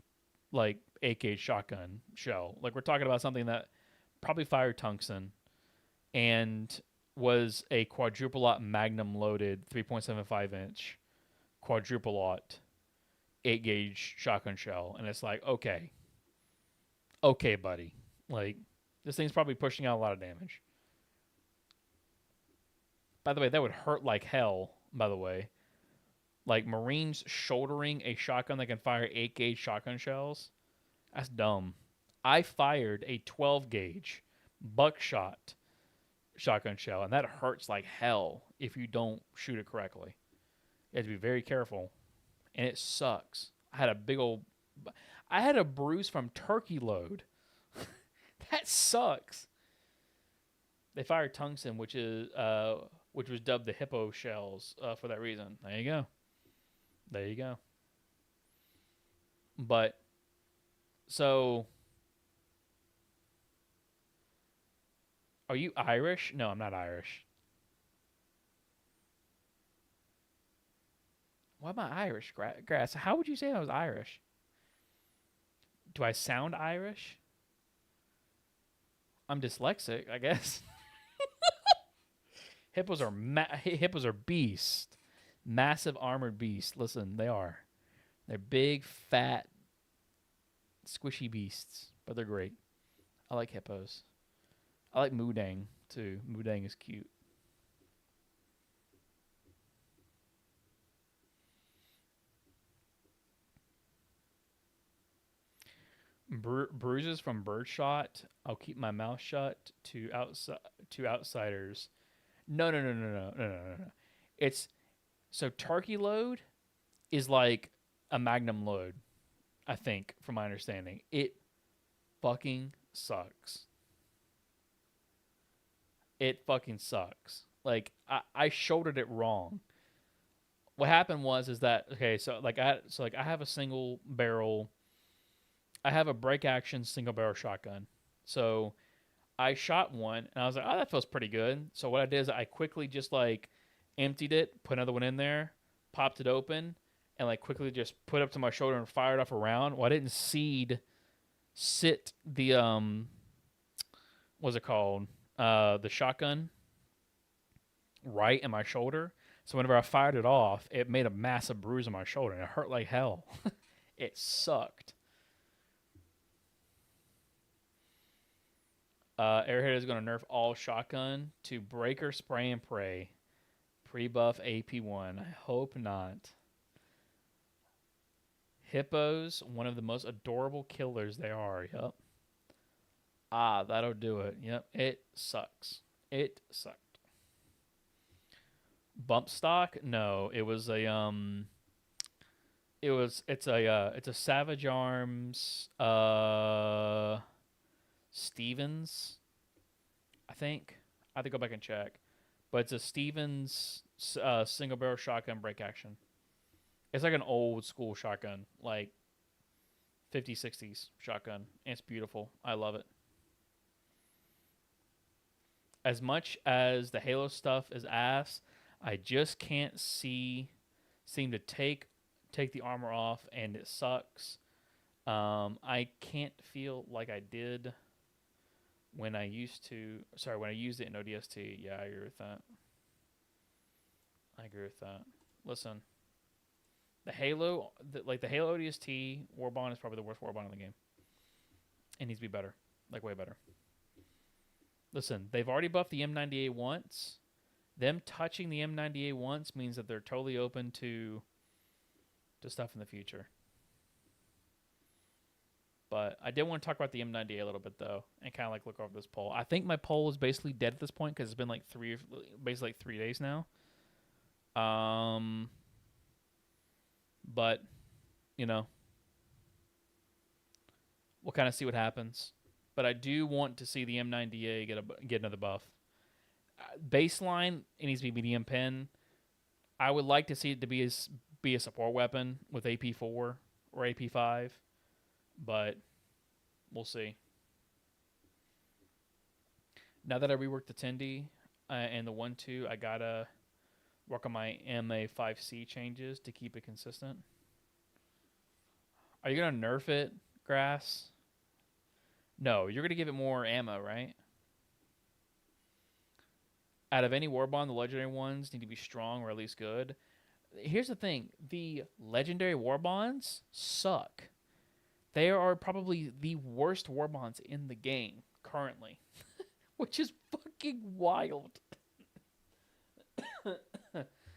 8-gauge shotgun shell. We're talking about something that probably fired tungsten and was a quadruple-aught magnum loaded 3.75 inch quadruple-aught 8-gauge shotgun shell. And it's like, okay, buddy. This thing's probably pushing out a lot of damage. By the way, that would hurt like hell, by the way. Marines shouldering a shotgun that can fire 8-gauge shotgun shells. That's dumb. I fired a 12-gauge buckshot shotgun shell, and that hurts like hell if you don't shoot it correctly. You have to be very careful, and it sucks. I had a bruise from turkey load. That sucks. They fired tungsten, which was dubbed the hippo shells for that reason. There you go. But so, are you Irish? No, I'm not Irish. Why am I Irish, Grass? How would you say I was Irish? Do I sound Irish? I'm dyslexic, I guess. Hippos are beasts. Massive armored beasts. Listen, they are. They're big, fat, squishy beasts, but they're great. I like hippos. I like Moodang, too. Moodang is cute. Bruises from birdshot. I'll keep my mouth shut to outsiders. No. It's so turkey load is like a magnum load, I think, from my understanding. It fucking sucks. It fucking sucks. Like I shouldered it wrong. What happened is that okay, so I have a single barrel. I have a break action single barrel shotgun. So I shot one and I was like, oh, that feels pretty good. So what I did is I quickly just like emptied it, put another one in there, popped it open, and like quickly just put it up to my shoulder and fired off a round. Well, I didn't sit the what's it called? The shotgun right in my shoulder. So whenever I fired it off, it made a massive bruise on my shoulder and it hurt like hell. It sucked. Airhead is going to nerf all shotgun to breaker, spray, and pray. Pre-buff AP1. I hope not. Hippos, one of the most adorable killers they are. Yep. Ah, that'll do it. Yep. It sucks. It sucked. Bump stock? No, it was a it's a Savage Arms Stevens, I think. I have to go back and check. But it's a Stevens single barrel shotgun break action. It's like an old school shotgun, like 50s, 60s shotgun. And it's beautiful. I love it. As much as the Halo stuff is ass, I just can't seem to take the armor off, and it sucks. I can't feel like I did when I used it in ODST. Yeah, I agree with that. Listen, the Halo ODST Warbond is probably the worst Warbond in the game. It needs to be better, like way better. Listen, they've already buffed the M98 once. Them touching the M98 once means that they're totally open to stuff in the future. But I did want to talk about the M98 a little bit, though, and kind of like look over this poll. I think my poll is basically dead at this point because it's been like 3 days now. But, you know, we'll kind of see what happens. But I do want to see the M98 get another buff. Baseline, it needs to be medium pen. I would like to see it to be a support weapon with AP4 or AP5, but we'll see. Now that I reworked the Tendy and the 1-2, I gotta work on my MA5C changes to keep it consistent. Are you gonna nerf it, Grass? No, you're gonna give it more ammo, right? Out of any Warbond, the legendary ones need to be strong or at least good. Here's the thing. The legendary Warbonds suck. They are probably the worst Warbonds in the game currently. Which is fucking wild.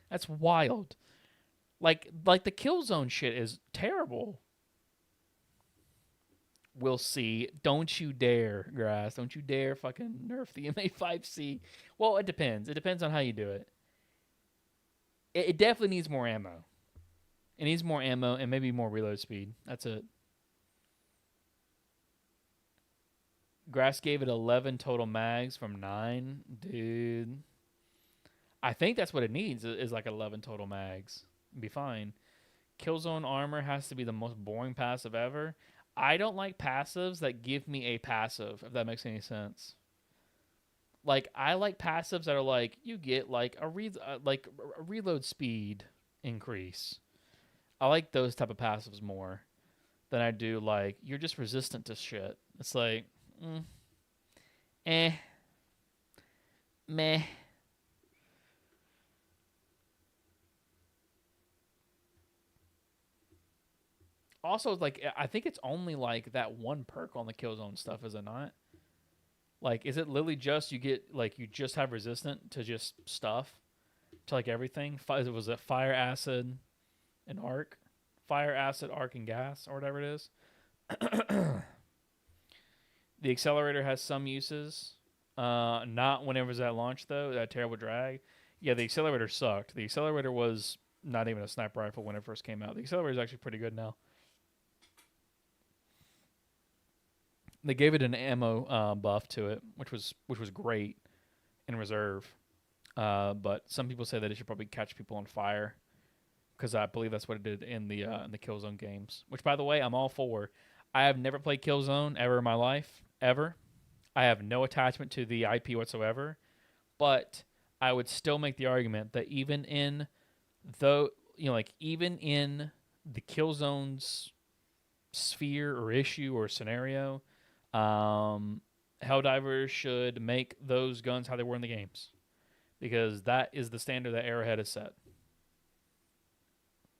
That's wild. Like the Killzone shit is terrible. We'll see. Don't you dare, Grass. Don't you dare fucking nerf the MA5C. Well, it depends. It depends on how you do it. It definitely needs more ammo. It needs more ammo and maybe more reload speed. That's it. Grass gave it 11 total mags from 9. Dude. I think that's what it needs is like 11 total mags. It'd be fine. Killzone armor has to be the most boring passive ever. I don't like passives that give me a passive, if that makes any sense. Like, I like passives that are like, you get like a reload speed increase. I like those type of passives more than I do like you're just resistant to shit. It's like, eh, meh. Also, like I think it's only like that one perk on the Killzone stuff, is it not? Like, is it literally just you get like you just have resistant to just stuff, to like everything? Was it fire, acid, and arc? Fire, acid, arc, and gas, or whatever it is. The accelerator has some uses. Not whenever it was at launch though. That terrible drag. Yeah, the accelerator sucked. The accelerator was not even a sniper rifle when it first came out. The accelerator is actually pretty good now. They gave it an ammo buff to it, which was great in reserve. But some people say that it should probably catch people on fire, because I believe that's what it did in the Killzone games. Which, by the way, I'm all for. I have never played Killzone ever in my life, ever. I have no attachment to the IP whatsoever. But I would still make the argument that even in even in the Killzone's sphere or issue or scenario, Helldivers should make those guns how they were in the games, because that is the standard that Arrowhead has set.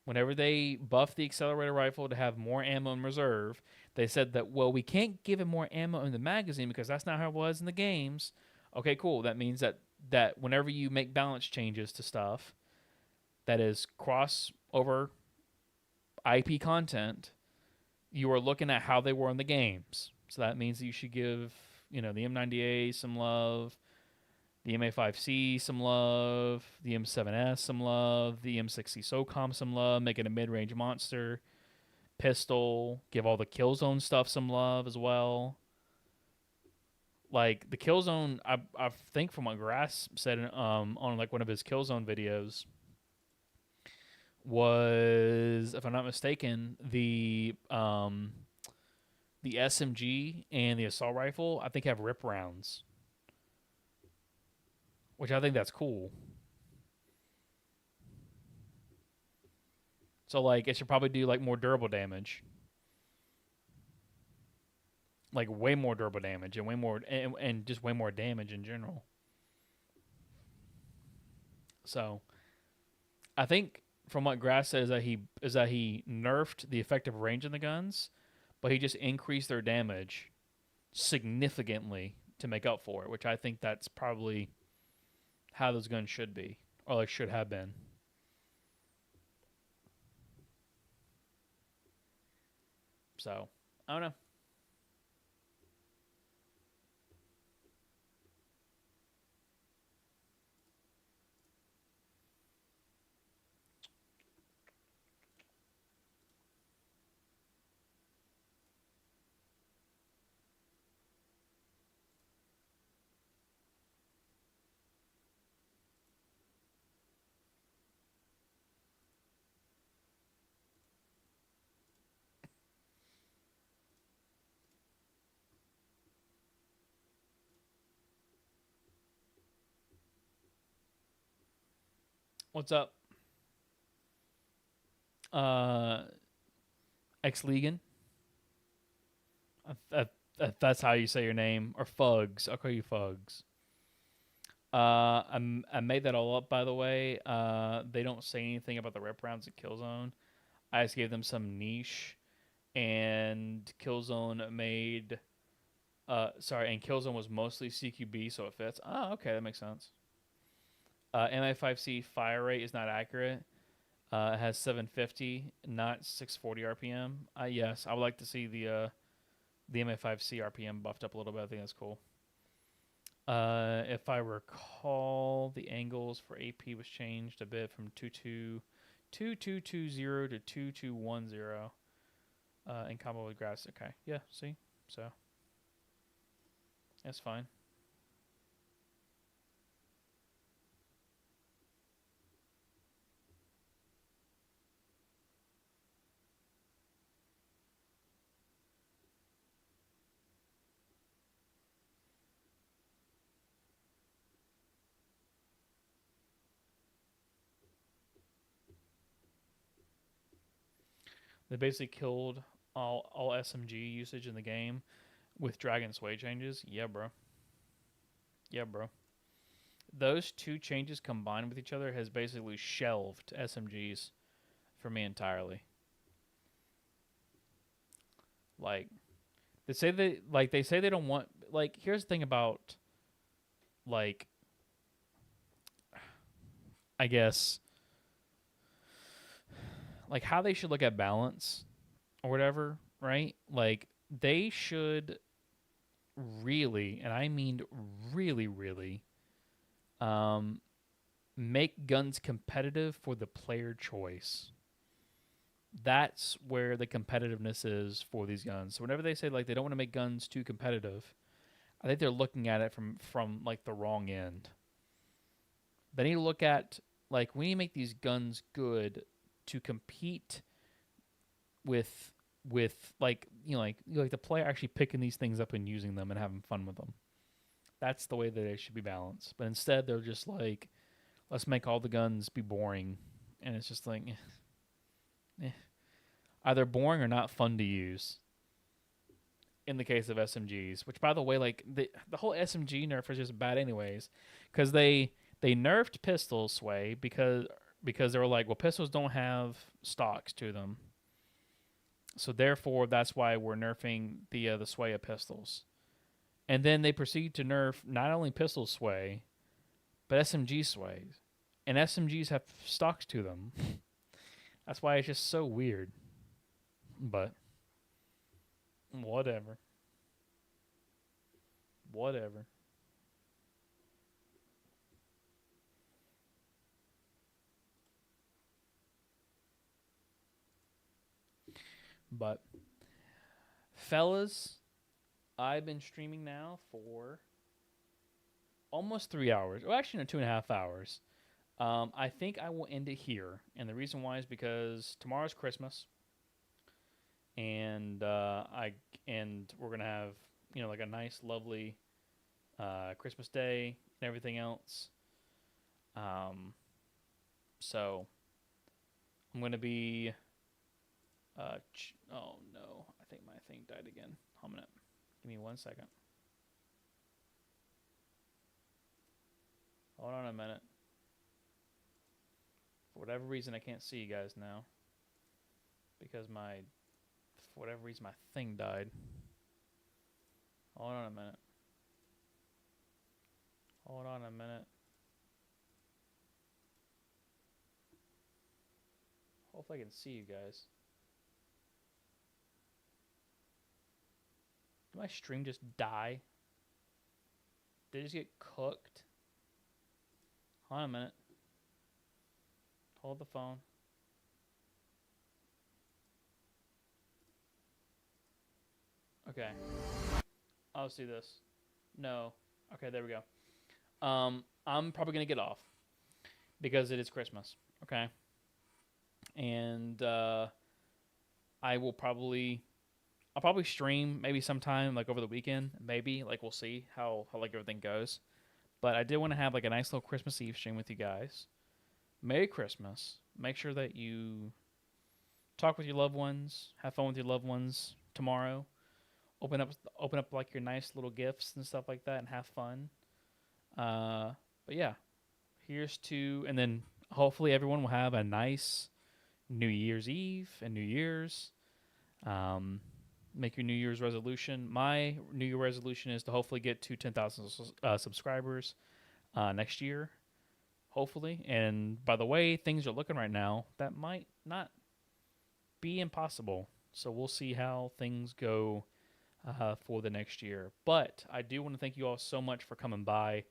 Whenever they buffed the accelerator rifle to have more ammo in reserve, they said that, well, we can't give it more ammo in the magazine because that's not how it was in the games. Okay, cool. That means that whenever you make balance changes to stuff that is crossover IP content, you are looking at how they were in the games. So that means that you should give, the M90A some love, the MA5C some love, the M7S some love, the M60 SOCOM some love, make it a mid-range monster. Pistol, give all the Killzone stuff some love as well. Like the Killzone, I think from what Grass said on like one of his Killzone videos, was, if I'm not mistaken, the SMG and the assault rifle, I think, have rip rounds, which I think that's cool. So like it should probably do like more durable damage, like way more durable damage, and way more and just way more damage in general. So I think from what Grass said is that he nerfed the effective range in the guns, but he just increased their damage significantly to make up for it, which I think that's probably how those guns should be, or like should have been. So, I don't know. What's up? Ex-Legan? If that's how you say your name. Or Fugs. I'll call you Fugs. I made that all up, by the way. They don't say anything about the rep rounds at Killzone. I just gave them some niche, and Killzone made... and Killzone was mostly CQB, so it fits. Oh, okay, that makes sense. MA5C fire rate is not accurate. It has 750, not 640 RPM. Yes, I would like to see the MA5C RPM buffed up a little bit. I think that's cool. If I recall, the angles for AP was changed a bit from 2220 to 2210 in combo with Grass. Okay, yeah, see? So, that's fine. They basically killed all SMG usage in the game with Dragon Sway changes. Yeah, bro. Yeah, bro. Those two changes combined with each other has basically shelved SMGs for me entirely. Like they say they don't want, like, here's the thing about, like, I guess, like, how they should look at balance or whatever, right? Like, they should really, and I mean really, really, make guns competitive for the player choice. That's where the competitiveness is for these guns. So whenever they say, like, they don't want to make guns too competitive, I think they're looking at it from like the wrong end. They need to look at, like, we need to make these guns good to compete with like, you know, like the player actually picking these things up and using them and having fun with them. That's the way that they should be balanced. But instead, they're just like, let's make all the guns be boring, and it's just like, either boring or not fun to use. In the case of SMGs, which, by the way, like, the whole SMG nerf is just bad anyways, because they nerfed pistol sway because they were like, well, pistols don't have stocks to them, so therefore that's why we're nerfing the sway of pistols. And then they proceed to nerf not only pistol sway, but SMG sways, and SMGs have stocks to them. That's why it's just so weird. But whatever. Whatever. But fellas, I've been streaming now for almost 3 hours. Well, actually, no, 2.5 hours. I think I will end it here, and the reason why is because tomorrow's Christmas, and we're gonna have, you know, like a nice, lovely Christmas day and everything else. So I'm gonna be. Oh no! I think my thing died again. Hold on a minute. Give me 1 second. Hold on a minute. For whatever reason, I can't see you guys now because for whatever reason, my thing died. Hold on a minute. Hold on a minute. Hopefully I can see you guys. Did my stream just die? Did it just get cooked? Hold on a minute. Hold the phone. Okay. I'll see this. No. Okay, there we go. I'm probably gonna get off because it is Christmas. Okay. And I'll probably stream maybe sometime, like, over the weekend. Maybe, like, we'll see how like everything goes. But I did want to have, like, a nice little Christmas Eve stream with you guys. Merry Christmas. Make sure that you talk with your loved ones, have fun with your loved ones tomorrow. Open up like your nice little gifts and stuff like that, and have fun. But yeah, here's to, and then hopefully everyone will have a nice New Year's Eve and New Year's. Make your New Year's resolution. My New Year resolution is to hopefully get to 10,000 subscribers next year. Hopefully. And by the way things are looking right now, that might not be impossible. So we'll see how things go for the next year. But I do want to thank you all so much for coming by,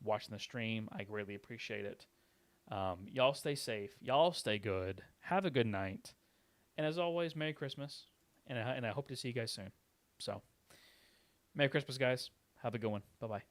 watching the stream. I greatly appreciate it. Y'all stay safe. Y'all stay good. Have a good night. And as always, Merry Christmas. And I hope to see you guys soon. So, Merry Christmas, guys. Have a good one. Bye-bye.